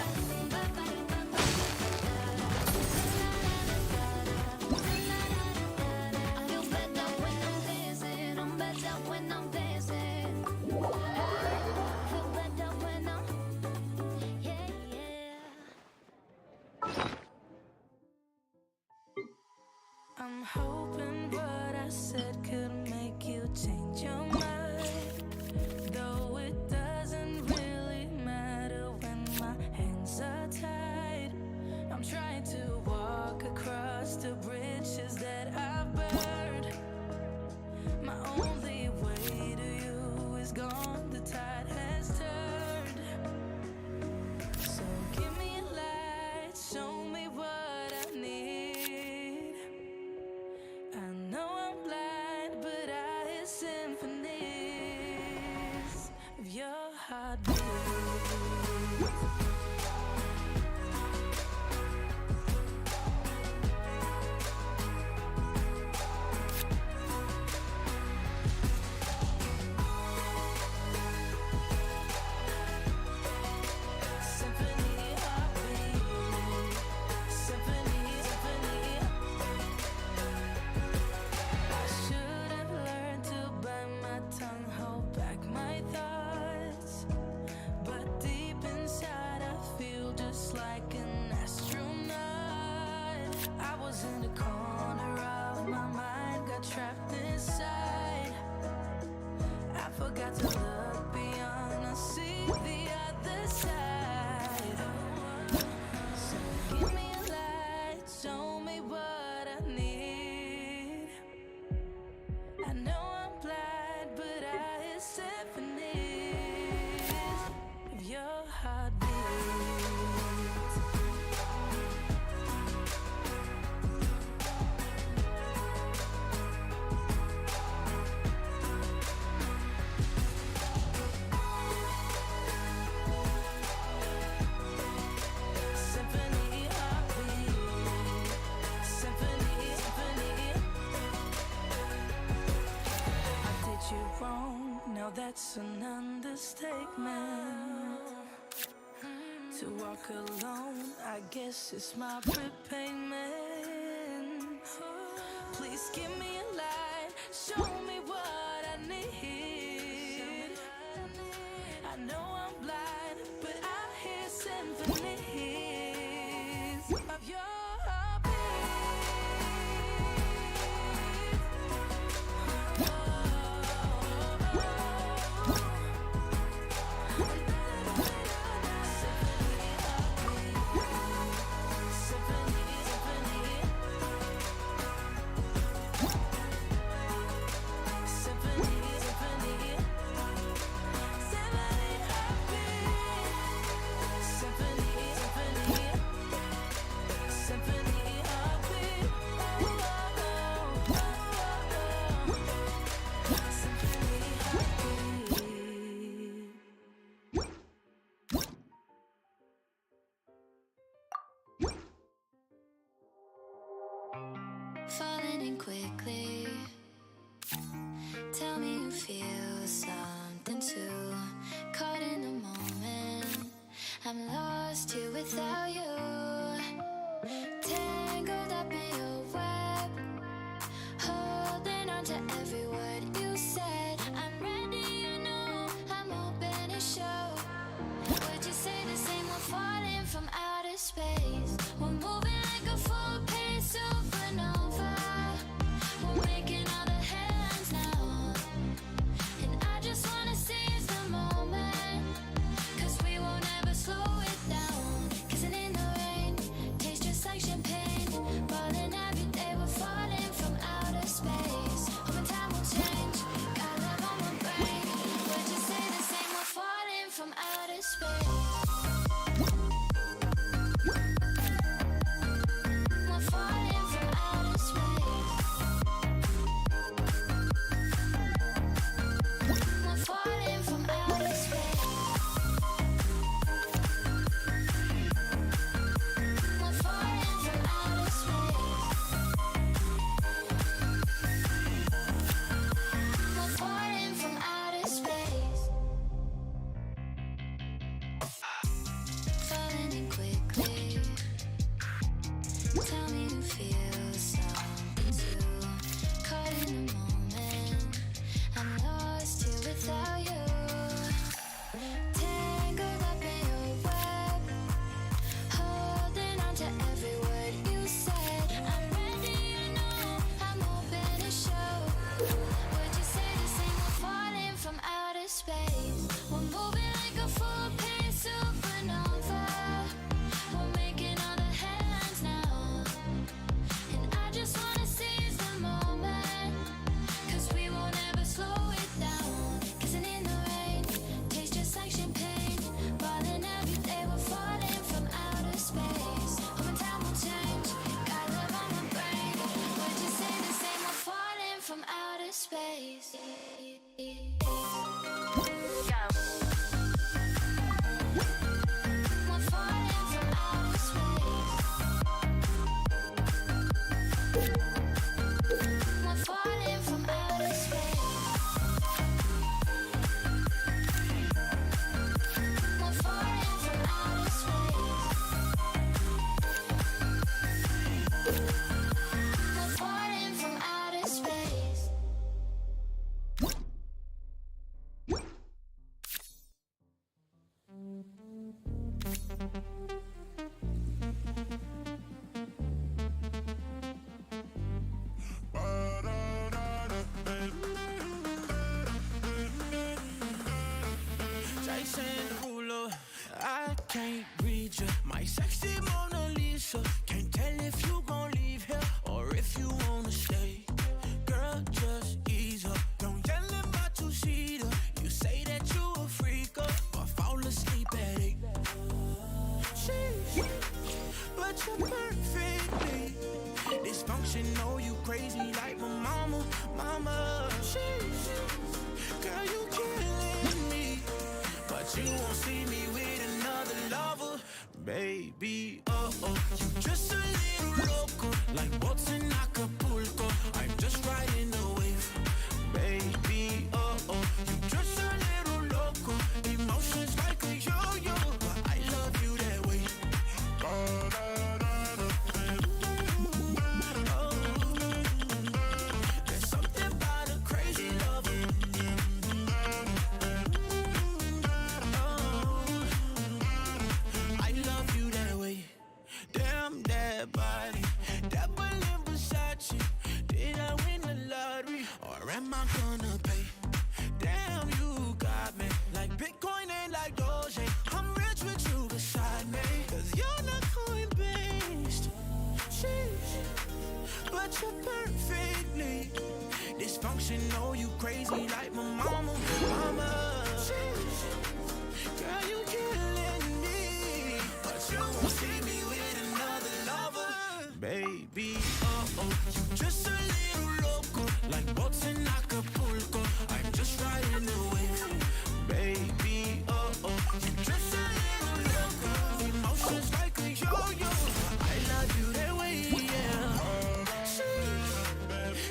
I'm hoping what I said could make you change your mind. Though it doesn't really matter when my hands are tied. I'm trying to walk across the bridges that I've burned. My only way to you is gone, the tide has turned. So give me a light, show me what I need. I know I'm blind, but I hear symphony. got to look beyond and see the other side. So give me a light, show me what I need. I know I'm blind, but I hear symphonies of your heartbeat. Now that's an understatement. To walk alone, I guess it's my prepayment. Please give me a light, show me what I need. I know I'm blind, but I hear symphonies of your falling in quickly. Tell me you feel something too. Caught in the moment, I'm lost here without you. Tangled up in your web, holding on to every word you said. I'm ready, you know, I'm open to show. Would you say the same? We're falling from outer space. We're moving like a full-paced supernova. We're making all the headlines now, and I just wanna seize the moment, 'cause we won't ever slow it down. Kissing in the rain, tastes just like champagne. Falling every day, we're falling from outer space. Hoping and ruler. I can't read you, my sexy Mona Lisa. Can't tell if you gon' leave here or if you wanna stay. Girl, just ease up. Don't yell in my two-seater. You say that you a freak up, but fall asleep at 8. Sheesh, but you're perfectly dysfunctional. You crazy like my mama, mama. Sheesh, girl, you killing me, but you won't see me with another lover, baby. You just a little loco, like what's in Acapulco. I'm just riding the wave, baby. You just a little loco, emotions like a yo-yo, but I love you that way. There's something about a crazy lover. I love you that way. Damn that body, that Berlin Versace. Did I win the lottery or am I gonna pay? Damn, you got me like Bitcoin and like Doge. I'm rich with you beside me, cause you're not coin-based. Sheesh, but you're perfectly dysfunctional. You crazy like my mama, mama. Sheesh, girl, you killing me, but you won't see me with another lover, baby. You just a little loco, like boats in Acapulco. I'm just riding the wave, baby. You just a little loco, emotions like a yo-yo. I love you that way, yeah. Sheesh,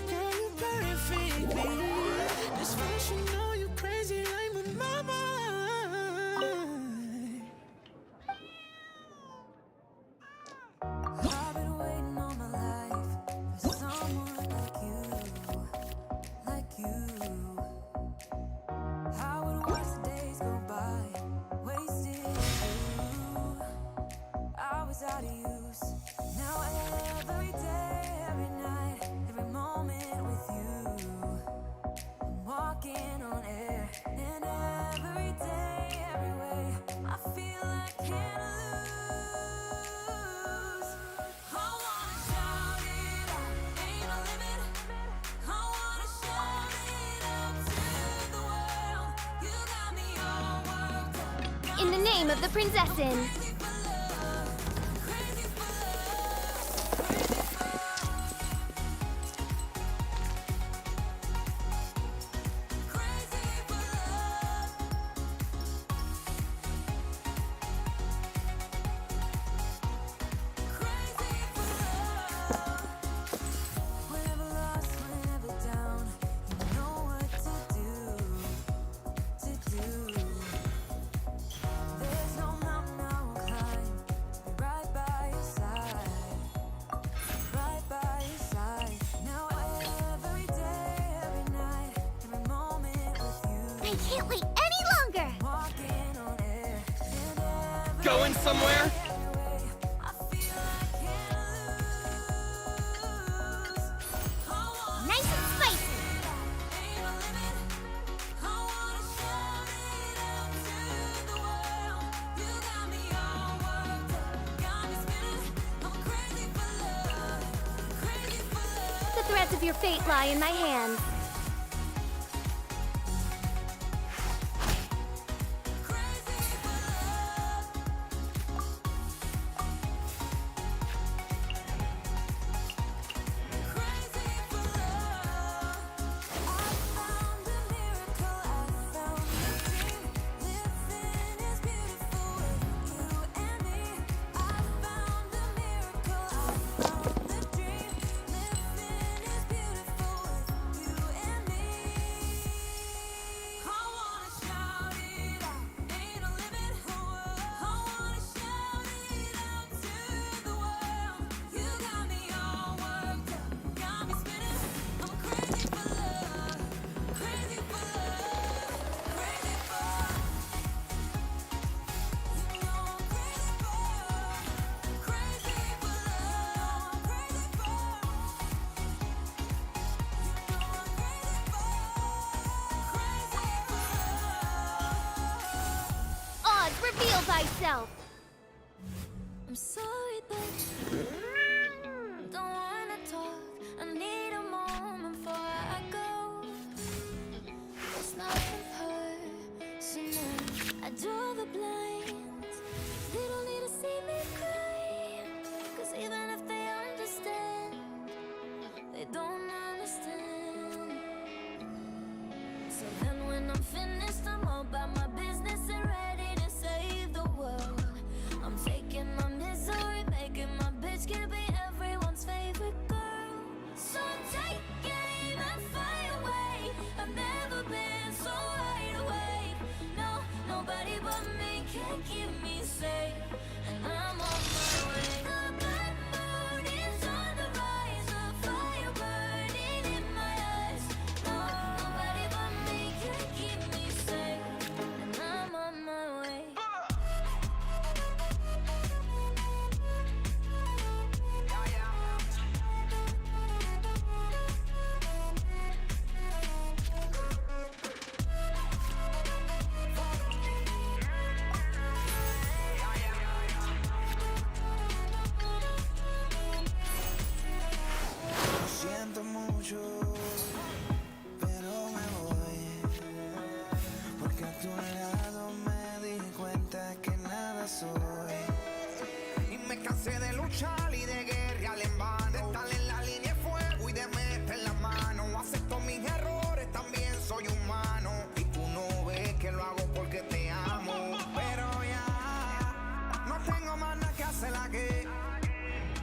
girl, you perfectly dysfunctional. You crazy like my mama. I've been waiting all my life for someone like you. I would watch the days go by, wasted you. I was out of use. Now every day, every night, every moment with you, I'm walking on air. And every day, every way, I feel I can't lose. I wanna shout it out, ain't no limit. I wanna shout it out to the world. You got me all worked up. In the name of the Prinzessin. Whenever lost, whenever down, you know what to do. There's no mountain I won't climb, be right by your side, right by your side. Now every day, every night, every moment with you. I can't wait any longer. Walking on air, and every Going somewhere? Nice and spicy. The threads of your fate lie in my hands. Feel thyself! I'm sorry, but don't wanna talk. I need a moment before I go. It's nothing personal. I draw the blinds. They don't need to see me cry. 'Cause even if they understand, they don't understand. So then when I'm finished, I'm all about my business and ready to save the world. I'm taking my misery, making my bitch can be everyone's favorite girl. So take aim and fly away. I've never been so wide awake. No, nobody but me can keep me safe. And I'm on my way. The bad mood is on the rise. A fire burning in my eyes. No, nobody but me can keep me safe. And I'm on my way. Lo siento mucho, pero me voy. Porque a tu lado me di cuenta que nada soy. Y me cansé de luchar y de guerrear en vano. De estar en la línea de fuego y de meter la mano. Acepto mis errores, también soy humano. Y tú no ves que lo hago porque te amo. Pero ya no tengo más nada que hacer aquí.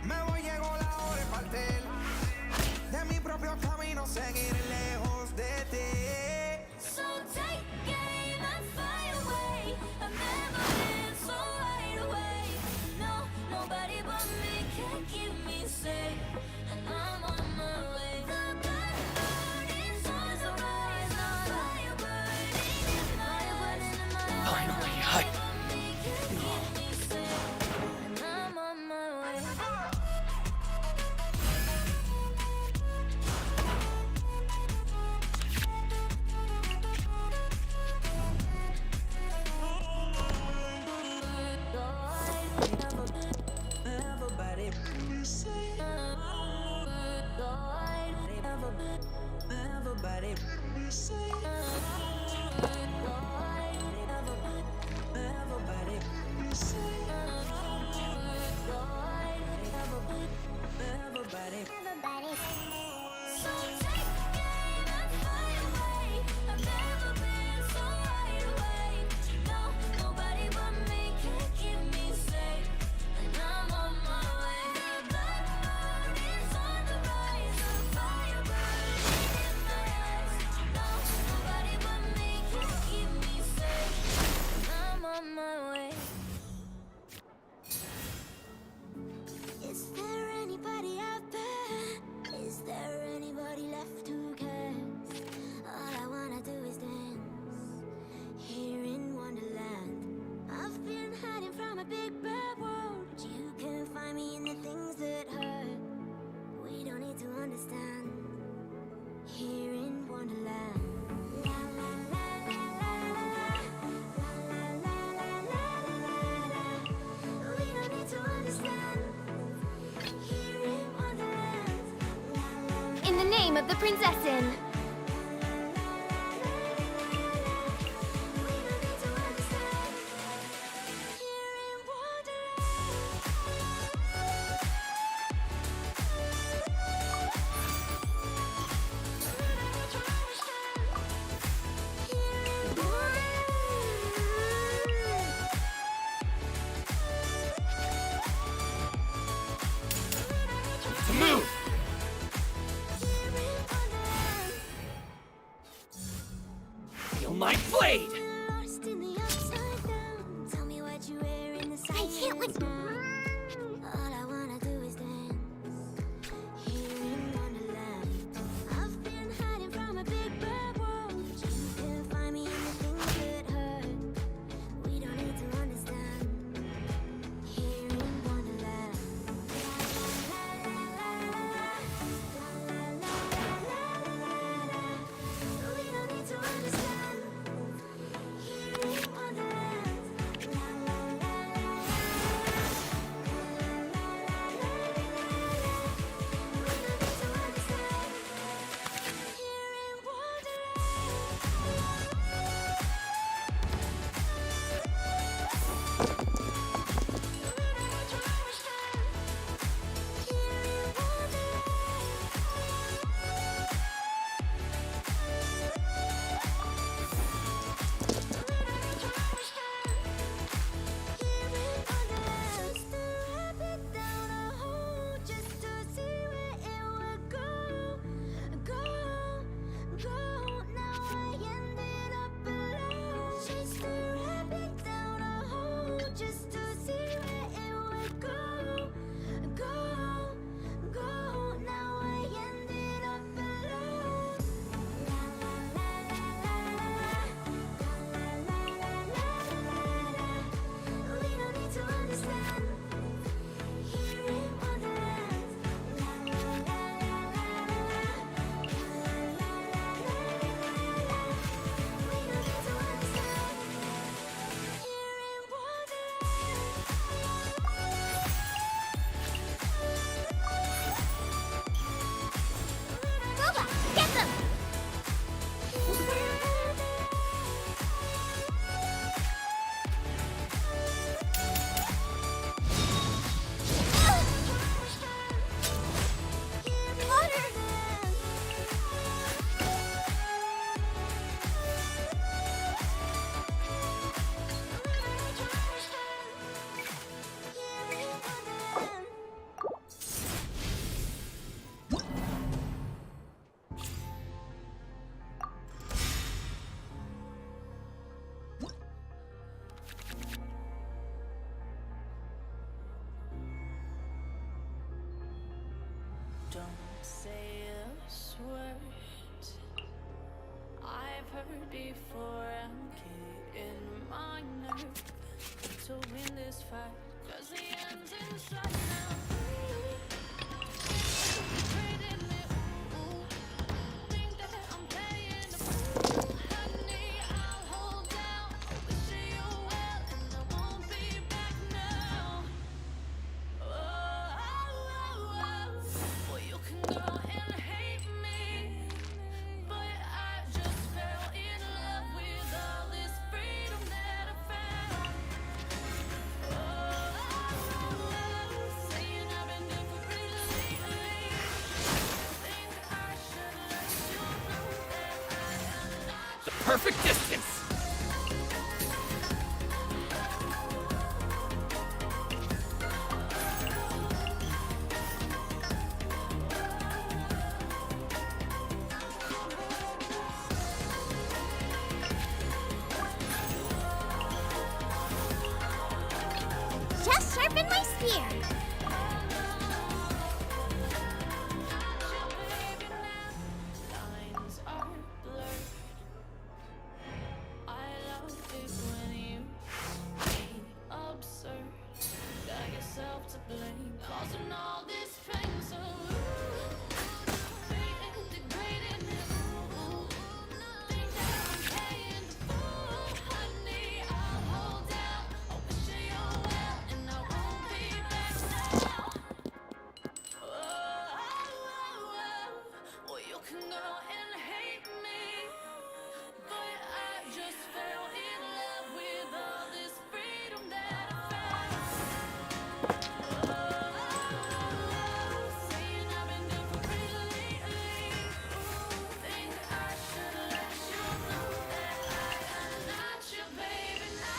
Me voy, llegó la hora de partir. De mi propio camino seguir lejos de ti. So take aim and fly away. I've never been so wide awake. No, nobody but me can keep me safe. And I'm on my way. The bad mood is on the rise. The fire burning in my eyes. Finally, I... Keep me safe. And I'm on my way. So take aim and fly away. I've never been so wide awake. No, nobody but me can keep me safe. And I'm on my way. The bad mood is on the rise. The fire burning in my eyes. No, nobody but me can keep me safe. And I'm on my way. Is there anybody out there? Is there anybody left who cares? All I wanna do is dance here in Wonderland. I've been hiding from a big bad world. You can find me in the things that hurt. We don't need to understand here in Wonderland. La la la la la la la la la la la la. We don't need to understand here in Wonderland. In the name of the Prinzessin! To move! Feel my blade! Lost in the upside down. Tell me what you wear in the I can't let All I wanna do is dance here in Wonderland. I've been hiding from a big bad world. You can find me in the things that hurt. We don't need to understand here in Wonderland. La la la la la la la la la la la. We don't need to understand here in Wonderland. La la before I'm getting my nerve to win this fight, 'cause the end's in sight now. Trading me, ooh, think that I'm playing the fool. Honey, I'll hold down, wishing you well, and I won't be back now. Well, you can go and hate me, but I just fell in love with all this freedom that I found. Saying I've been different lately. Think I should let you know that I am not The perfect distance! Just sharpen my spear. lines are blurred. I love it when you be absurd. Got yourself to blame, causing all this pain. So degrading it. Think that I'm paying the fool. Honey, I'll hold down. I wish you well, and I won't be back now. Well, you can go and hate me, but I just fell in love with all this freedom that I found. Saying I've been different lately. Think I should let you know that I am not your baby now.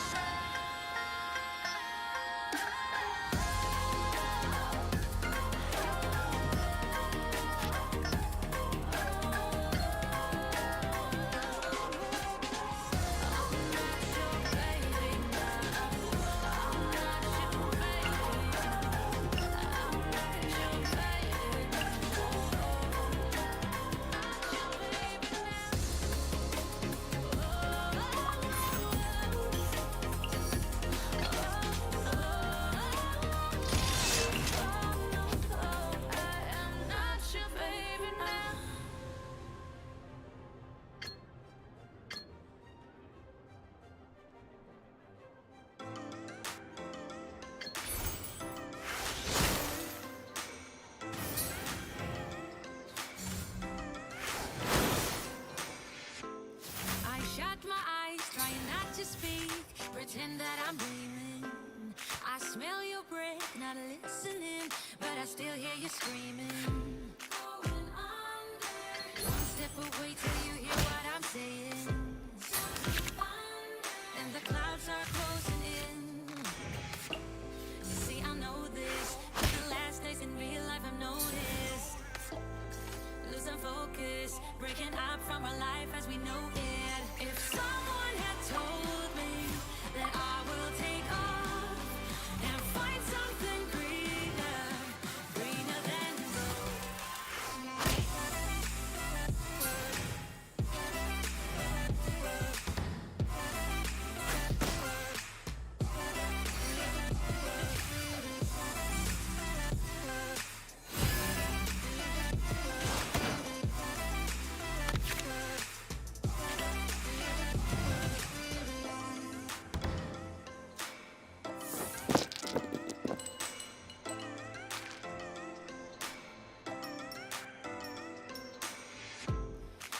I shut my eyes, trying not to speak, pretend that I'm dreaming. I smell your breath, not listening, but I still hear you screaming. Going under. One step away till you hear what I'm saying. And the clouds are closing in. You see, I know this. The last days in real life I've noticed. Losing focus, breaking up from our life as we know it. If someone had told me that I will take off and find something greener, greener than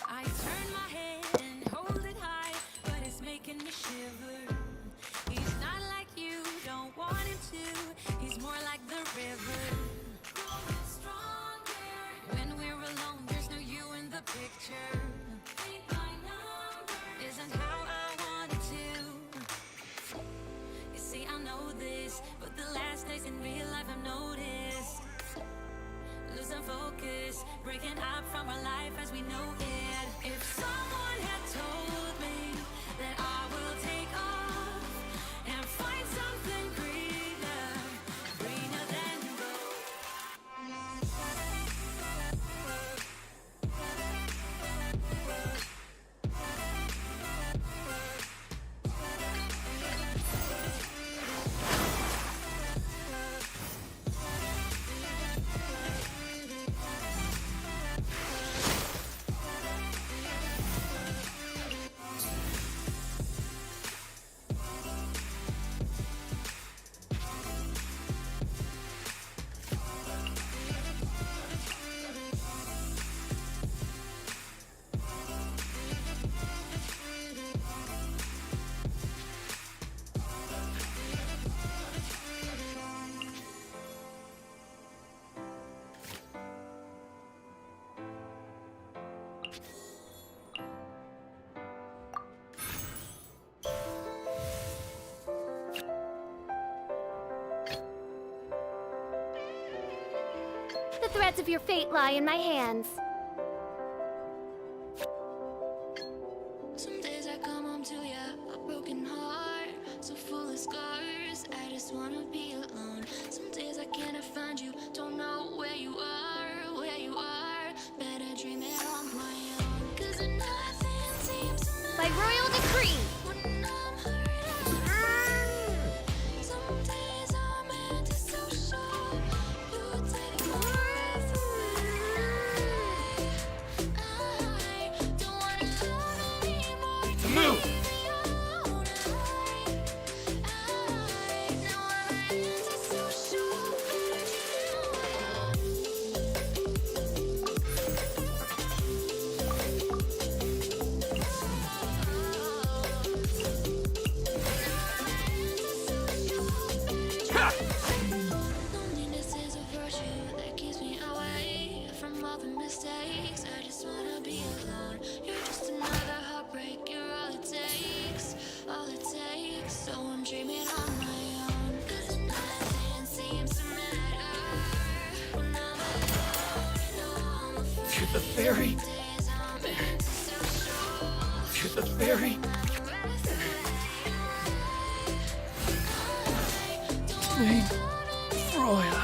I turn my head and hold it high, but it's making me shiver. He's not like you, don't want him to. He's more like the river. Growing stronger. When we're alone, there's no you in the picture. Take my number. Isn't how I wanted to. You see, I know this, but the last days in real life I've noticed. Losing focus, breaking up from our life as we know it. If someone had told me that I will take off and find something greener, greener than gold. threads of your fate lie in my hands. Some days I come home to ya, a broken heart, so full of scars. I just wanna be alone. Some days I cannot find you, don't know where you are, where you are. Better dream it on my own, 'cause nothing seems to matter. By royal decree. When I'm hurt, some days I'm antisocial. You take my breath away. I don't wanna love anymore. Move! Loneliness is a virtue that keeps me away from all the mistakes. I just wanna be alone. You're just another heartbreak. You're all it takes, all it takes. So I'm dreaming on my own, 'cause nothing seems to matter when I'm alone. You know I'm afraid. To the ferry. Days I'm antisocial. To the ferry. Mein Fräulein.